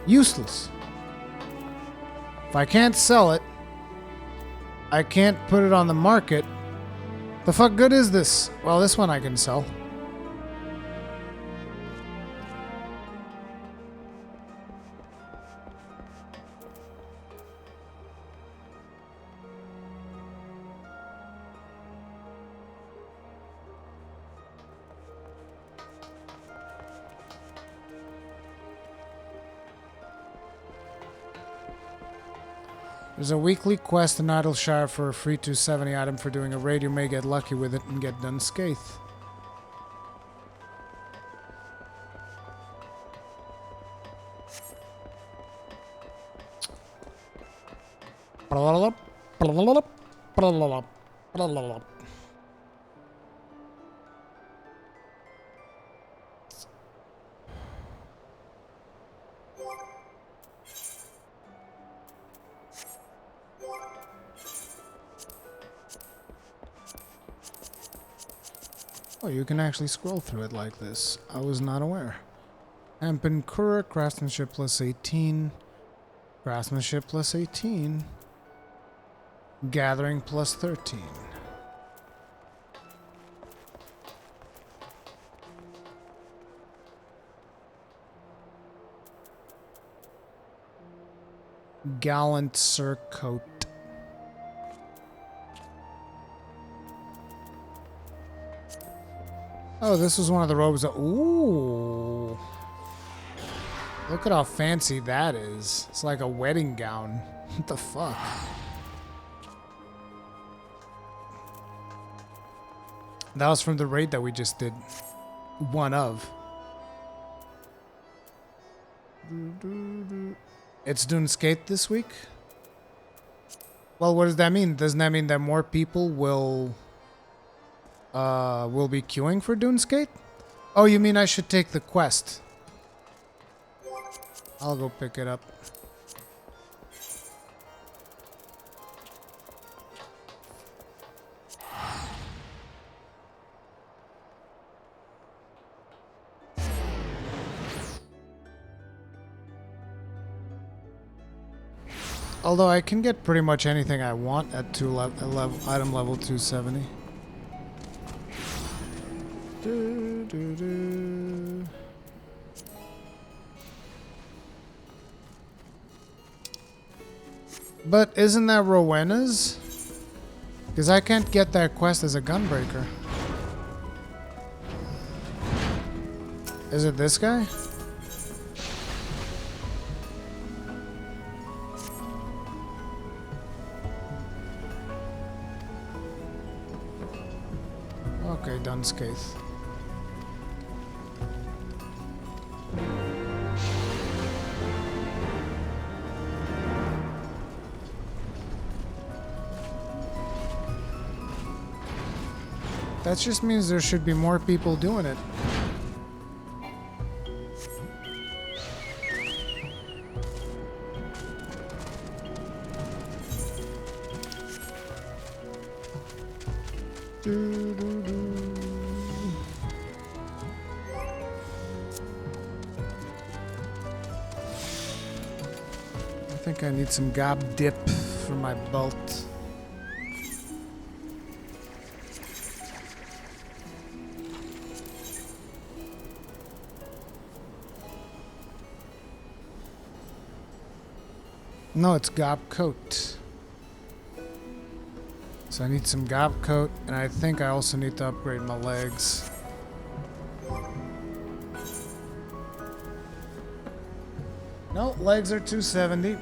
useless. If I can't sell it, I can't put it on the market. The fuck good is this? Well, this one I can sell. There's a weekly quest in Idleshire for a free 270 item for doing a raid. You may get lucky with it and get Dunskaith. Oh, you can actually scroll through it like this. I was not aware. Ampinkura, craftsmanship plus 18. Craftsmanship plus 18. Gathering plus 13. Gallant surcoat. Oh, this was one of the robes that... Ooh. Look at how fancy that is. It's like a wedding gown. What the fuck? That was from the raid that we just did. One of. It's Dunskaith this week? Well, what does that mean? Doesn't that mean that more people will be queuing for Dunskaith? Oh, you mean I should take the quest? I'll go pick it up. Although I can get pretty much anything I want at item level 270. But isn't that Rowena's? Because I can't get that quest as a gunbreaker. Is it this guy? Okay, Dunskaith. That just means there should be more people doing it. I think I need some gob dip for my belt. No, it's gob coat. So I need some gob coat, and I think I also need to upgrade my legs. No, legs are 270,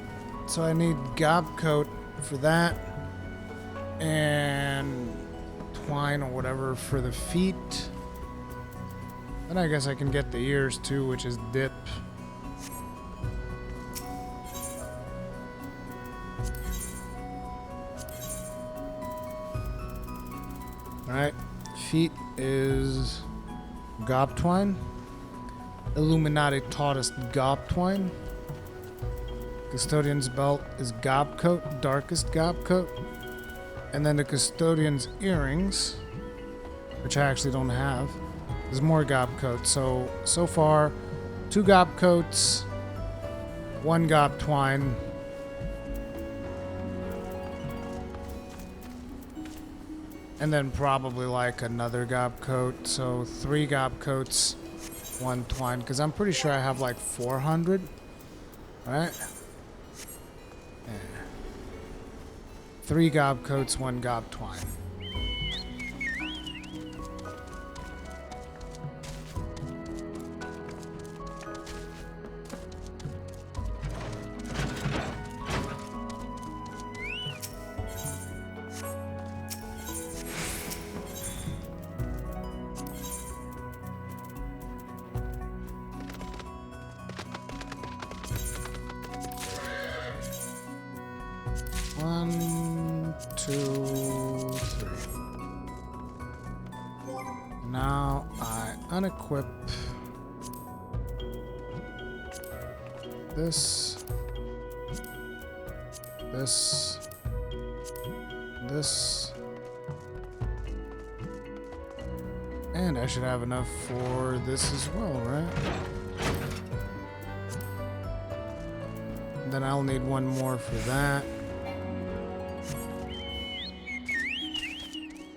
so I need gob coat for that, and twine or whatever for the feet. And I guess I can get the ears too, which is dip. Alright, feet is gob twine. Illuminati taught us gob twine. Custodian's belt is gob coat, darkest gob coat. And then the custodian's earrings, which I actually don't have, is more gob coat. So far, 2 gob coats, 1 gob twine. And then probably like another gob coat. So 3 gob coats, 1 twine. Because I'm pretty sure I have like 400. Right? Yeah. 3 gob coats, 1 gob twine. One, 2, 3. Now I unequip this, and I should have enough for this as well, right? And then I'll need 1 more for that.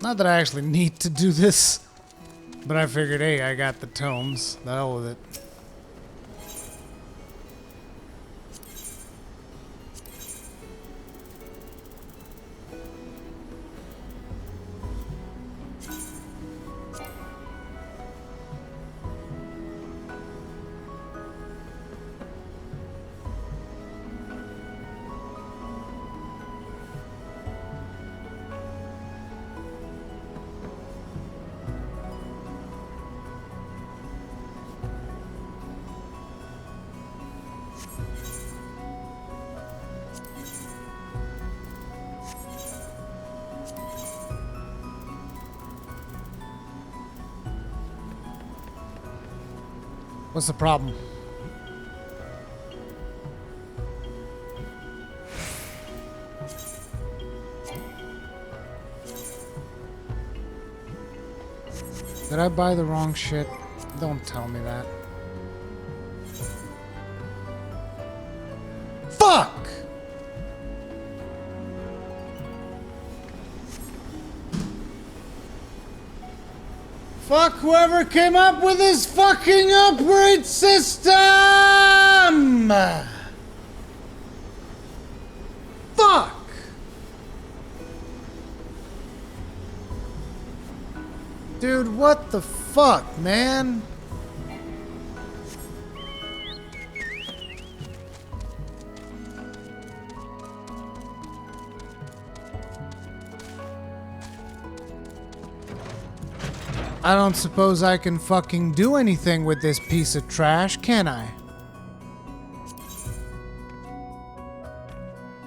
Not that I actually need to do this, but I figured, hey, I got the tomes. The hell with it. What's the problem? Did I buy the wrong shit? Don't tell me that. Fuck! Fuck whoever came up with this fucking upgrade system! Fuck! Dude, what the fuck, man? I don't suppose I can fucking do anything with this piece of trash, can I?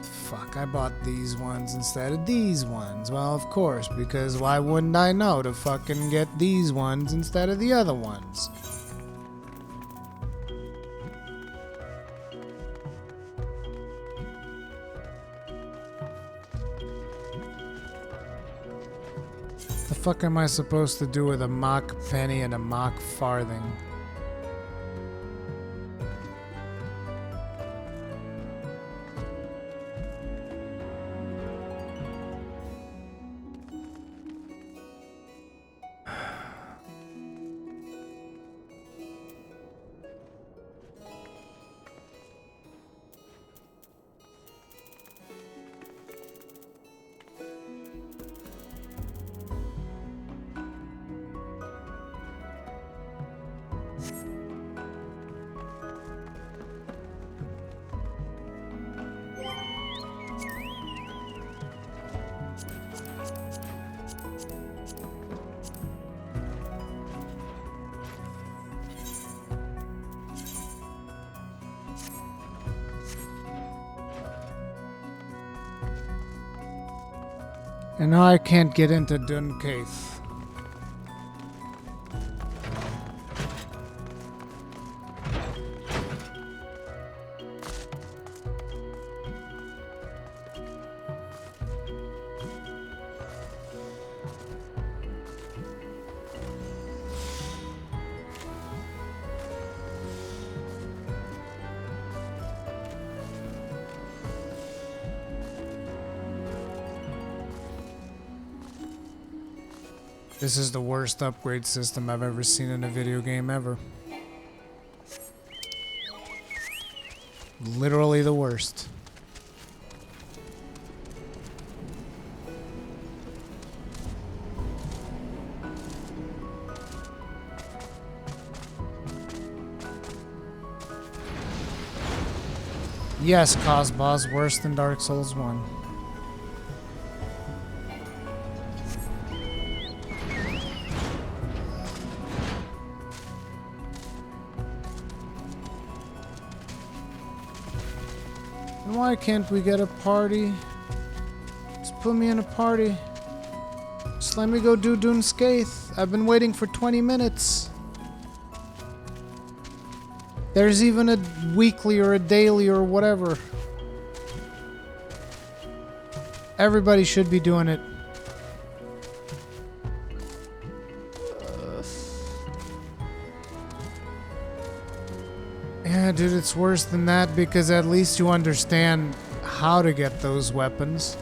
Fuck, I bought these ones instead of these ones. Well, of course, because why wouldn't I know to fucking get these ones instead of the other ones? The fuck am I supposed to do with a Mhach penny and a Mhach farthing? And now I can't get into Dunskaith. This is the worst upgrade system I've ever seen in a video game ever. Literally the worst. Yes, Cosbos, worse than Dark Souls 1. Why can't we get a party? Just put me in a party. Just let me go do Dunskaith. I've been waiting for 20 minutes. There's even a weekly or a daily or whatever. Everybody should be doing it. Yeah, dude, it's worse than that because at least you understand how to get those weapons.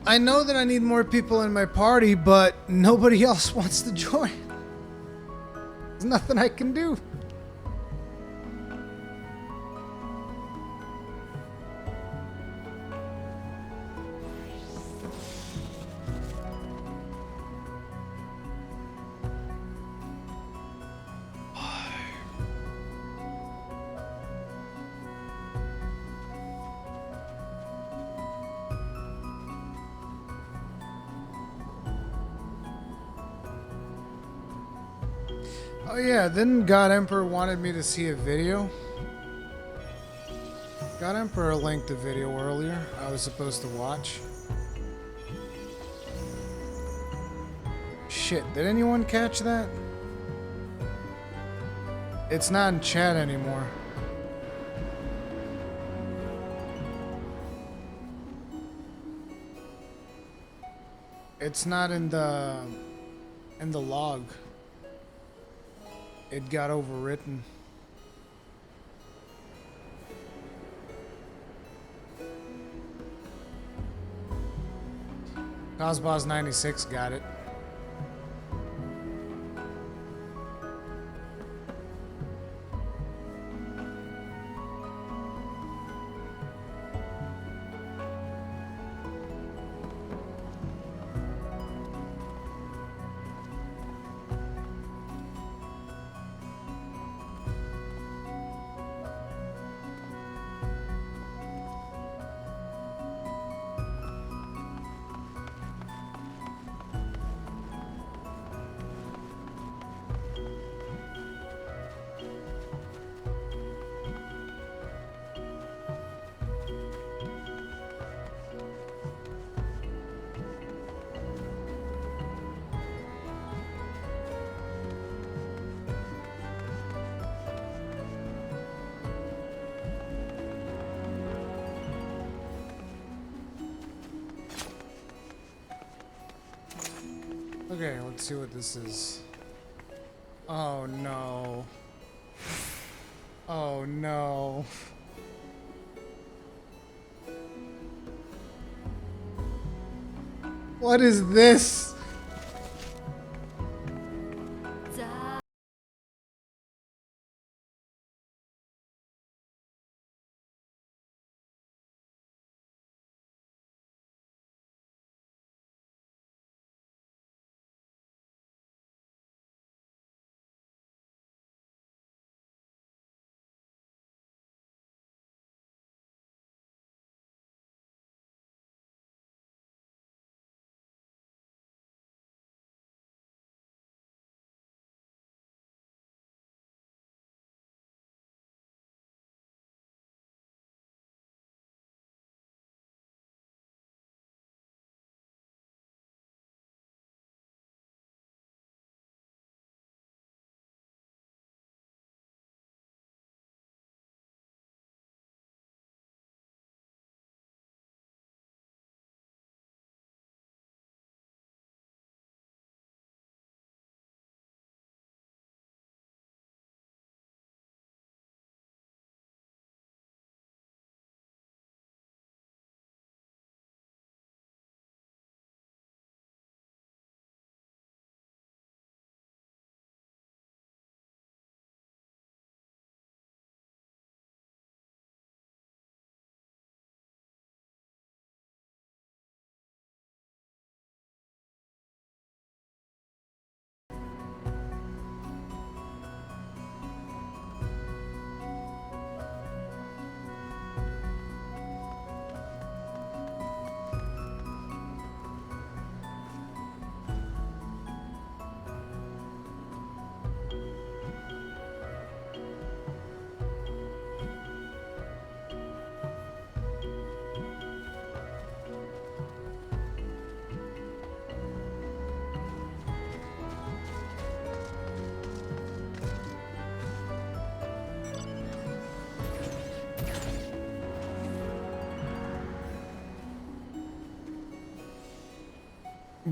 I know that I need more people in my party, but nobody else wants to join. There's nothing I can do. Oh yeah, then God Emperor wanted me to see a video. God Emperor linked a video earlier I was supposed to watch. Shit, did anyone catch that? It's not in chat anymore. It's not in the log. It got overwritten. Cosmos 96 got it. Okay, let's see what this is. Oh no. Oh no. What is this?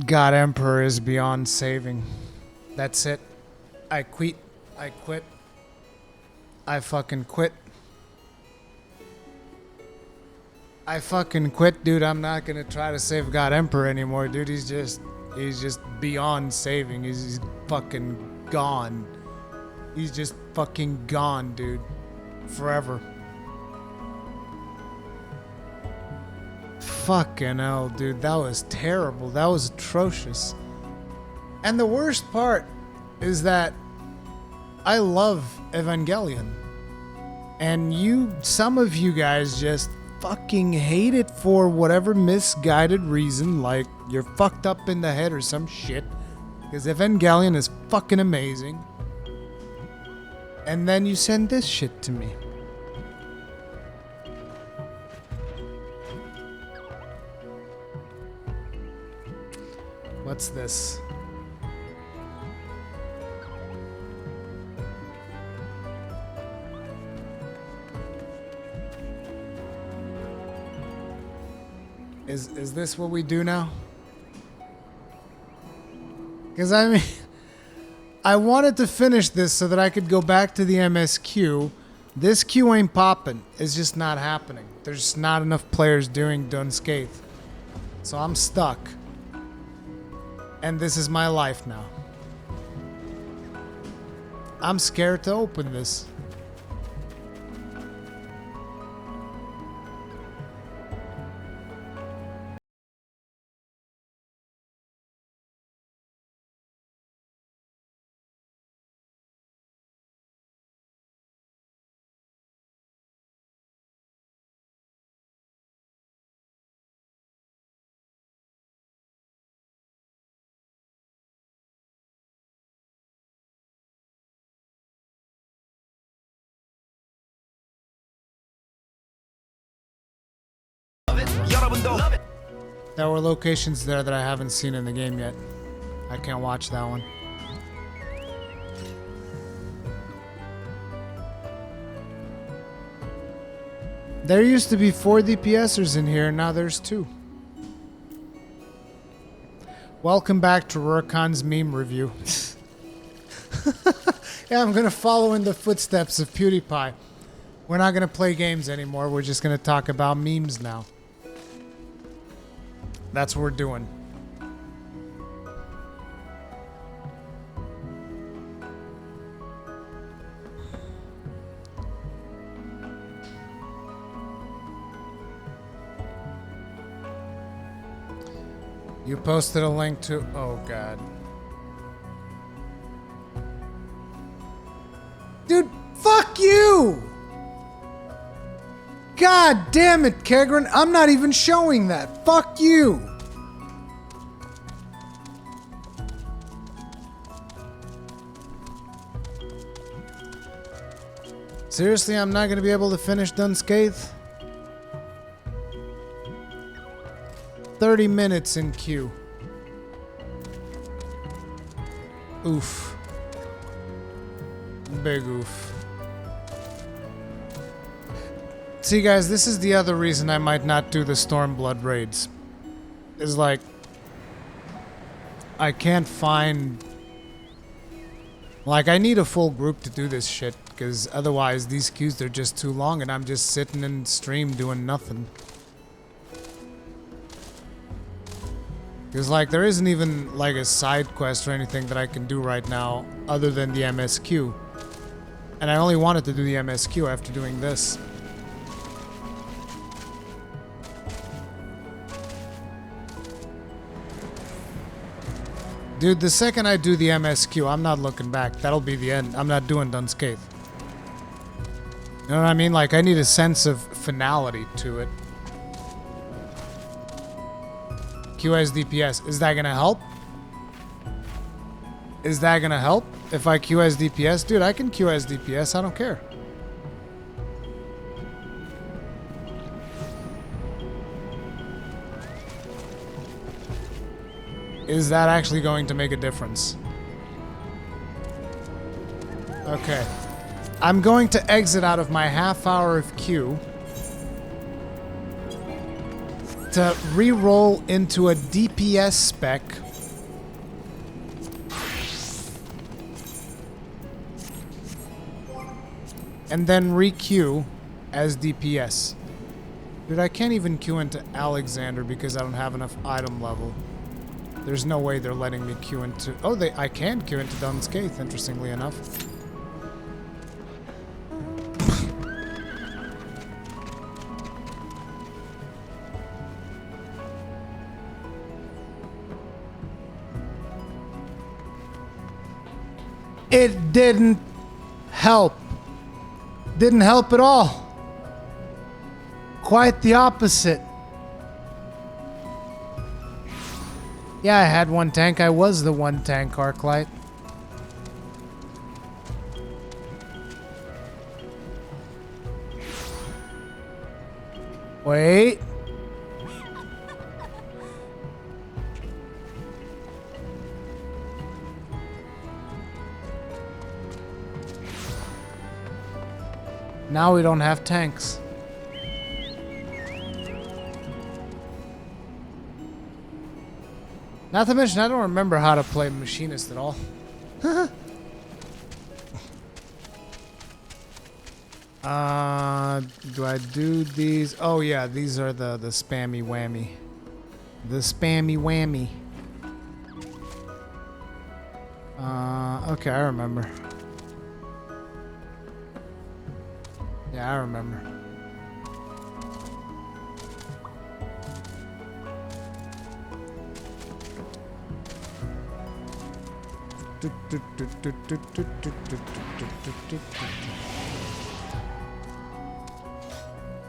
God Emperor is beyond saving. That's it. I quit. I quit. I fucking quit. I fucking quit, dude. I'm not gonna try to save God Emperor anymore, dude. He's just beyond saving. He's fucking gone. He's just fucking gone, dude. Forever. Fucking hell, dude. That was terrible. That was atrocious. And the worst part is that I love Evangelion. And some of you guys just fucking hate it for whatever misguided reason, like you're fucked up in the head or some shit. Because Evangelion is fucking amazing. And then you send this shit to me. What's this? Is this what we do now? Because I mean, I wanted to finish this so that I could go back to the MSQ. This queue ain't popping. It's just not happening. There's just not enough players doing Dunskaith. So I'm stuck. And this is my life now. I'm scared to open this. There were locations there that I haven't seen in the game yet. I can't watch that one. There used to be 4 DPSers in here, now there's 2. Welcome back to Rurkan's meme review. Yeah, I'm gonna follow in the footsteps of PewDiePie. We're not gonna play games anymore, we're just gonna talk about memes now. That's what we're doing. You posted a link to... Oh, God. Dude, fuck you! God damn it, Kegrin. I'm not even showing that. Fuck you. Seriously, I'm not going to be able to finish Dunskaith? 30 minutes in queue. Oof. Big oof. See guys, this is the other reason I might not do the Stormblood raids. Is like... I can't find... Like, I need a full group to do this shit, because otherwise these queues, they're just too long and I'm just sitting in stream doing nothing. Because, like, there isn't even, like, a side quest or anything that I can do right now other than the MSQ. And I only wanted to do the MSQ after doing this. Dude, the second I do the MSQ, I'm not looking back. That'll be the end. I'm not doing Dunskaith. You know what I mean? Like, I need a sense of finality to it. QS DPS. Is that gonna help? Is that gonna help? If I QS DPS? Dude, I can QS DPS. I don't care. Is that actually going to make a difference? Okay. I'm going to exit out of my half hour of queue to re-roll into a DPS spec and then re-queue as DPS. Dude, I can't even queue into Alexander because I don't have enough item level. There's no way they're letting me queue into... Oh, I can queue into Dunskaith, interestingly enough. It didn't help. Didn't help at all. Quite the opposite. Yeah, I had one tank. I was the one tank Arclight. Wait. Now we don't have tanks. Not to mention, I don't remember how to play Machinist at all. Do I do these? Oh yeah, these are the spammy whammy. The spammy whammy. Okay, I remember. Yeah, I remember.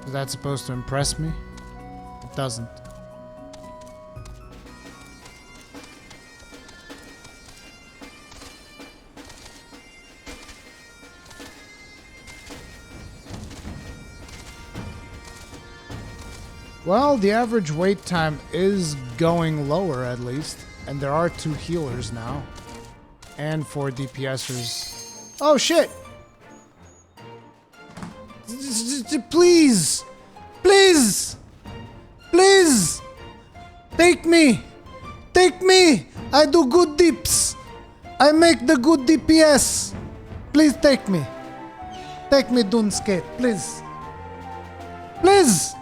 Is that supposed to impress me? It doesn't. Well, the average wait time is going lower at least, and there are 2 healers now. And 4 DPSers. Oh shit! Please! Please! Please! Take me! Take me! I do good dips! I make the good DPS! Please take me! Take me, Dunskaith, please! Please!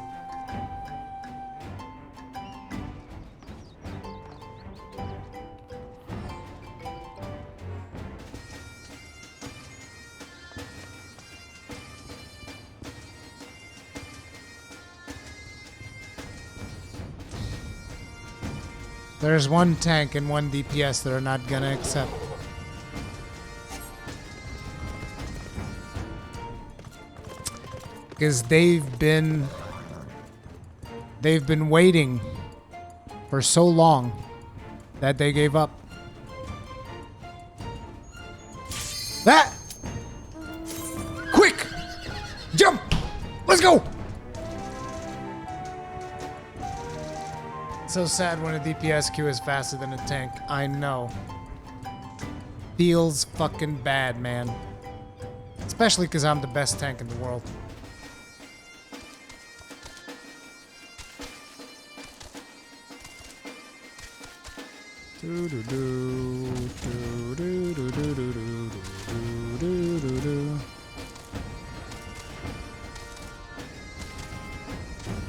There's 1 tank and 1 DPS that are not gonna accept. Because they've been waiting for so long that they gave up. That! Quick! Jump! Let's go! So sad when a DPS queue is faster than a tank. I know. Feels fucking bad, man. Especially because I'm the best tank in the world.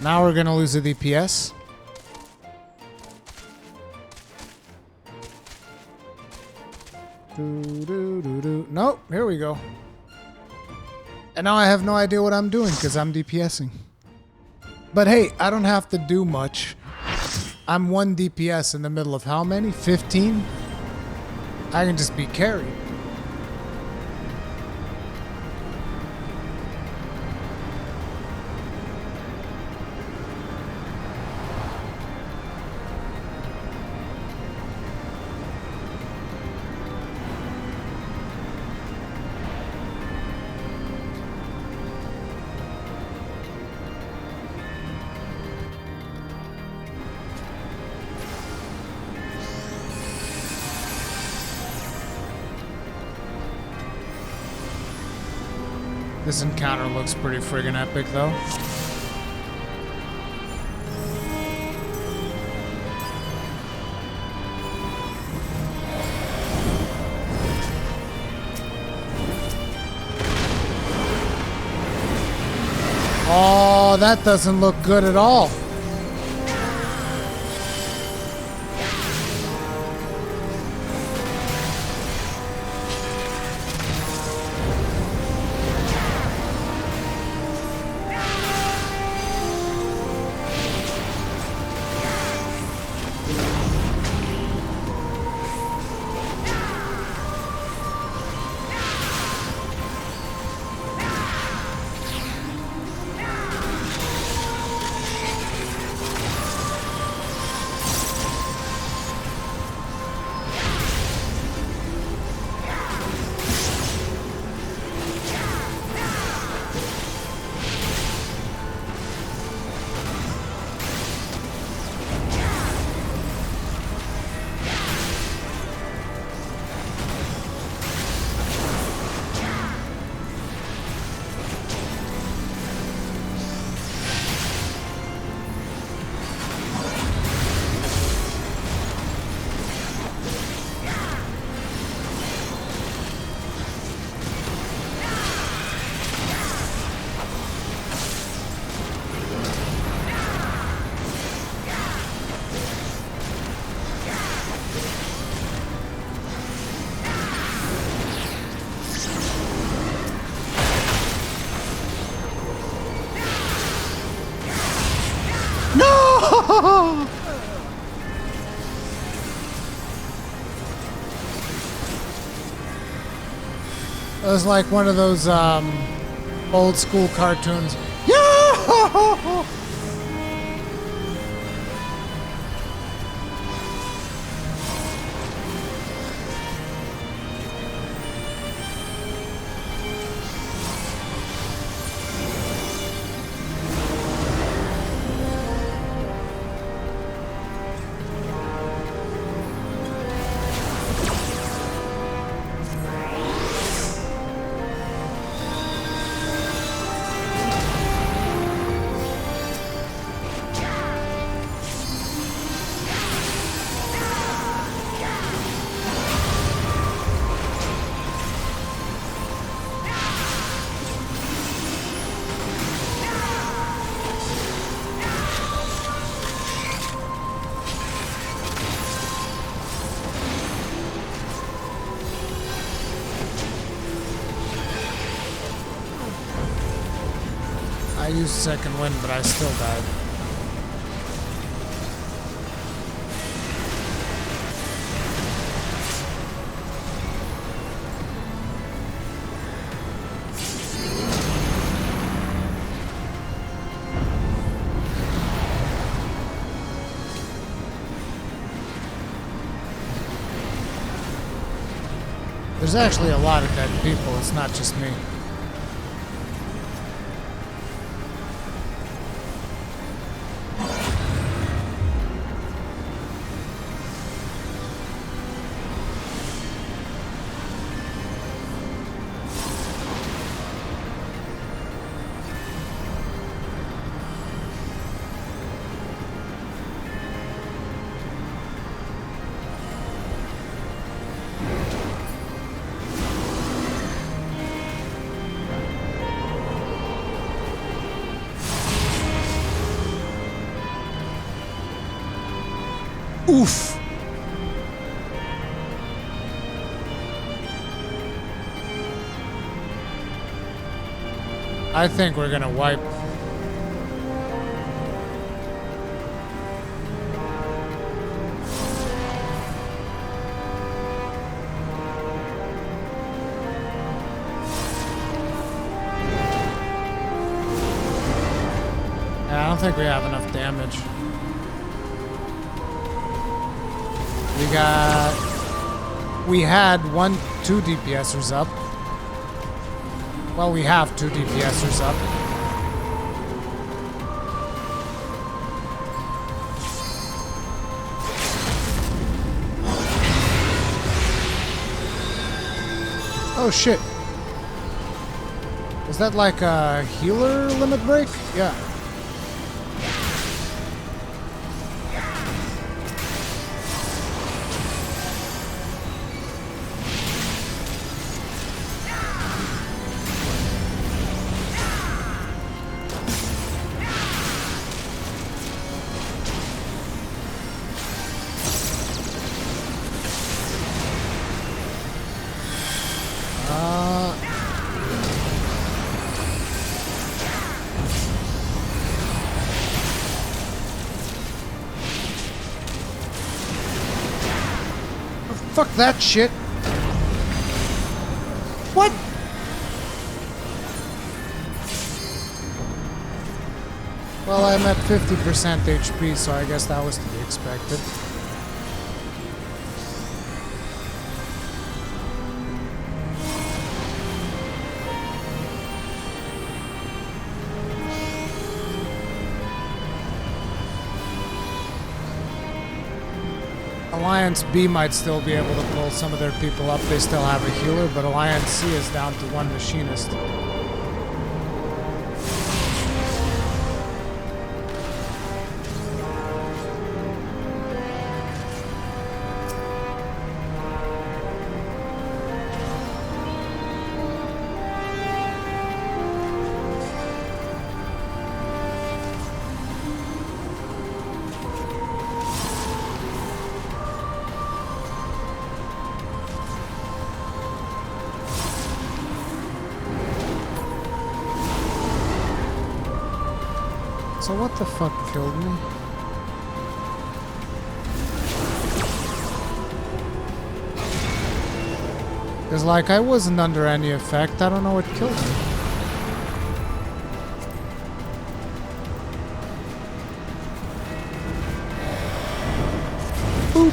Now we're gonna lose a DPS. Nope, here we go. And now I have no idea what I'm doing because I'm DPSing. But hey, I don't have to do much. I'm 1 DPS in the middle of how many? 15? I can just be carried. This encounter looks pretty friggin' epic, though. Oh, that doesn't look good at all. It was like one of those old school cartoons. Yeah! I used second wind, but I still died. There's actually a lot of dead people, it's not just me. Oof. I think we're gonna wipe. Yeah, I don't think we have enough damage. We had 2 DPSers up. Well, we have 2 DPSers up. Oh shit. Is that like a healer limit break? Yeah. Fuck that shit. What? Well, I'm at 50% HP, so I guess that was to be expected. Alliance B might still be able to pull some of their people up. They still have a healer, but Alliance C is down to 1 machinist. So what the fuck killed me? Because, like, I wasn't under any effect. I don't know what killed me. Boop.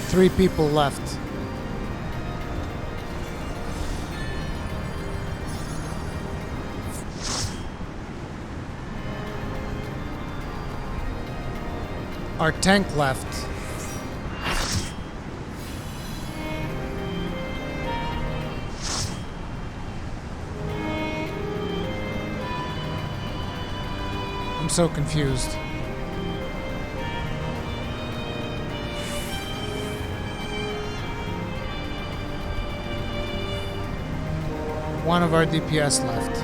Three people left. Our tank left. I'm so confused. One of our DPS left.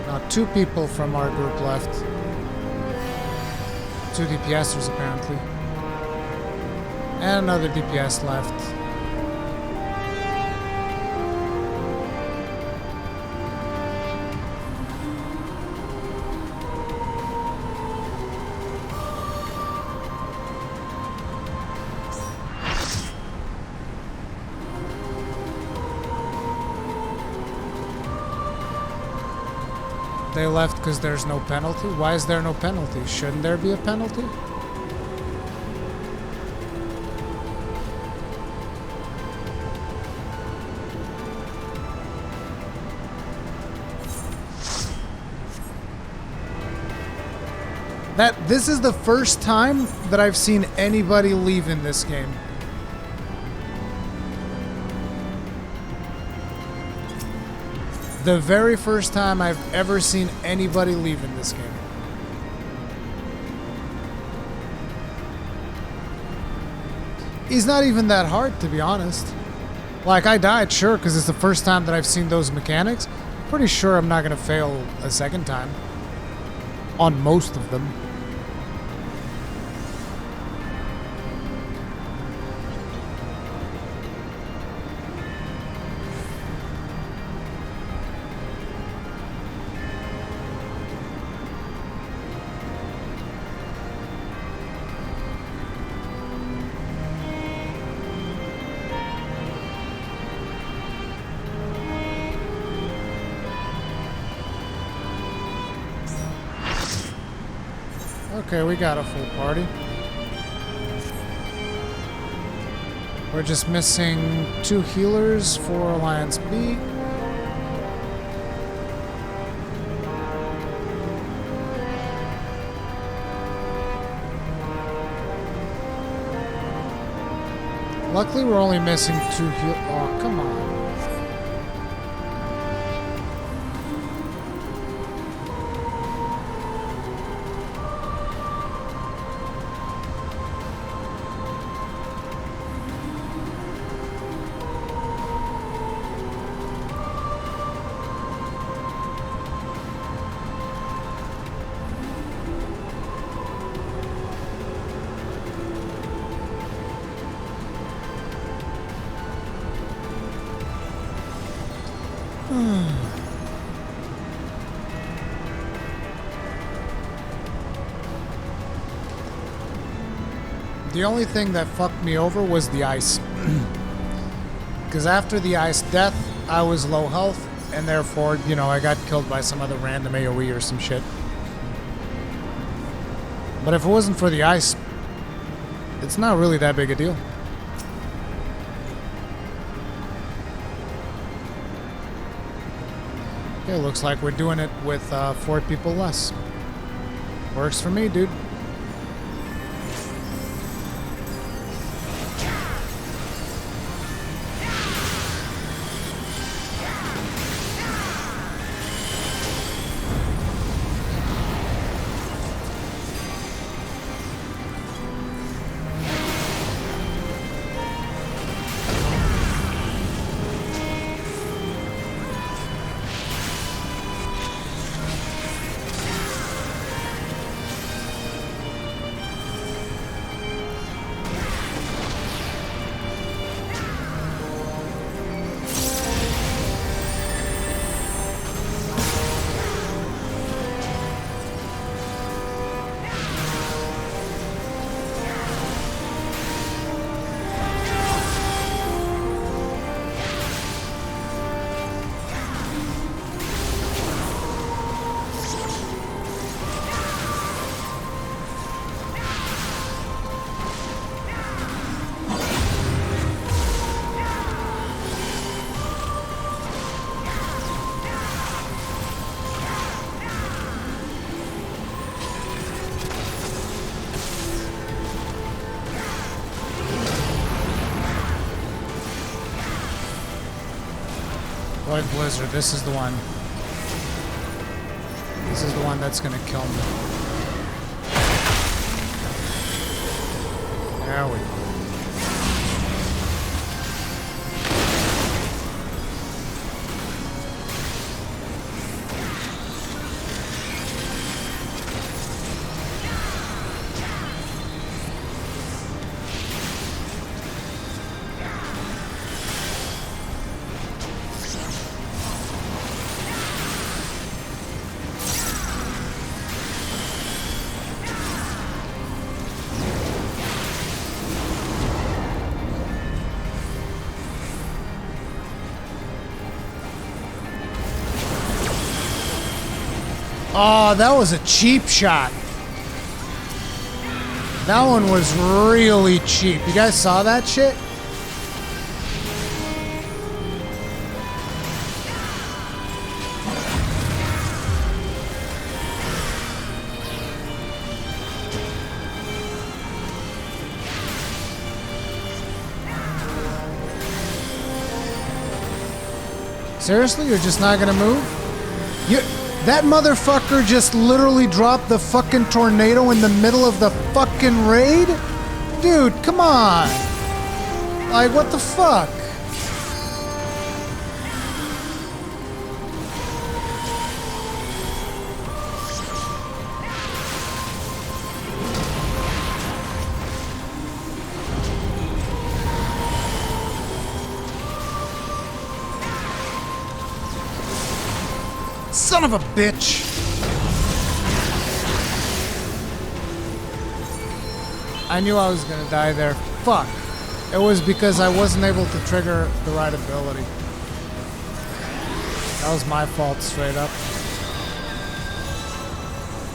Now 2 people from our group left. 2 DPSers apparently. And another DPS left. They left because there's no penalty? Why is there no penalty? Shouldn't there be a penalty? This is the first time that I've seen anybody leave in this game. The very first time I've ever seen anybody leave in this game. He's not even that hard, to be honest. Like, I died, sure, because it's the first time that I've seen those mechanics. Pretty sure I'm not going to fail a second time. On most of them. Okay, we got a full party. We're just missing 2 healers for Alliance B. Luckily, we're only missing 2 heal. Oh, come on. The only thing that fucked me over was the ice. Because after the ice death, I was low health, and therefore, you know, I got killed by some other random AoE or some shit. But if it wasn't for the ice, it's not really that big a deal. Okay, looks like we're doing it with 4 people less. Works for me, dude. Void Blizzard, this is the one. This is the one that's gonna kill me. There we go. Oh, that was a cheap shot. That one was really cheap. You guys saw that shit? Seriously? You're just not gonna move? That motherfucker just literally dropped the fucking tornado in the middle of the fucking raid? Dude, come on. Like, what the fuck? Son of a bitch! I knew I was gonna die there. Fuck. It was because I wasn't able to trigger the right ability. That was my fault, straight up.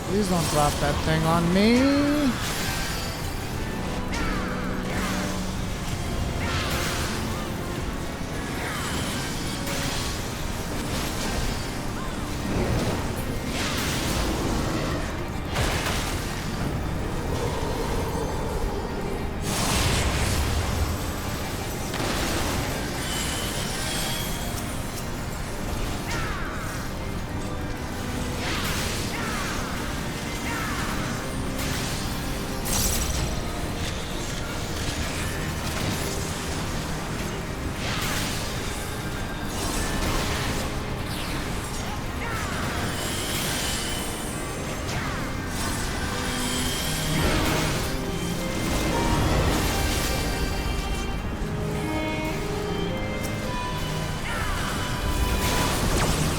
Please don't drop that thing on me.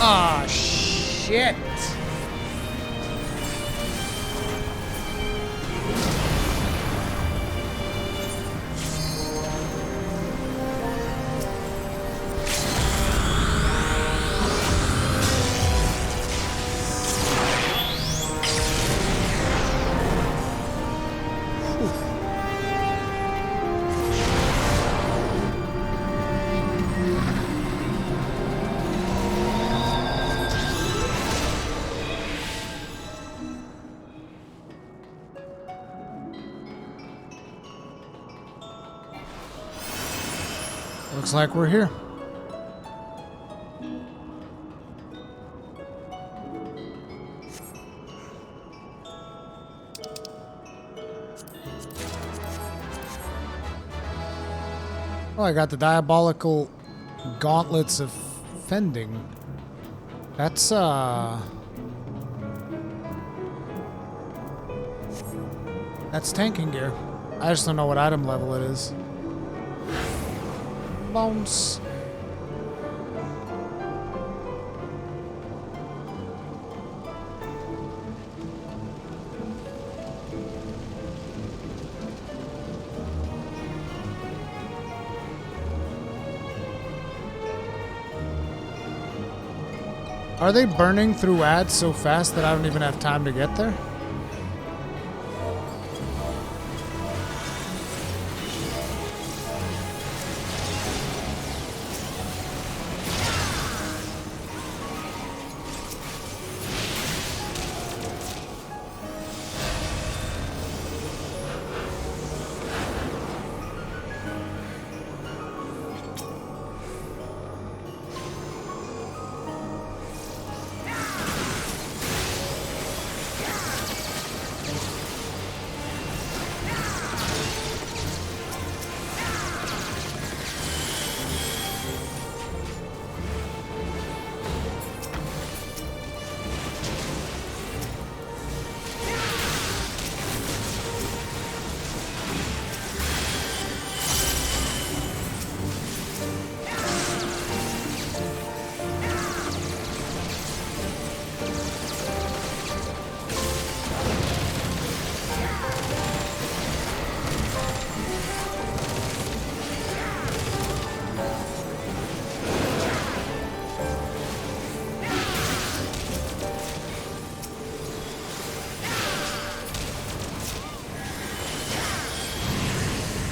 Ah, shit. Looks like we're here. Oh, I got the diabolical gauntlets of fending. That's tanking gear. I just don't know what item level it is. Bounce. Are they burning through ads so fast that I don't even have time to get there?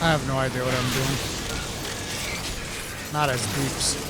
I have no idea what I'm doing. Not as deeps.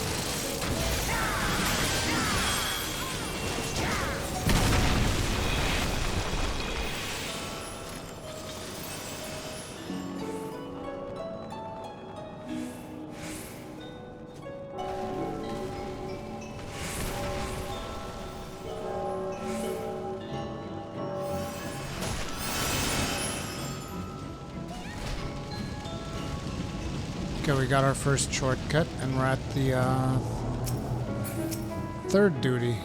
Okay, we got our first shortcut, and we're at the third duty.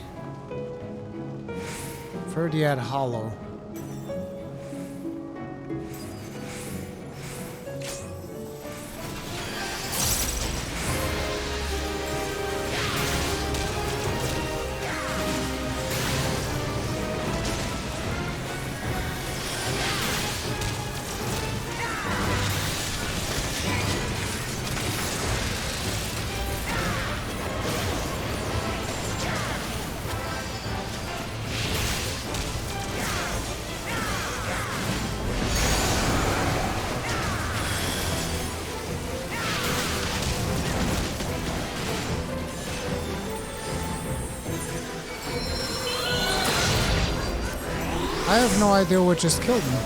Ferdiad Hollow. I have no idea what just killed me.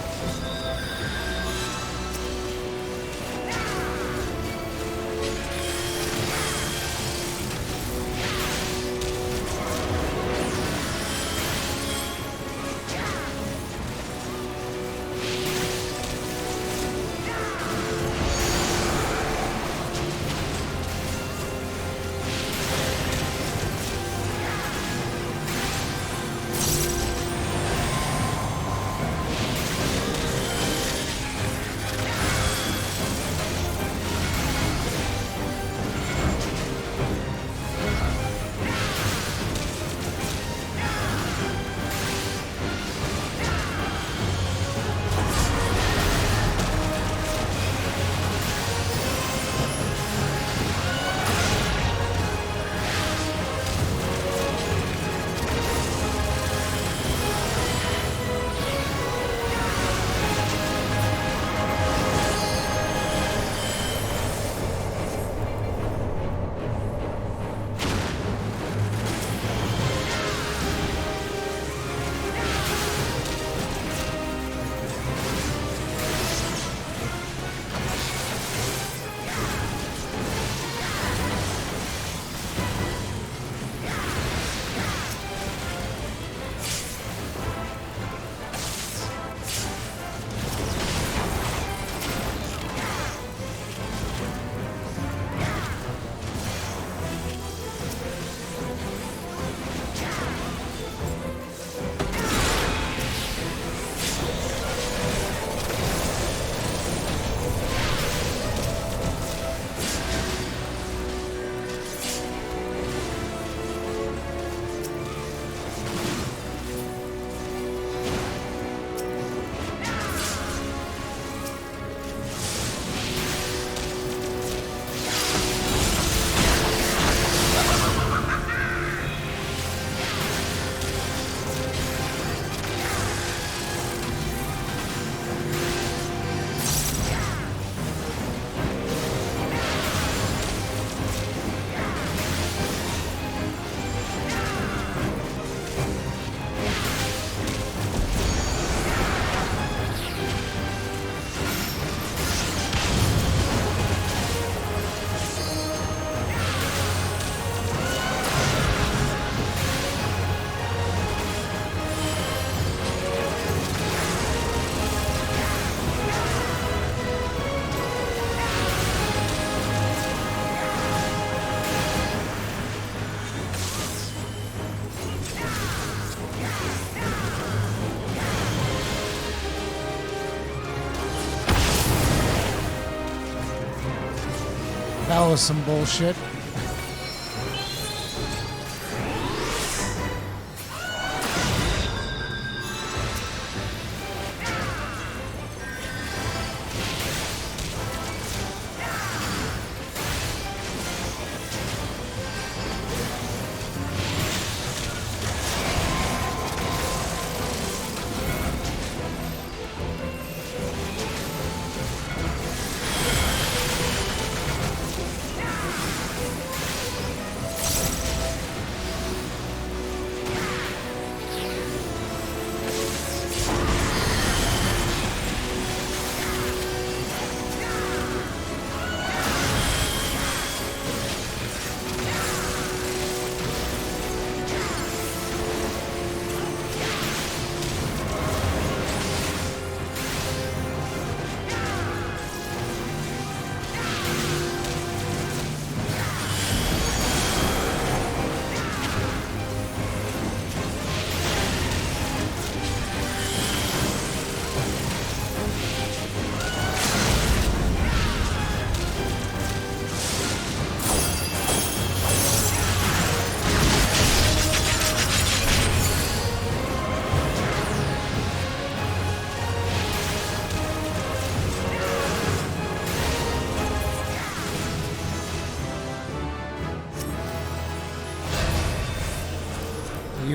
That was some bullshit.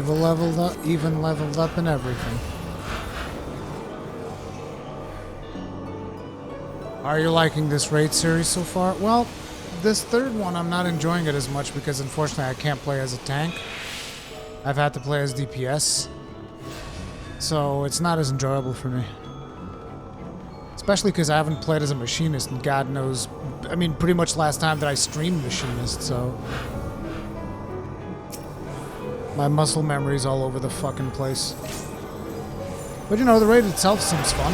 even leveled up and everything. Are you liking this raid series so far? Well, this third one, I'm not enjoying it as much because unfortunately I can't play as a tank. I've had to play as DPS. So it's not as enjoyable for me. Especially because I haven't played as a machinist and God knows, I mean, pretty much last time that I streamed machinist, so... my muscle memory's all over the fucking place. But you know, the raid itself seems fun.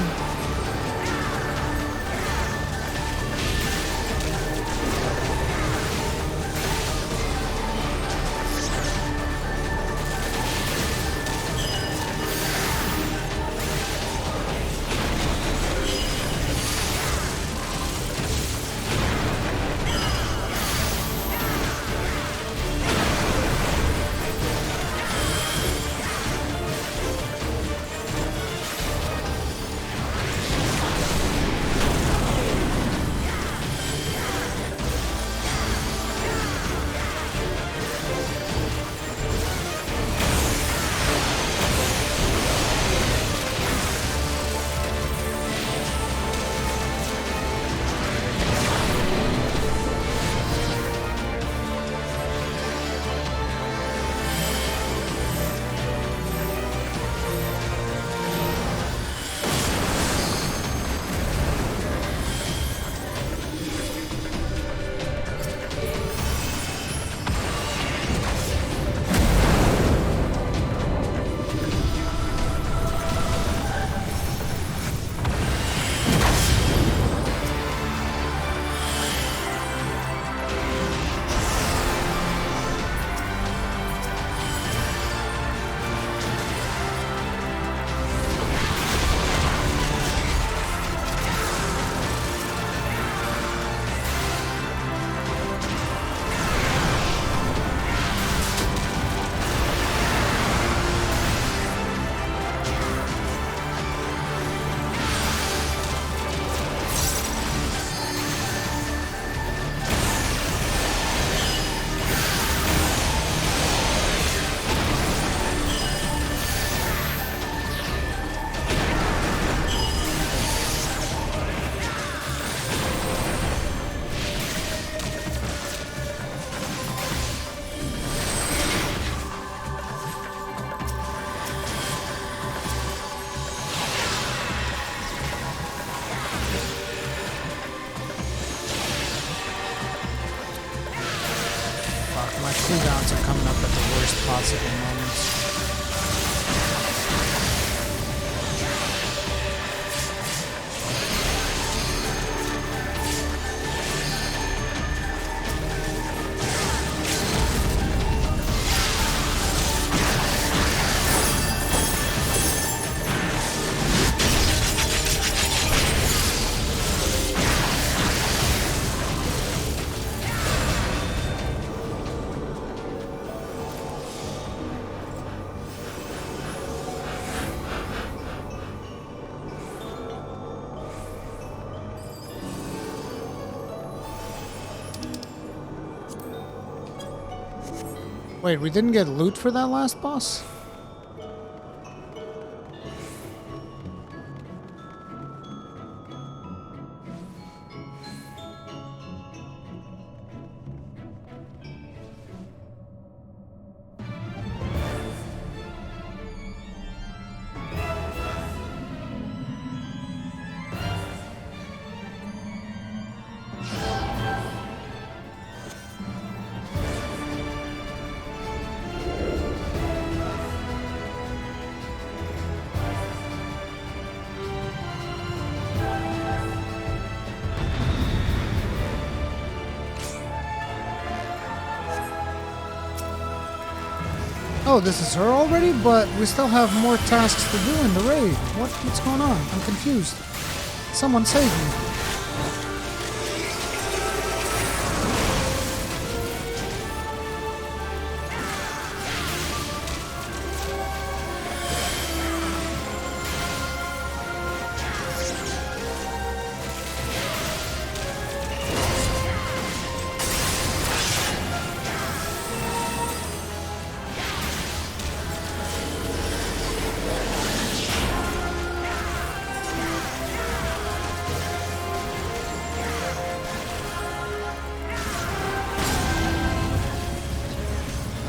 Cooldowns are coming up at the worst possible moments. Wait, we didn't get loot for that last boss? Oh, this is her already? But we still have more tasks to do in the raid. What's going on? I'm confused. Someone save me.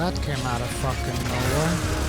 That came out of fucking nowhere.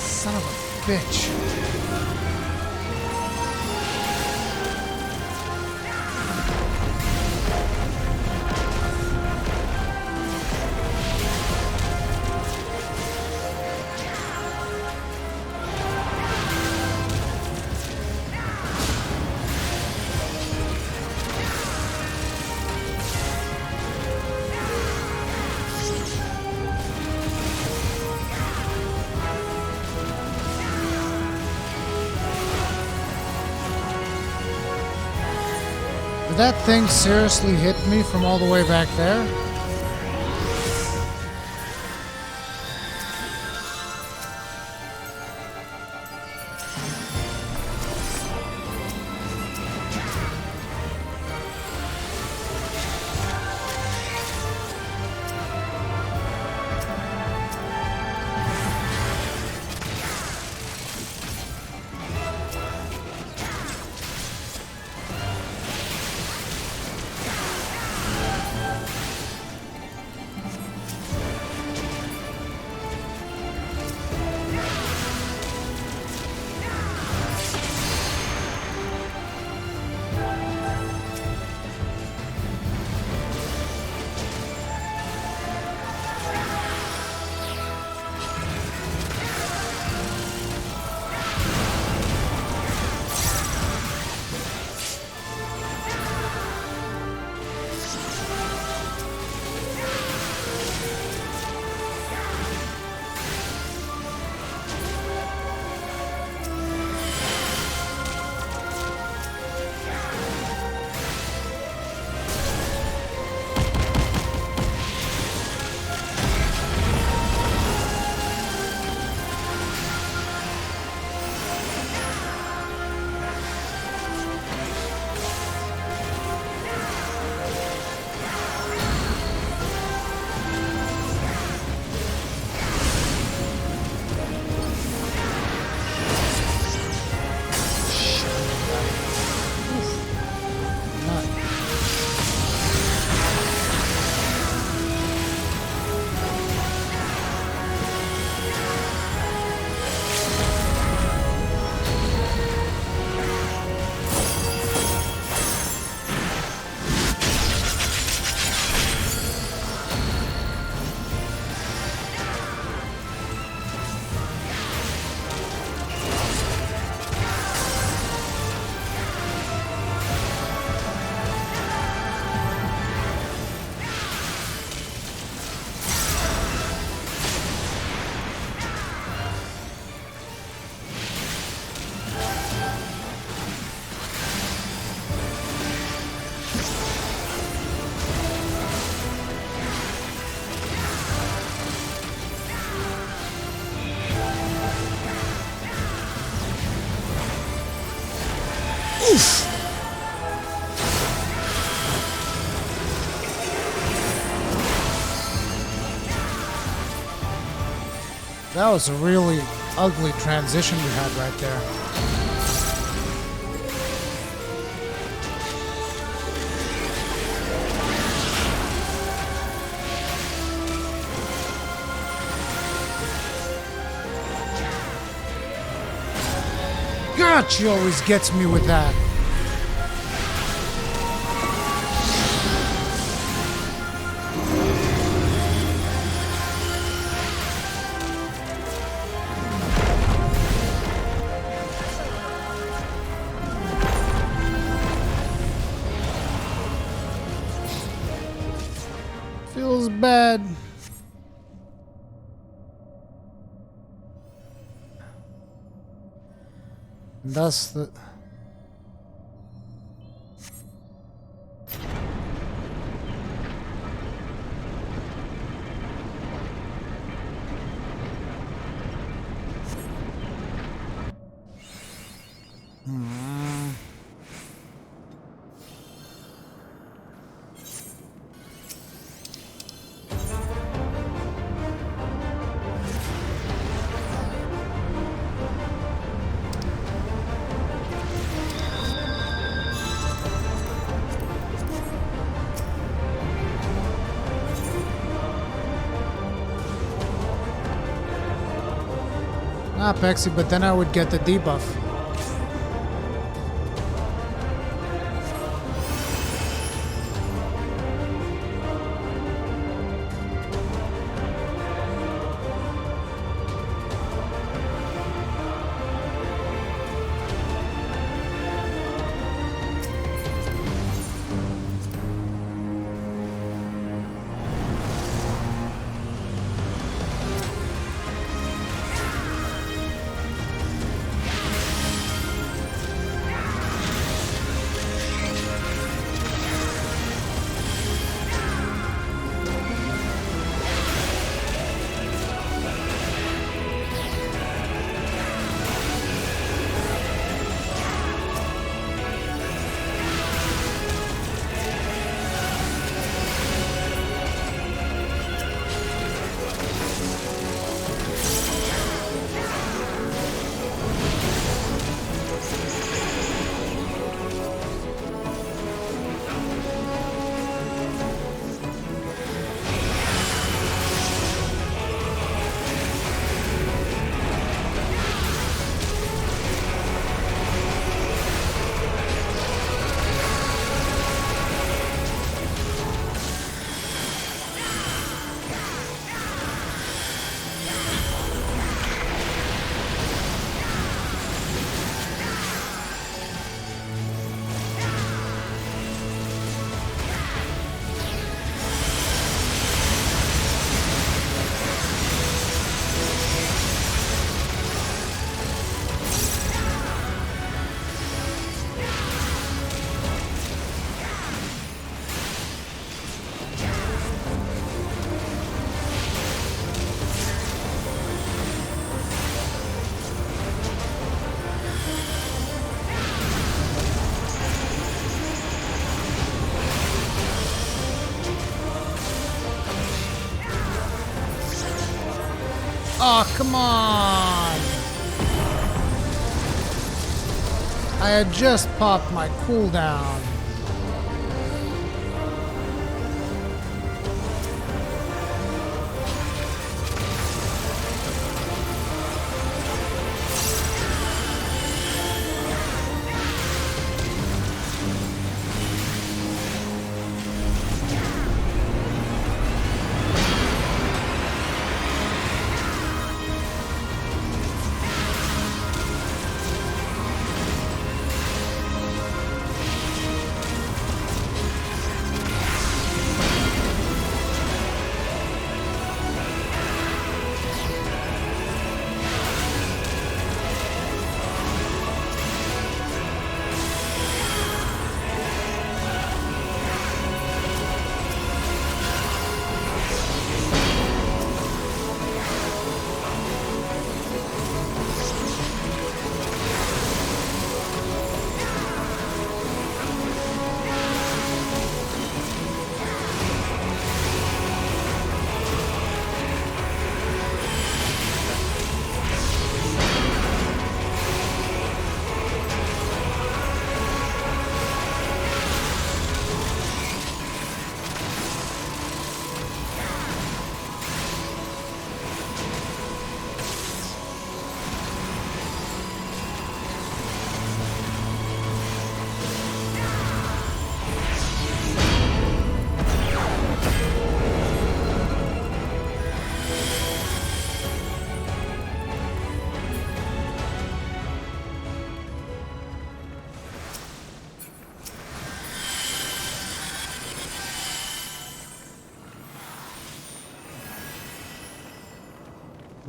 Son of a bitch. Did that thing seriously hit me from all the way back there? That was a really ugly transition we had right there. God, she always gets me with that. Feels bad. Thus the... Ah, Pexy, but then I would get the debuff. Oh, come on! I had just popped my cooldown.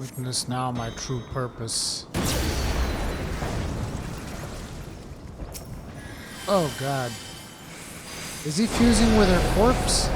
Witness now my true purpose. Oh god. Is he fusing with her corpse?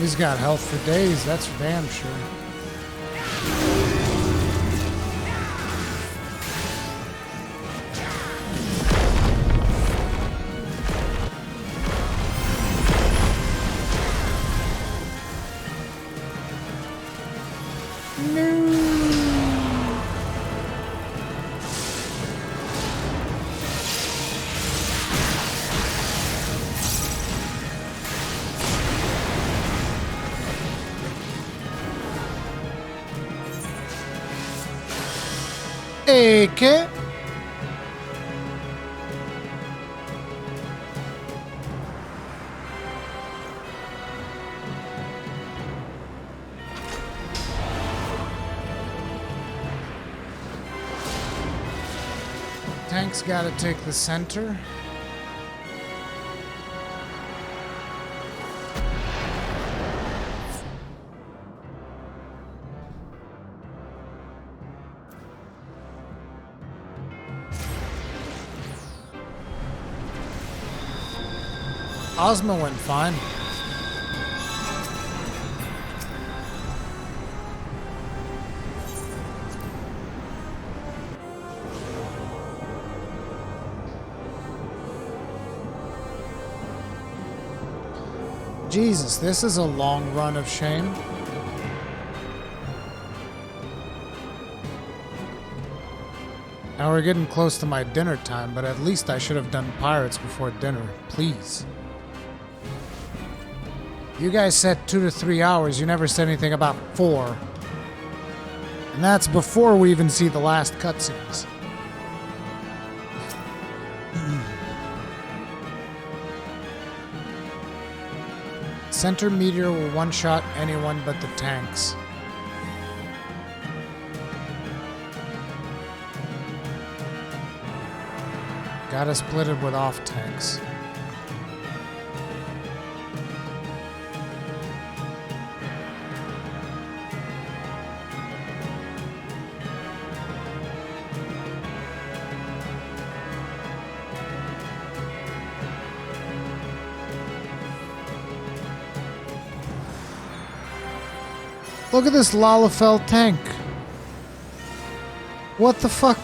He's got health for days, that's for damn sure. ¿Qué? Tank's gotta take the center. Ozma went fine. Jesus, this is a long run of shame. Now we're getting close to my dinner time, but at least I should have done pirates before dinner, please. You guys said 2 to 3 hours, you never said anything about 4. And that's before we even see the last cutscenes. Center meteor will one-shot anyone but the tanks. Gotta split it with off tanks. Look at this Lalafell tank. What the fuck?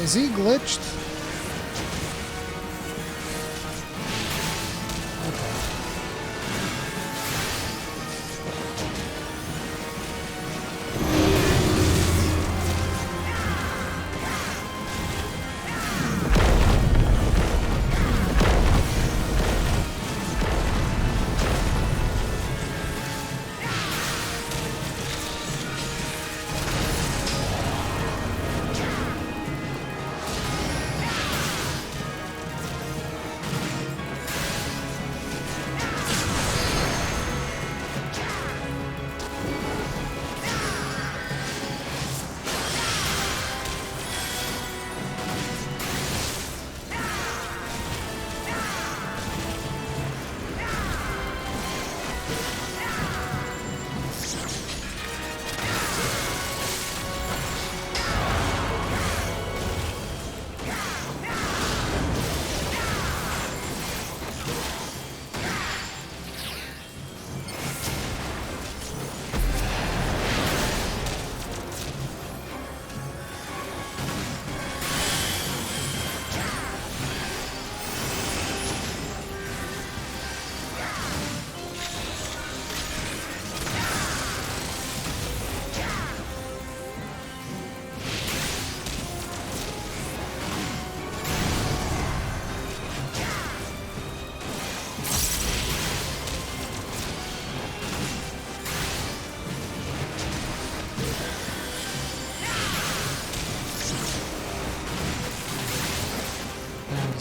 Is he glitched? Okay.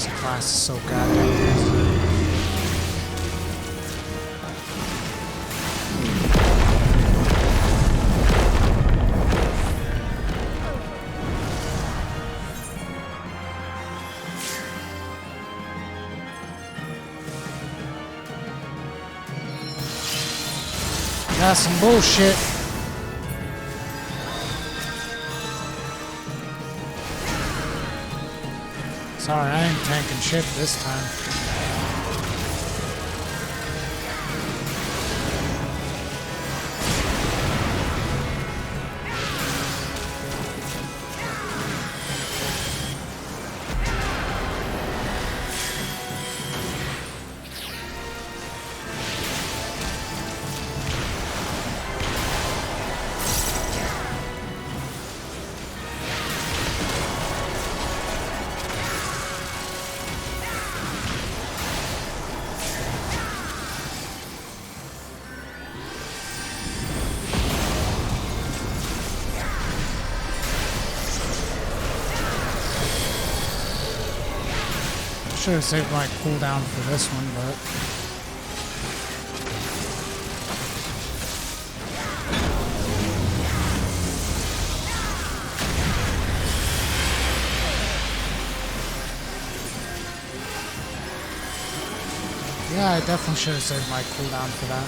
This class is so goddamn crazy. That's some bullshit. Sorry, I ain't tanking shit this time. Should have saved my cooldown for this one, but yeah, I definitely should have saved my cooldown for that.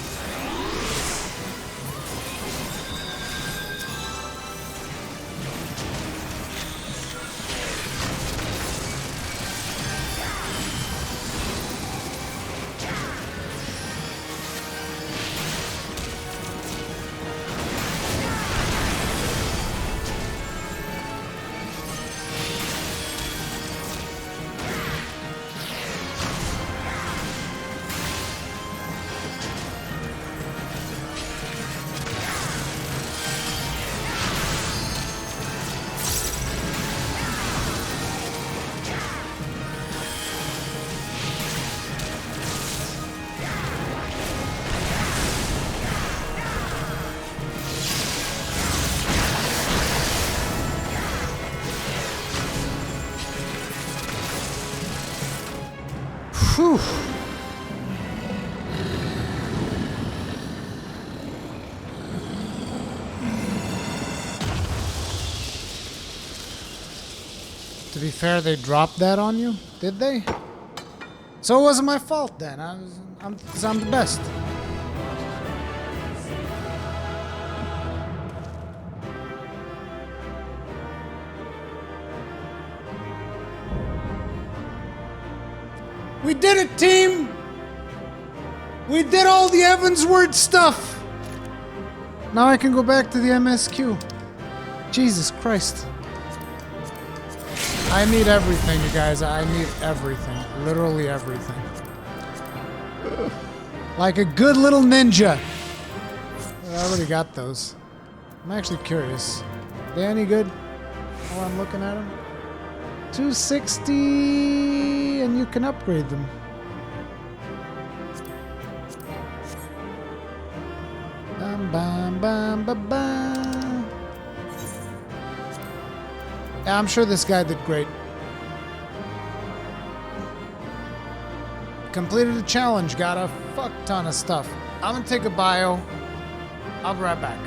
Whew. To be fair, they dropped that on you, did they? So it wasn't my fault then. I'm the best. We did it, team! We did all the Heavensward stuff! Now I can go back to the MSQ. Jesus Christ. I need everything, you guys. I need everything. Literally everything. Like a good little ninja. I already got those. I'm actually curious. Are they any good while I'm looking at them? 260, and you can upgrade them. Bam, bam, bam, bam, bam. Yeah, I'm sure this guy did great. Completed a challenge, got a fuck ton of stuff. I'm gonna take a bio. I'll be right back.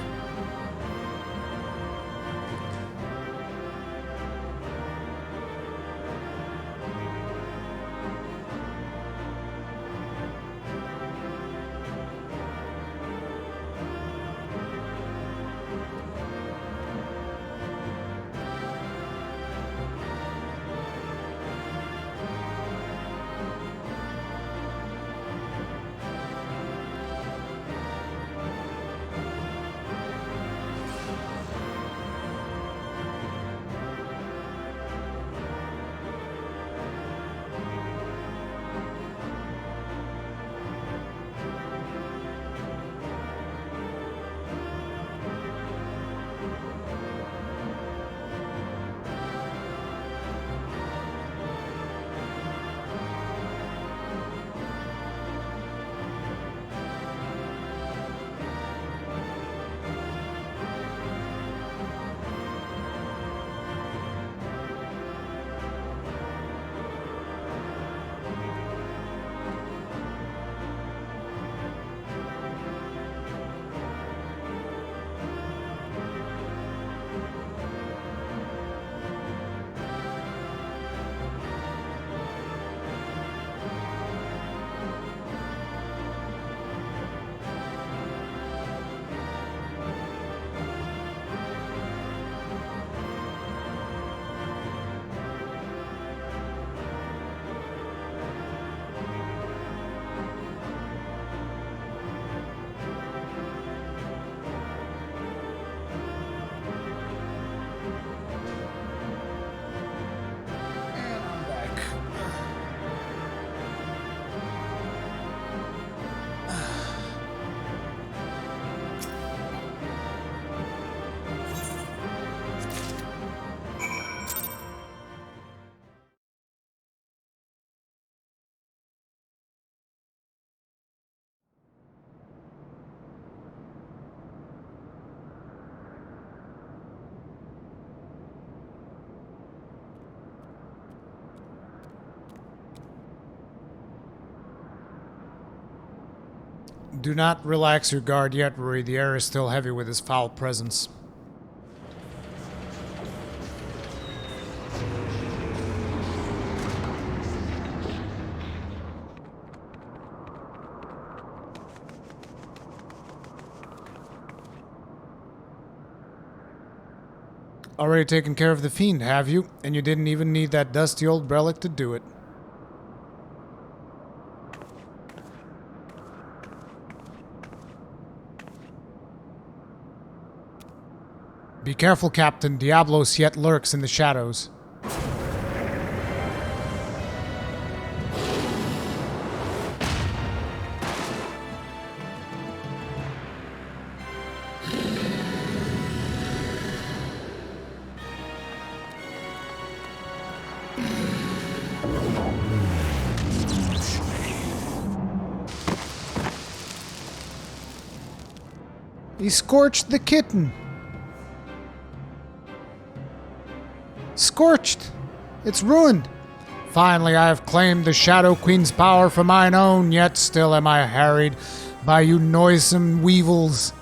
Do not relax your guard yet, Rui. The air is still heavy with his foul presence. Already taken care of the fiend, have you? And you didn't even need that dusty old relic to do it. Be careful, Captain. Diablos yet lurks in the shadows. He scorched the kitten. Scorched! It's ruined! Finally, I have claimed the Shadow Queen's power for mine own, yet still am I harried by you noisome weevils.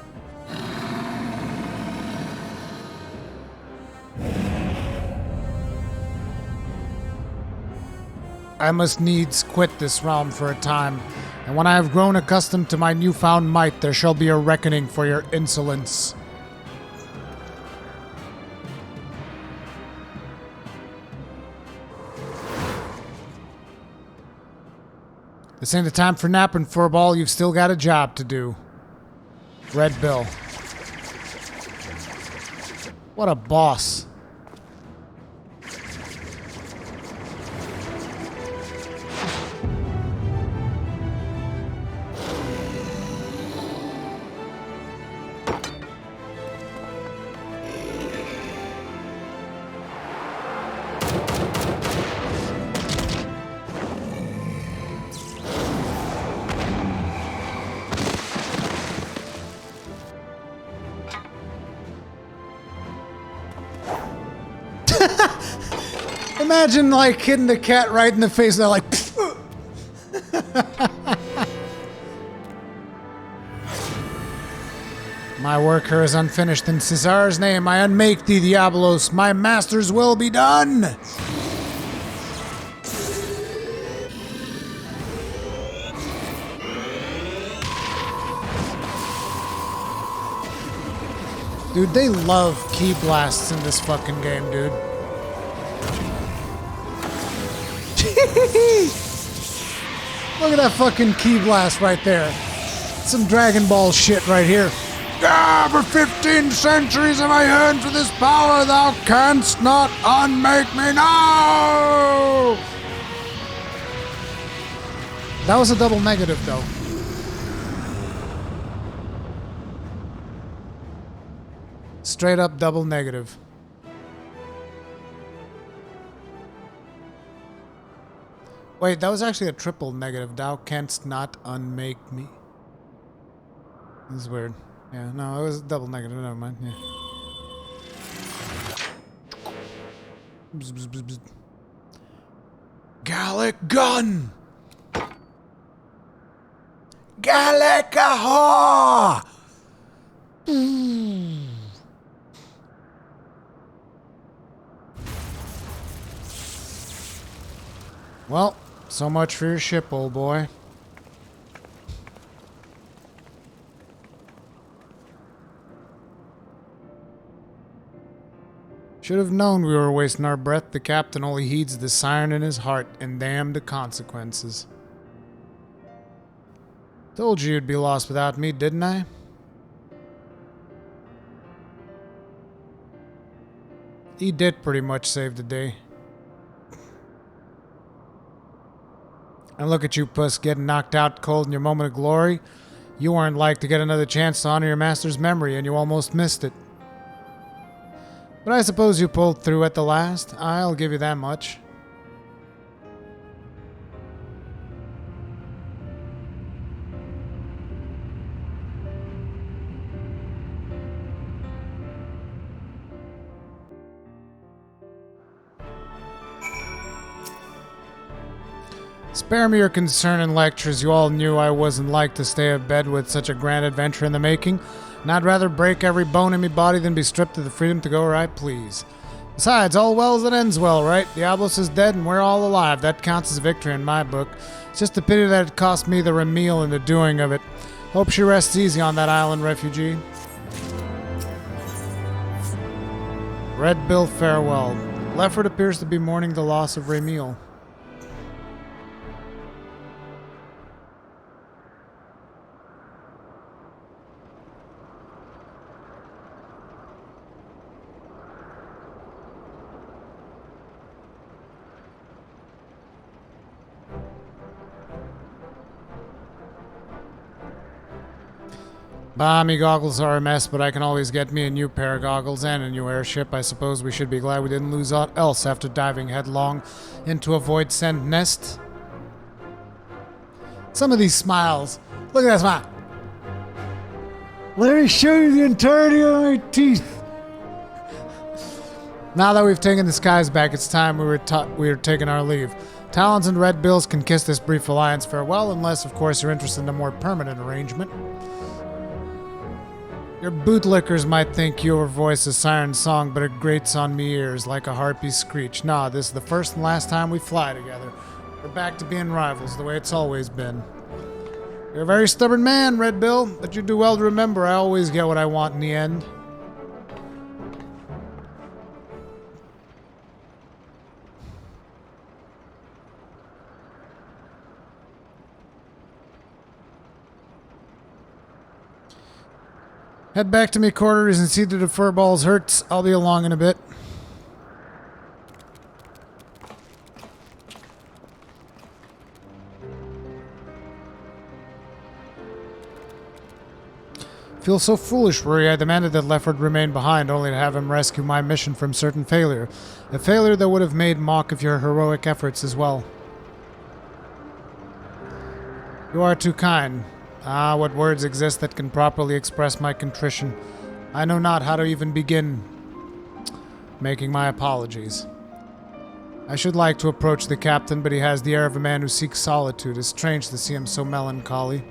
I must needs quit this realm for a time, and when I have grown accustomed to my newfound might, there shall be a reckoning for your insolence. This ain't the time for napping, Furball. You've still got a job to do. Red Bill. What a boss. Imagine, like, hitting the cat right in the face, and they're like, my work here is unfinished. In Caesar's name, I unmake thee, Diablos. My master's will be done. Dude, they love key blasts in this fucking game, dude. Look at that fucking key blast right there. Some Dragon Ball shit right here. Ah, for 15 centuries have I yearned for this power. Thou canst not unmake me now. That was a double negative, though. Straight up double negative. Wait, that was actually a triple negative. Thou canst not unmake me. This is weird. Yeah, no, it was double negative. Never mind. Yeah. Bzz, bzz, bzz, bzz. Gallic gun! Gallic-a-haw! Well, so much for your ship, old boy. Should have known we were wasting our breath. The captain only heeds the siren in his heart, and damn the consequences. Told you you'd be lost without me, didn't I? He did pretty much save the day. And look at you, puss, getting knocked out cold in your moment of glory. You weren't like to get another chance to honor your master's memory, and you almost missed it. But I suppose you pulled through at the last. I'll give you that much. Spare me your concern and lectures. You all knew I wasn't like to stay abed with such a grand adventure in the making, and I'd rather break every bone in me body than be stripped of the freedom to go where I please. Besides, all well that ends well, right? Diablos is dead and we're all alive. That counts as victory in my book. It's just a pity that it cost me the Ramil in the doing of it. Hope she rests easy on that island, refugee. Red Bill, farewell. Lefford appears to be mourning the loss of Ramil. Bah, me goggles are a mess, but I can always get me a new pair of goggles and a new airship. I suppose we should be glad we didn't lose aught else after diving headlong into a void sent nest. Some of these smiles. Look at that smile. Let me show you the entirety of my teeth. Now that we've taken the skies back, it's time we were taking our leave. Talons and Red Bills can kiss this brief alliance farewell, unless, of course, you're interested in a more permanent arrangement. Your bootlickers might think your voice is siren song, but it grates on me ears like a harpy's screech. Nah, this is the first and last time we fly together. We're back to being rivals, the way it's always been. You're a very stubborn man, Red Bill, but you do well to remember I always get what I want in the end. Head back to me quarters and see that the fur balls hurts. I'll be along in a bit. Feel so foolish, Rory. I demanded that Lefford remain behind, only to have him rescue my mission from certain failure. A failure that would have made mock of your heroic efforts as well. You are too kind. Ah, what words exist that can properly express my contrition? I know not how to even begin making my apologies. I should like to approach the captain, but he has the air of a man who seeks solitude. It's strange to see him so melancholy.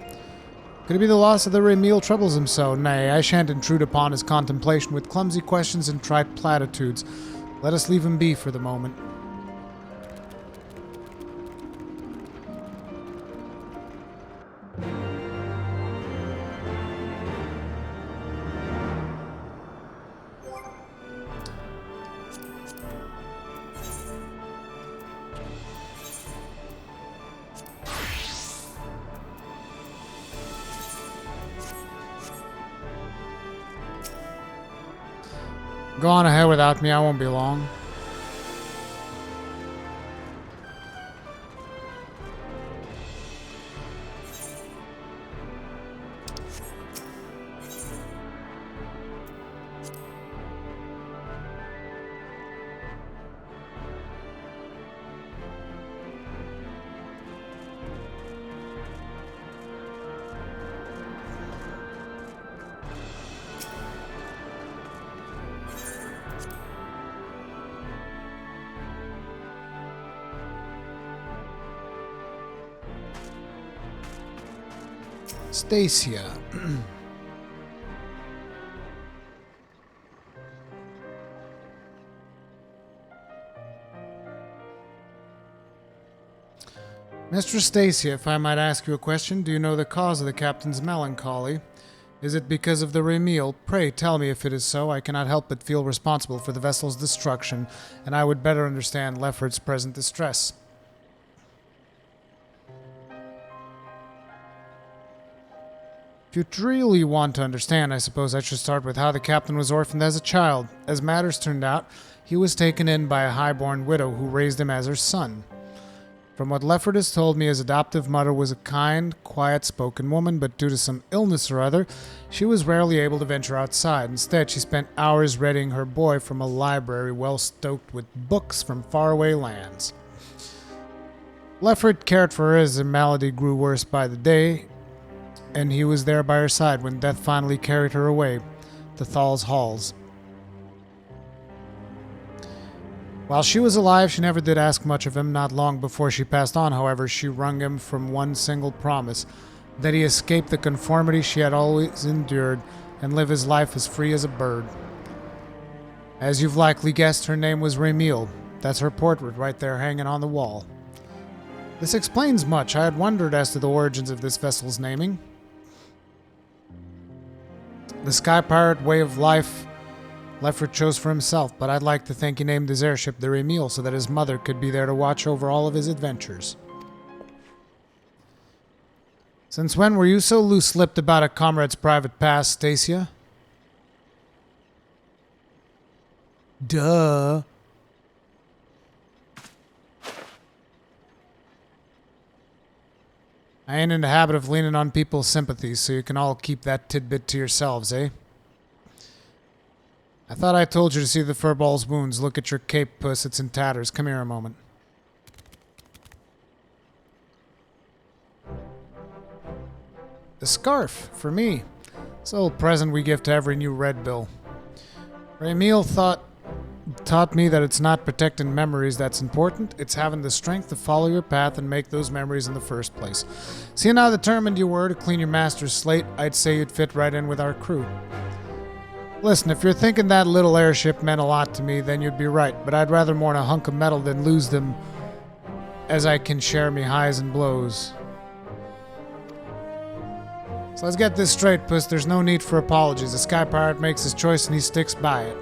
Could it be the loss of the Ramil troubles him so? Nay, I shan't intrude upon his contemplation with clumsy questions and trite platitudes. Let us leave him be for the moment. Go on ahead without me, I won't be long. Stacia. Mistress Stacia, if I might ask you a question, do you know the cause of the captain's melancholy? Is it because of the Ramil? Pray tell me if it is so. I cannot help but feel responsible for the vessel's destruction, and I would better understand Lefford's present distress. If you truly want to understand, I suppose I should start with how the captain was orphaned as a child. As matters turned out, he was taken in by a high-born widow who raised him as her son. From what Lefford has told me, his adoptive mother was a kind, quiet-spoken woman, but due to some illness or other, she was rarely able to venture outside. Instead, she spent hours readying her boy from a library well stoked with books from faraway lands. Lefford cared for her as her malady grew worse by the day, and he was there by her side when death finally carried her away to Thal's halls. While she was alive, she never did ask much of him. Not long before she passed on, however, she wrung him from one single promise, that he escape the conformity she had always endured and live his life as free as a bird. As you've likely guessed, her name was Ramil. That's her portrait right there hanging on the wall. This explains much. I had wondered as to the origins of this vessel's naming. The Sky Pirate way of life Leffert chose for himself, but I'd like to think he named his airship the Ramil so that his mother could be there to watch over all of his adventures. Since when were you so loose-lipped about a comrade's private past, Stacia? Duh. I ain't in the habit of leaning on people's sympathies, so you can all keep that tidbit to yourselves, eh? I thought I told you to see the furball's wounds. Look at your cape, puss. It's in tatters. Come here a moment. The scarf, for me. It's a little present we give to every new Red Bill. Ramil taught me that it's not protecting memories that's important. It's having the strength to follow your path and make those memories in the first place. Seeing how determined you were to clean your master's slate, I'd say you'd fit right in with our crew. Listen, if you're thinking that little airship meant a lot to me, then you'd be right, but I'd rather mourn a hunk of metal than lose them as I can share me highs and blows. So let's get this straight, puss. There's no need for apologies. The Sky Pirate makes his choice and he sticks by it.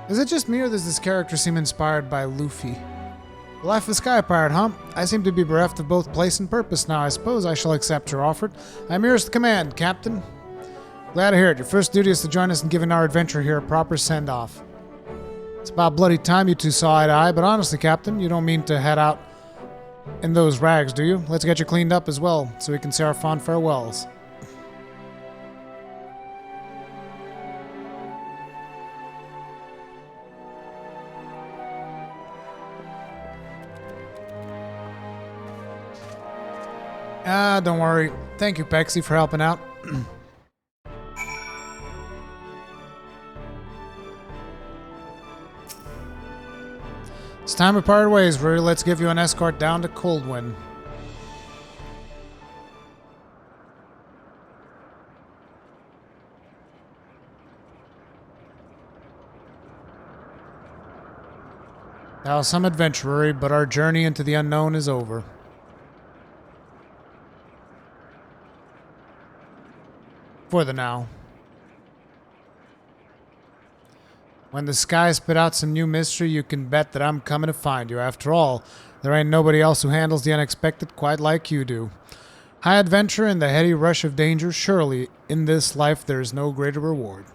Is it just me, or does this character seem inspired by Luffy? The life of a Sky Pirate, huh? I seem to be bereft of both place and purpose now. I suppose I shall accept your offer. I'm yours to command, Captain. Glad to hear it. Your first duty is to join us in giving our adventure here a proper send-off. It's about bloody time you two saw eye to eye, but honestly, Captain, you don't mean to head out in those rags, do you? Let's get you cleaned up as well, so we can say our fond farewells. Don't worry. Thank you, Pexi, for helping out. It's time to part ways, Rory. Let's give you an escort down to Coldwind. Now, some adventure, Rory, but our journey into the unknown is over. For the now. When the sky spit out some new mystery, you can bet that I'm coming to find you. After all, there ain't nobody else who handles the unexpected quite like you do. High adventure and the heady rush of danger, surely in this life there is no greater reward.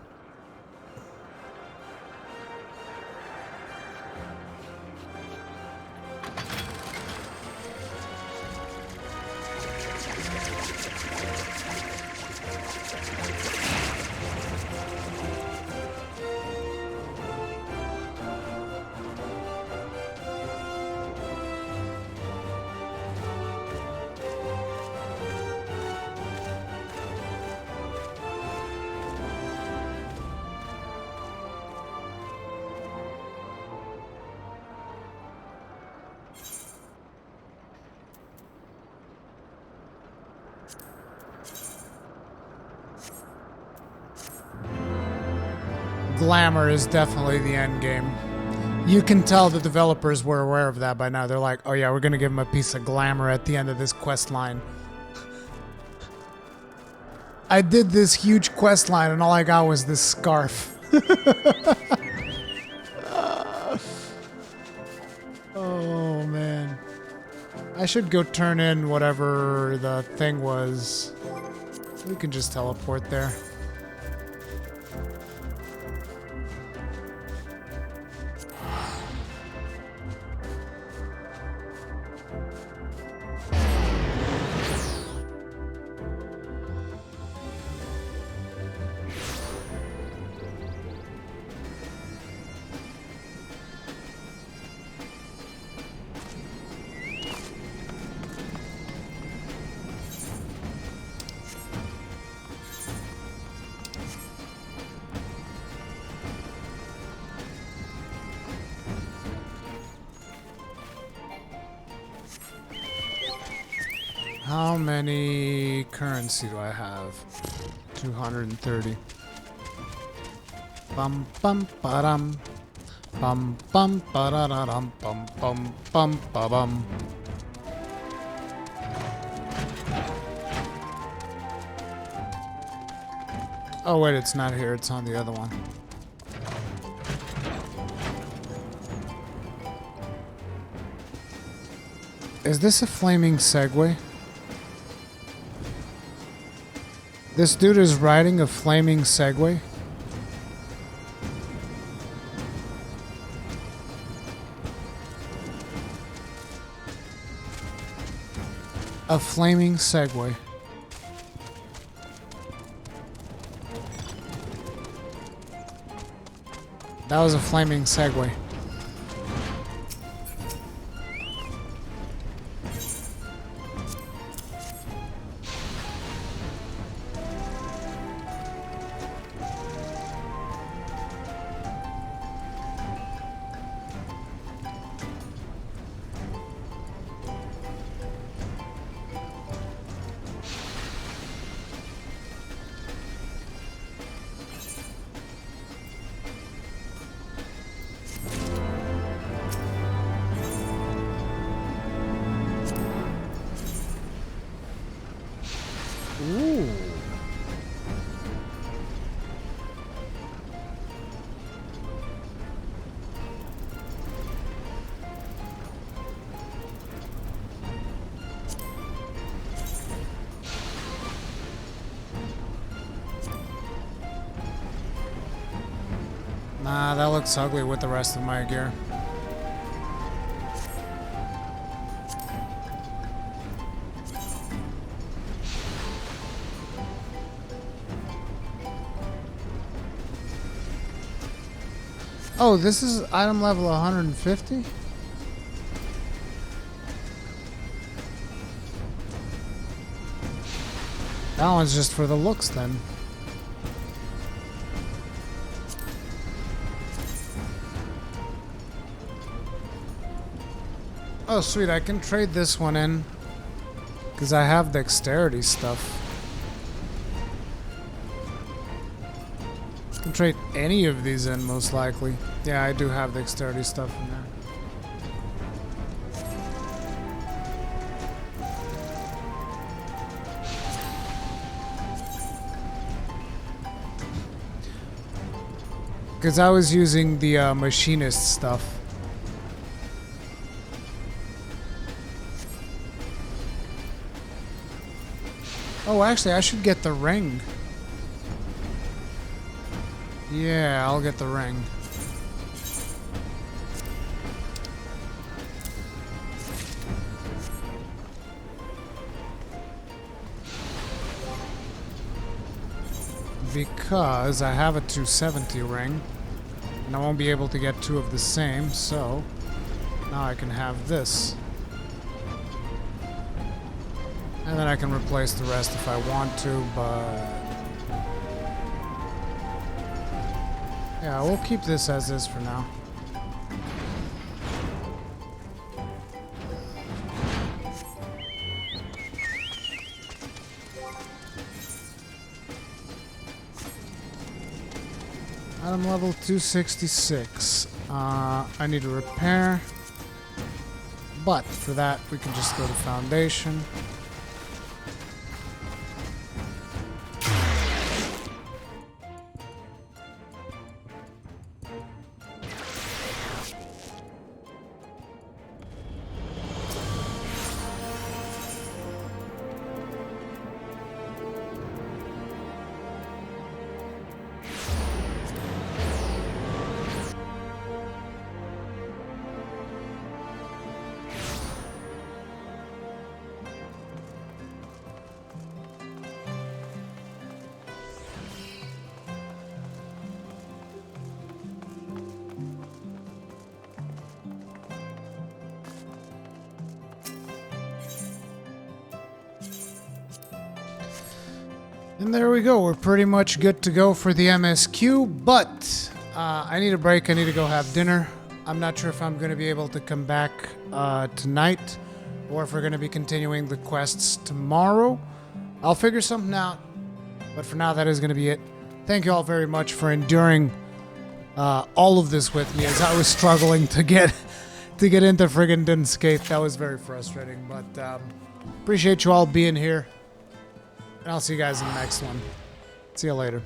Glamour is definitely the end game. You can tell the developers were aware of that by now. They're like, oh yeah, we're gonna give him a piece of glamour at the end of this quest line. I did this huge quest line and all I got was this scarf. Oh man. I should go turn in whatever the thing was. We can just teleport there. How many currency do I have? 230. Bum bum ba-dum. Bum bum ba-da-da-dum. Bum bum bum ba-bum. Oh wait, it's not here. It's on the other one. Is this a flaming Segway? This dude is riding a flaming Segway? A flaming Segway. That was a flaming Segway. Ooh. Nah, that looks ugly with the rest of my gear. Oh, this is item level 150? That one's just for the looks then. Oh sweet, I can trade this one in because I have dexterity stuff. I can trade any of these in most likely. Yeah, I do have dexterity stuff in there. Because I was using the machinist stuff. Oh, actually, I should get the ring. Yeah, I'll get the ring. Because I have a 270 ring, and I won't be able to get two of the same, so now I can have this. And then I can replace the rest if I want to, but... yeah, we'll keep this as is for now. Item level 266. I need to repair. But for that, we can just go to Foundation. And there we go. We're pretty much good to go for the MSQ, but I need a break. I need to go have dinner. I'm not sure if I'm going to be able to come back tonight or if we're going to be continuing the quests tomorrow. I'll figure something out. But for now, that is going to be it. Thank you all very much for enduring all of this with me as I was struggling to get into friggin' Dunskaith. That was very frustrating, but appreciate you all being here. And I'll see you guys in the next one. See you later.